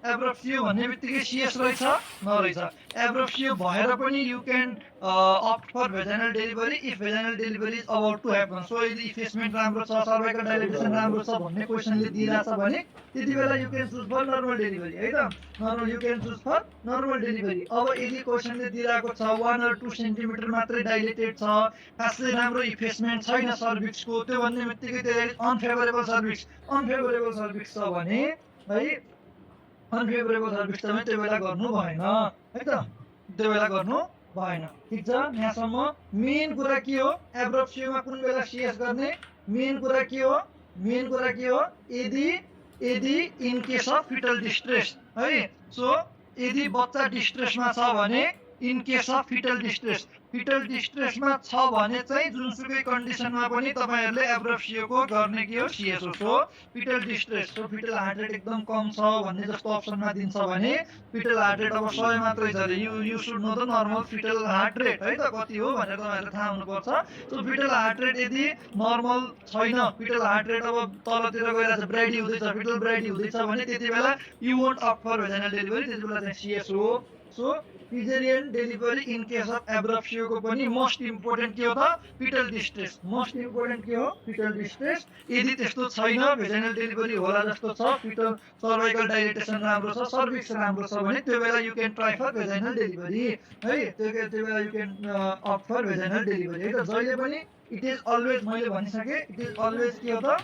एब्रप्सियो भन्ने बित्तिकै सिएस रहेछ नरहेछ एब्रप्सियो भएर पनि you can opt for vaginal delivery if vaginal delivery is about to happen so यदि इफेसमेन्ट राम्रो छ सर्भाइकल डाइलेटेसन राम्रो छ भन्ने क्वेसनले दिइरहेछ भने त्यति बेला you can choose for normal delivery है त normal you can choose for normal delivery अब यदि क्वेसनले दिइरहेको छ 1 or 2 सेन्टिमिटर मात्रै डाइलेटेड छ खासै राम्रो इफेसमेन्ट छैन सर्भिक्सको त्यो भन्ने बित्तिकै त्यो अनफेभरेबल सर्भिक्स छ भने है अनफेभरेबल सर्भिस त त्यो बेला गर्नु भएन है त त्यो बेला गर्नु भएन ठिक छ यहाँसम्म मेन कुरा के हो एब्रप्सियोमा कुन बेला सिएस गर्ने मेन कुरा के हो यदि in case of fetal distress है सो यदि बच्चा डिस्ट्रेसमा छ भने इन केस अफ फिटल डिस्ट्रेसमा छ भने चाहिँ जुनसुकै कन्डिसनमा पनि तपाईहरुले एब्रप्सियोको गर्ने के हो सिएस हो so fetal distress so fetal heart rate एकदम कम छ भन्ने जस्तो अप्सनमा दिन्छ भने फिटल हार्ट रेट अब 100 मात्रै छ रे you should know the normal fetal heart rate है त कति हो भनेर तपाईहरुले थाहा हुनुपर्छ सो फिटल हार्ट रेट यदि नर्मल छैन फिटल हार्ट रेट अब तलतिर गइरहेछ ब्राइडी हुँदैछ फिटल ब्राइडी हुँदैछ भने त्यति बेला you won't opt for vaginal delivery त्यति बेला चाहिँ सिएस हो so caesarean delivery in case of एब्रप्सियोको पनि मोस्ट इम्पोर्टेन्ट के हो त फिटल डिस्ट्रेस मोस्ट इम्पोर्टेन्ट के हो फिटल डिस्ट्रेस यदि त्यस्तो छैन भेजाइनल डेलिभरी होला जस्तो छ फिटल सर्भाइकल डाइलेटेसन राम्रो छ सर्भिक्स राम्रो छ भने त्यो बेला you can try for vaginal delivery है त्यो बेला you can opt for vaginal delivery है त जहिले पनि इट इज अलवेज मैले भनिसके इट इज अलवेज के हो त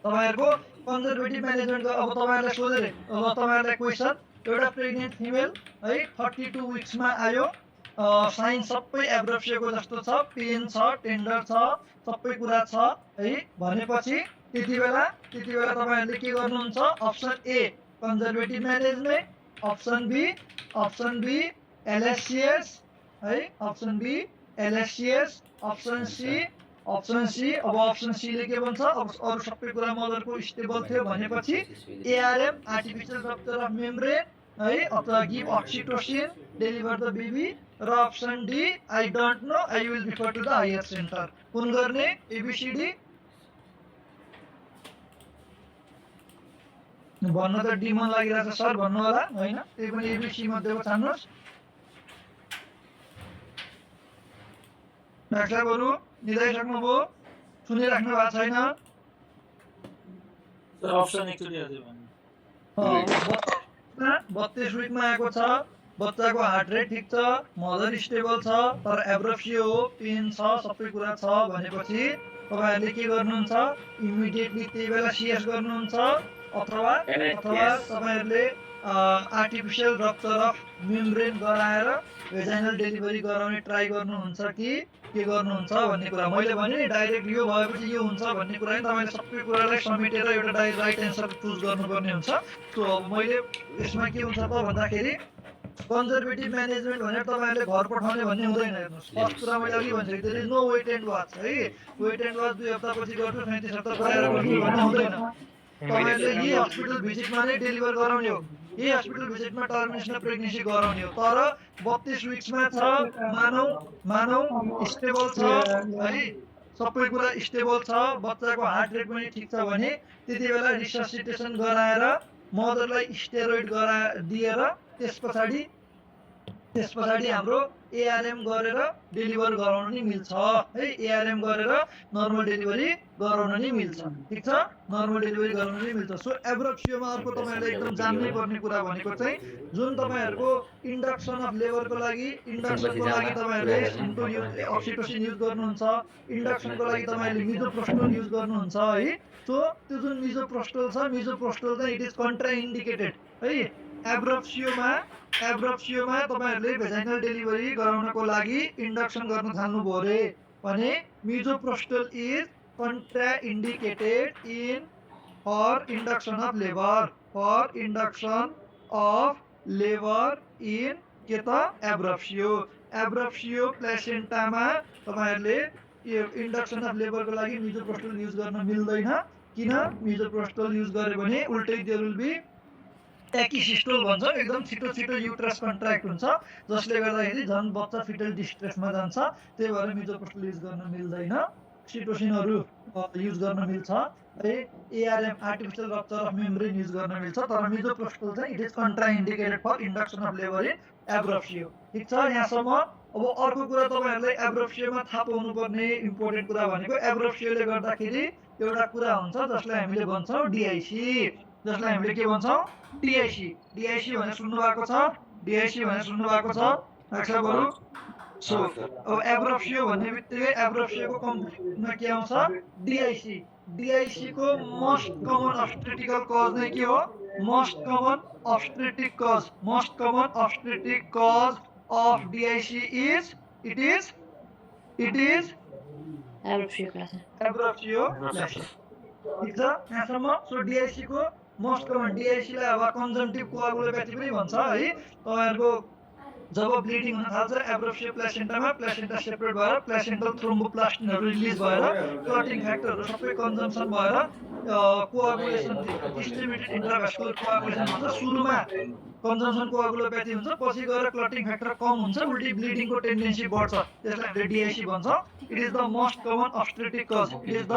तपाईहरुको कन्जर्भेटिभ म्यानेजमेन्टको अब तपाईहरुलाई सोधेर अब तपाईहरुलाई क्वेशन एउटा प्रेग्नेन्ट फिमेल है 32 विक्समा आयो साइन सबै एब्रप्सियोको जस्तो छ पेन छ टेन्डर छ सबै कुरा छ है भनेपछि त्यति बेला तपाईहरुले के गर्नुहुन्छ option A conservative management option B LSCS है option B LSCS option C अब अप्सन सी ले के भन्छ अब अरु सबै कुरा मदरको स्टेबल थियो भनेपछि ARM artificial rupture of membrane है अथवा give oxytocin deliver the baby र option D I don't know I will refer to the higher centre कुन गर्ने एबीसीडी भन्न त डी मन लागिरहेछ सर भन्नु होला हैन त्यही पनि एबीसी मध्येको छान्नुस् डाक्टरहरु निदाइसक्नुभयो सुनिराख्नु भएको छैन सर अप्सन एक्चुअली अझै भन्नु 32 विकमा आएको छ बच्चाको हार्ट रेट ठीक छ मदर स्टेबल छ तर एब्रप्सियो हो पेन छ सबै कुरा छ भनेपछि तपाईहरुले के गर्नुहुन्छ इमिडिएटली त्यही बेला सिएस गर्नुहुन्छ अथवा तपाईहरुले आर्टिफिशियल रप्चर अफ मेम्ब्रेन गराएर भेजाइनल डेलिभरी गराउने ट्राई गर्नुहुन्छ कि के गर्नुहुन्छ भन्ने कुरा मैले भने नि डाइरेक्ट यो भएपछि यो हुन्छ भन्ने कुरा नि तपाईले सबै कुरालाई समेटेर एउटा राइट एन्सर चुज गर्नुपर्ने हुन्छ सो मैले यसमा के हुन्छ त भन्दाखेरि कन्जर्भेटिभ म्यानेजमेन्ट भनेर तपाईहरुले घर पठाउने भन्ने हुँदैन हेर्नुस् फर्स्ट कुरा मैले अघि भनेको there is no wait and watch है वेट एन्ड वाच 2 हप्तापछि गर्नु 37 हप्ता पढाएर गर्नु भन्ने हुँदैन तपाईहरुले यही हस्पिटल भिजिटमा नै डेलिभर गराउने हो यही हस्पिटल भिजिटमा टर्मिनेसन प्रेग्नेन्सी गराउने हो तर 32 विक्समा छ मानौ स्टेबल छ है सबै कुरा स्टेबल छ बच्चाको हार्ट रेट पनि ठीक छ भने त्यति बेला रिससिटेसन गराएर मदरलाई स्टेरोइड दिएर त्यसपछि हाम्रो एआरएम गरेर डेलिभर गराउन नि मिल्छ है एआरएम गरेर नर्मल डेलिभरी गराउन नि मिल्छ ठीक छ नर्मल डेलिभरी गराउन नि मिल्छ सो एब्रप्सियोमा अर्को तपाईहरुले एकदम जान्नै पर्ने कुरा भनेको चाहिँ जुन तपाईहरुको इन्डक्सन अफ लेबरको लागि तपाईहरुले ऑक्सिटोसिन युज गर्नुहुन्छ इन्डक्सनको लागि तपाईहरुले मिजोप्रोस्टोल युज गर्नुहुन्छ है सो त्यो जुन मिजोप्रोस्टोल छ मिजोप्रोस्टोल चाहिँ इट इज कन्ट्राइन्डिकेटेड है एब्रप्सियोमा तपाईहरुले भेजाइनल डेलिभरी गराउनको लागि इन्डक्सन गर्न थाल्नुभयो रे भने misoprostol is contraindicated in for induction of labour in के त एब्रप्सियो प्लेसेन्टामा तपाईहरुले इन्डक्सन अफ लेबरको लागि मिजोप्रोस्टोल युज गर्न मिल्दैन किन मिजोप्रोस्टोल युज गरे भने उल्टै देयर विल बी एक्सिस्टोल भन्छ एकदम छिटो युट्रस कन्ट्र्याक्ट हुन्छ जसले गर्दाखेरि झन् बच्चा फिटल डिस्ट्रेसमा जान्छ त्यही भएर मिजोप्रोस्टोल युज गर्न मिल्दैन ऑक्सिटोसिनहरू युज गर्न मिल्छ है ARM artificial rupture of membrane use गर्न मिल्छ तर मिजोप्रोस्टोल चाहिँ it is contraindicated for induction of labour in abruptio ठिक छ यहाँसम्म अब अर्को कुरा तपाईँहरूलाई एब्रोप्सियोमा थाहा पाउनुपर्ने इम्पोर्टेन्ट कुरा भनेको एब्रोप्सियोले गर्दाखेरि एउटा कुरा हुन्छ जसलाई हामीले भन्छौँ डिआइसी जसलाई हामीले के भन्छौँ डिआइसी डिआइसी भनेर सुन्नु भएको छ डिआइसी भनेर सुन्नु भएको छ बरु सो अब एब्रोप्सियो भन्ने बित्तिकै एब्रोप्सियोको कम्प्लिटमा के आउँछ डिआइसी डिआइसी को मोस्ट कमन ऑब्स्टेट्रिकल कॉज नै के हो most common obstetric cause of DIC is it is abruptioplasia ठीक छ यहाँसम्म सो DIC को मोस्ट कमन DIC लाई अब कन्जम्पटिभ कोआगुलोप्याथी पनि भन्छ है तपाईहरुको जब ब्लिडिङ हुन थाल्छ एब्रोप्सियो प्लेसेन्टामा प्लेसेन्टा सेपरेट भएर प्लेसेन्टल थ्रोम्बोप्लास्टिनहरु रिलिज भएर क्लटिङ फ्याक्टरहरु सबै कन्जम्पसन भएर कोआगुलेसन डिस्ट्रिब्युटेड इन्ट्राभास्कुलर कोआगुलेसन भन्छ सुरुमा कन्जम्पसन कोआगुलोप्याथी हुन्छ पछि गएर क्लटिङ फ्याक्टर कम हुन्छ उल्टी ब्लिडिङको टेन्डेन्सी बढ्छ त्यसलाई हामीले DIC भन्छ it is the most common obstetric cause it is the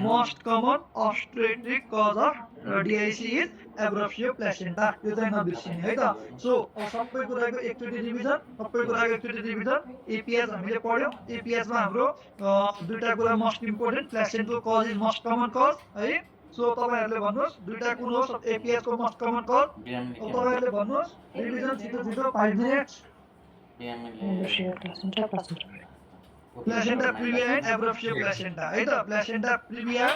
most common obstetric cause of DIC is abruptio placenta यो चाहिँ नबिर्सिने है त सो सबै कुराको एकचोटी रिभिजन एपीएस हामीले पढ्यौं एपीएस मा हाम्रो दुईटा कुरा most important placental cause is most common cause है सो तपाईहरुले भन्नुस् दुईटा कुन हो एपीएस को मोस्ट कमन कज तपाईहरुले भन्नुस् रिभिजन छिटो 5 minutes placenta previa and abruptio placenta है त प्लेसेन्टा प्रिभिया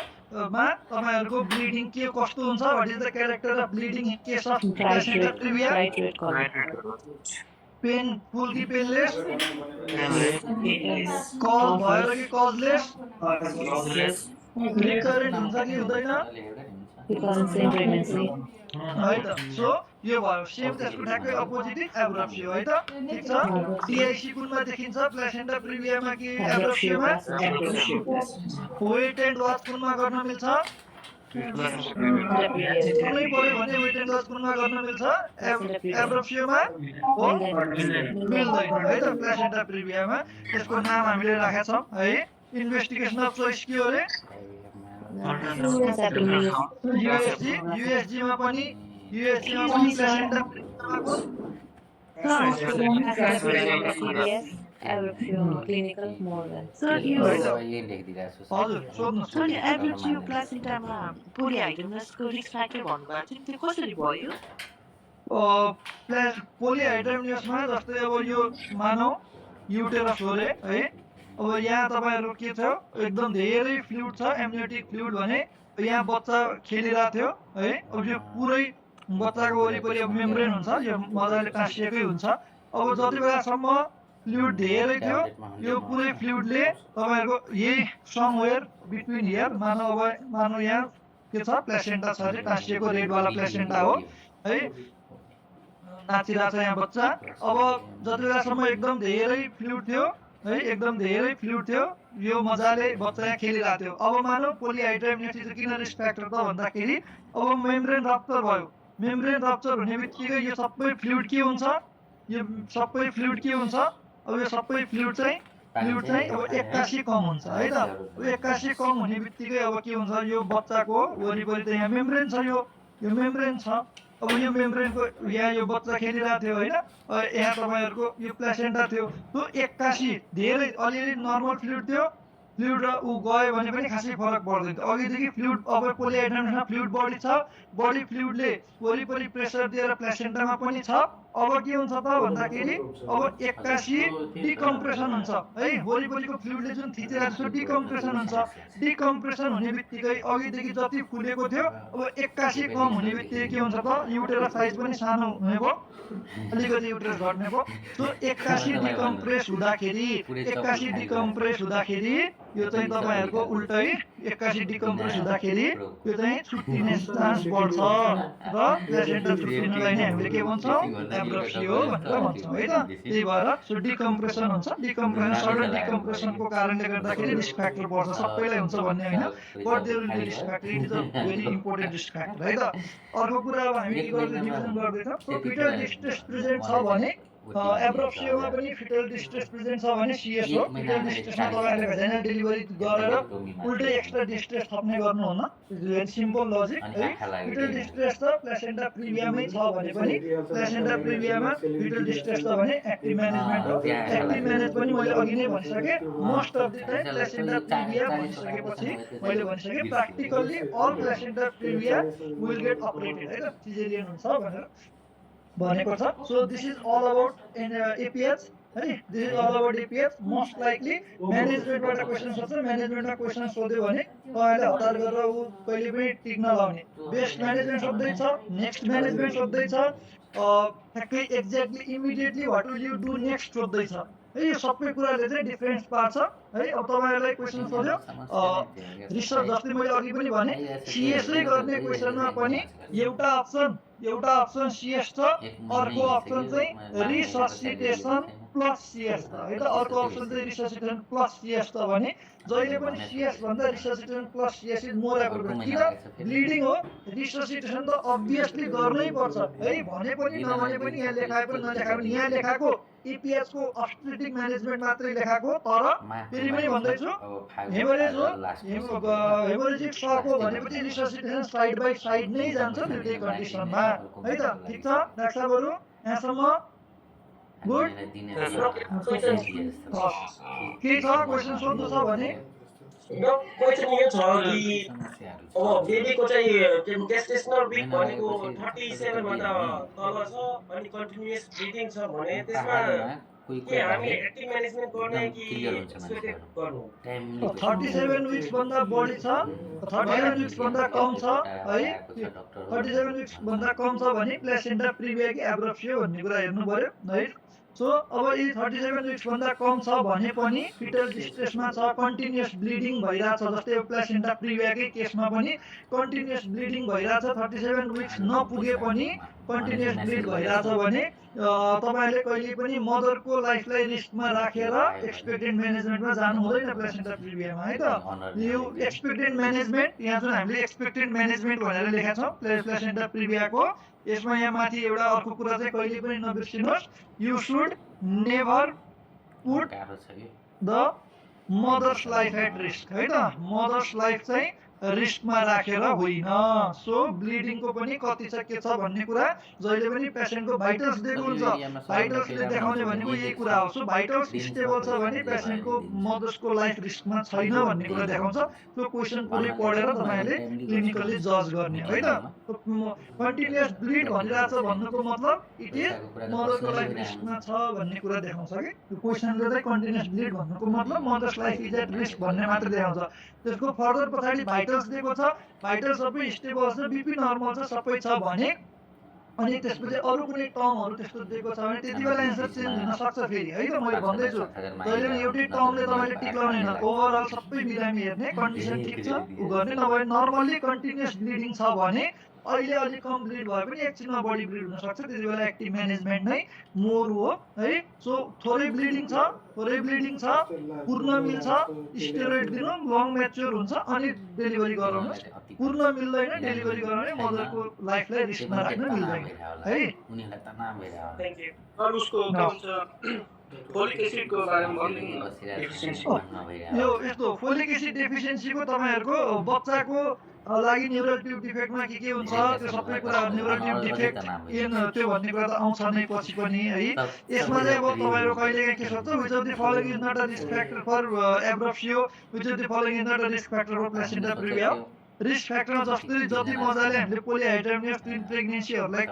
मा तपाईहरुको ब्लिडिङ के कस्तो हुन्छ what is the character of bleeding in case of placenta प्रिभिया painful कि पेनलेस कज भएर कि कजलेस रिकरेन्ट हुन्छ कि हुँदैन है त सो यो भयो सेम त्यसको ठ्याक्कै अपोजिट एब्रोप्सियो है त ठीक छ DIC कुनमा देखिन्छ प्लेसेन्टा प्रिभियामा कि एब्रोप्सियोमा वेट एन्ड लस कुनमा गर्न मिल्छ कुनै पर्यो भने वेट एन्ड लस कुनमा गर्न मिल्छ एब्रोप्सियोमा हो मिल्दैन है त प्लेसेन्टा प्रिभियामा त्यसको नाम हामीले राखेका छौं है इन्भेस्टिगेसन अफ चोइस के हो रे USG मा पनि प्लेसेन्टा पोलिहाइड्रामियसमा जस्तै अब यो मानौ युटेरस हो रे है अब यहाँ तपाईहरु के छ एकदम धेरै फ्लुइड छ एमनियोटिक फ्लुइड भने यहाँ बच्चा खेलिरहेको थियो है अब यो पुरै बच्चाको वरिपरि अब मेम्ब्रेन हुन्छ यो मजाले टाँसिएकै हुन्छ अब जति बेलासम्म फ्लुइड धेरै थियो यो पुरै फ्लुइडले तपाईहरुको यही समवेयर बिट्विन हियर मानौ यहाँ के छ प्लेसेन्टा छ रे टाँसिएको रेड वाला प्लेसेन्टा हो है नाचिरहेको छ यहाँ बच्चा अब जति बेलासम्म एकदम धेरै फ्लुइड थियो है एकदम धेरै फ्लुइड थियो यो मजाले बच्चा यहाँ खेलिरहेको थियो अब मानौ पोलिहाइड्रामियोसिस किन रिस्क फ्याक्टर त भन्दाखेरि अब मेम्ब्रेन रप्चर भयो मेम्ब्रेन रप्चर हुने बित्तिकै यो सबै फ्लुइड के हुन्छ अब यो सबै फ्लुइड चाहिँ अब 81 कम हुन्छ है त 81 कम हुने बित्तिकै अब के हुन्छ यो बच्चाको वरिपरि त यहाँ मेम्ब्रेन छ यो मेम्ब्रेन छ अब यो मेम्ब्रेनको यहाँ यो बच्चा खेलिरहेको थियो हैन यहाँ तपाईहरुको यो प्लेसेन्टा थियो त्यो 81 धेरै अलिअलि नर्मल फ्लुइड थियो फ्लुइड र उ गयो भने पनि खासै फरक पर्दैन अघिदेखि फ्लुइड अब पोलिहाइड्रामियसमा फ्लुइड बढी छ बढी फ्लुइडले वरिपरि प्रेसर दिएर प्लेसेन्टामा पनि छ अब के हुन्छ त भन्दाखेरि अब 81 डिकम्प्रेसन हुन्छ है वरिपरिको फ्लुइडले जुन थिचिरहेको छ डिकम्प्रेसन हुन्छ डिकम्प्रेसन हुने बित्तिकै अघिदेखि जति फुलेको थियो अब 81 कम हुने बित्तिकै के हुन्छ त युटेरस साइज पनि सानो हुने भयो अलिकति युटेरस घट्ने भयो सो 81 डिकम्प्रेस हुँदाखेरि यो चाहिँ तपाईहरुको उल्टै 81 डिकम्प्रेस हुँदाखेरि यो चाहिँ छुट्टिने चान्स बढ्छ र प्लेसेन्टा छुट्टिनलाई नै हामीले के भन्छौं एब्रोप्सियो भनेर भन्छौं है त त्यही भएर सो डिकम्प्रेसन हुन्छ डिकम्प्रेसन सडन डिकम्प्रेसनको कारणले गर्दाखेरि रिस्क फ्याक्टर बढ्छ सबैलाई हुन्छ भन्ने हैन but there will be risk factor it is a very important risk factor है त अर्को कुरा अब हामी के गर्दै डिभिजन गर्दै छौं सो फिटल डिस्ट्रेस प्रेजेन्ट छ भने एब्रोप्सियोमा पनि फिटल डिस्ट्रेस प्रेजेन्ट छ भने सिएस हो। फिटल डिस्ट्रेसमा तपाईँहरूले भेजाइनल डेलिभरी गरेर उल्टै एक्स्ट्रा डिस्ट्रेस थप्ने गर्नुहुन्न। भेरी सिम्पल लजिक है। फिटल डिस्ट्रेस त प्लेसेन्टा प्रिभियामै छ भने पनि प्लेसेन्टा प्रिभियामा फिटल डिस्ट्रेस छ भने एक्टिभ म्यानेजमेन्ट हो। एक्टिभ म्यानेज पनि मैले अघि नै भनिसकेँ। Most of the time placenta previa भनिसकेपछि मैले भनिसकेँ practically all placenta previa will get operated है त, सिजेरियन हुन्छ भनेर भनेको छ। So this is all about APH है। This is all about APH. Most likely म्यानेजमेन्टबाट question सोध्छ। म्यानेजमेन्टमा क्वेसन सोध्यो भने तपाईँले हतार गरेर ऊ कहिले पनि टिक नलाउने। बेस्ट म्यानेजमेन्ट सोध्दैछ, नेक्स्ट म्यानेजमेन्ट सोध्दैछ, ठ्याक्कै exactly immediately what will you do next सोध्दैछ है। यो सबै कुराले चाहिँ डिफरेन्स पार्छ है। अब तपाईँहरूलाई क्वेसन सोध्यो रिसर्च, जस्तै मैले अघि पनि भने सिएसै गर्ने क्वेसनमा पनि एउटा अप्सन सिएस छ, अर्को अप्सन चाहिँ रिससिटेसन प्लस सिएस छ है त। अर्को अप्सन चाहिँ रिससिटेसन प्लस सिएस छ भने जहिले पनि सिएस भन्दा रिससिटेसन प्लस सिएस इज मोर एप्रोप्रिएट। किन? ब्लिडिङ हो, रिससिटेसन त अभियसली गर्नै पर्छ है। भने पनि नभने पनि यहाँ लेखाए पनि नलेखाए पनि यहाँ लेखाएको इपिएच को अब्स्टेटिक म्यानेजमेन्ट मात्रै लेखाएको, तर फेरि पनि भन्दैछु हेमोरेज हो, हेमोरेजिक सक हो भनेपछि रिससिटेसन साइड बाई साइड नै जान्छ दुईटै कन्डिसनमा है त। ठिक छ डाक्टरहरु, यहाँसम्म गुड। के छ क्वेसन सोध्नु छ भने क्वेसन यो छ कि अब बेबीको चाहिँ टेस्टेस्नल विक भनेको 37 भन्दा तल छ अनि कन्टिन्युअस ब्लिडिङ छ भने त्यसमा के हामी एक्टिभ म्यानेजमेन्ट गर्ने कि एक्सपेक्टेड गर्नु? 37 विक्स भन्दा बढी छ, 37 विक्स भन्दा कम छ है। 37 विक्स भन्दा कम छ भने प्लेसेन्टा प्रिभिया कि एब्रोप्सियो भन्ने कुरा हेर्नु पर्यो है। सो अब यी 37 विक्स भन्दा कम छ भने पनि फिटल डिस्ट्रेसमा छ, कन्टिन्युअस ब्लिडिङ भइरहेछ। जस्तै प्लेसेन्टा प्रिभियाकै केसमा पनि कन्टिन्युअस ब्लिडिङ भइरहेछ, 37 विक्स नपुगे पनि कन्टिन्युअस ब्लिड भइरहेछ भने तपाईहरुले कहिले पनि मदरको लाइफलाई रिस्कमा राखेर एक्सपेक्टेड म्यानेजमेन्टमा जानु हुँदैन प्लेसेन्टा प्रिभियामा है त। यो एक्सपेक्टेड म्यानेजमेन्ट, यहाँ जुन हामीले एक्सपेक्टेड म्यानेजमेन्ट भनेर लेखेका छौँ प्लेसेन्टा प्रिभियाको, यसमा यहाँ माथि एउटा अर्को कुरा चाहिँ कहिले पनि नबिर्सिनुहोस्, you should never put the mother's life at risk है त। मदर्स लाइफ चाहिँ रिस्कमा राखेर होइन। सो ब्लिडिङको पनि कति छ के छ भन्ने कुरा जहिले पनि पेसेन्टको भाइटल्स दिएको हुन्छ। भाइटल्सले देखाउने भनेको यही कुरा हो। सो भाइटल्स स्टेबल छ भने पेसेन्टको मदर्सको लाइफ रिस्कमा छैन भन्ने कुरा देखाउँछ। त्यो क्वेसन पुरै पढेर तपाईँहरूले क्लिनिकली जज गर्ने है त। कन्टिन्युअस ब्लिड भनिरहेछ भन्नुको मतलब इट इज मदरको लाइफ रिस्कमा छ भन्ने कुरा देखाउँछ कि त्यो क्वेसनले चाहिँ कन्टिन्युअस ब्लिड भन्नुको मतलब mother's life is at risk भन्ने मात्र देखाउँछ। त्यसको फर्दर पछाडि भाइटल्स दिएको छ, भाइटल सबै स्टेबल छ, बिपी नर्मल छ, सबै छ भने अनि त्यसपछि अरू कुनै टर्महरू त्यस्तो दिएको छ भने त्यति बेला एन्सर चेन्ज हुन सक्छ फेरि है त। मैले भन्दैछु जहिले पनि एउटै टर्मले तपाईँले टिक लाउने होइन, ओभरअल सबै बिरामी हेर्ने, कन्डिसन ठिक छ उ गर्ने। नभए नर्मल्ली कन्टिन्युअस ब्लिडिङ छ भने अहिले अलिक कम ब्लिड भए पनि एकछिनमा बढी ब्लिड हुन सक्छ, त्यति बेला एक्टिभ म्यानेजमेन्ट नै मोर हो है। सो थोरै ब्लिडिङ छ, पूर्ण मिल्छ, स्टेरोइड दिनु, लङ म्याच्योर हुन्छ अनि डेलिभरी गराउनु। पूर्ण मिल्दैन डेलिभरी गराउने, मदरको लाइफलाई रिस्कमा राख्न मिल्दैन है। Thank you. अरू उसको के भन्छ फोलिक एसिडको बारेमा भनिदिनु। यो यस्तो फोलिक एसिड डेफिसिएन्सीको तपाईँहरूको बच्चाको लागि न्युरल ट्युब डिफेक्टमा के हुन्छ त्यो सबै कुरा न्युरल ट्युब डिफेक्ट त्यो भन्ने कुरा त आउँछ नै पछि पनि है। यसमा चाहिँ अब तपाईँहरू कहिलेकाहीँ के सोध्छ, which of the following is not a risk factor for abruptio, which of the following is not a risk factor for placenta previa. Risk फ्याक्टरमा जति मजाले हामीले पोलिहाइड्रोनियस ट्विन प्रेग्नेन्सीहरूलाई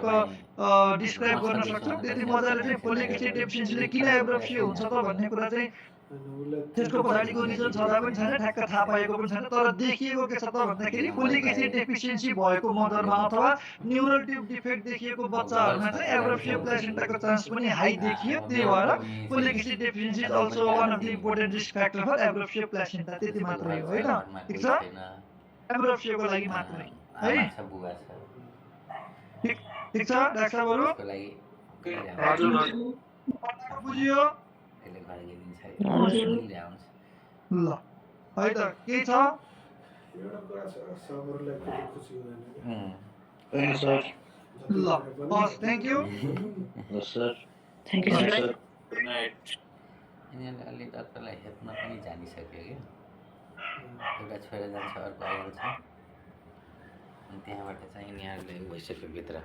डिस्क्राइब गर्न सक्छौँ त्यति मजाले चाहिँ फोलिक एसिड डेफिसिएन्सीले किन एब्रोप्सियो हुन्छ त भन्ने कुरा चाहिँ त्यसको पछाडिको रिजन छँदा पनि छैन, ठ्याक्क थाहा पाएको पनि छैन। तर देखिएको के छ त भन्दाखेरि फोलिक एसिड डेफिसिएन्सी भएको मदरमा अथवा न्युरल ट्युब डिफेक्ट देखिएको बच्चाहरूमा चाहिँ एब्रोप्सियो प्लेसेन्टाको चान्स पनि हाई देखियो। त्यही भएर folic acid deficiency is also one of the important risk factor for abruptio placenta. त्यति मात्रै हो है त, ठिक छ, एब्रोप्सियोको लागि मात्रै है। ठिक छ डाक्टरहरु, बुझियो ल है त। के छ ल, हस्, thank you. Thank you sir good night. यिनीहरूले अलि डक्टरलाई हेप्न पनि जानिसक्यो कि एउटा छोएर जान्छ अर्को आइहाल्छ अनि त्यहाँबाट चाहिँ यिनीहरूले भइसक्यो भित्र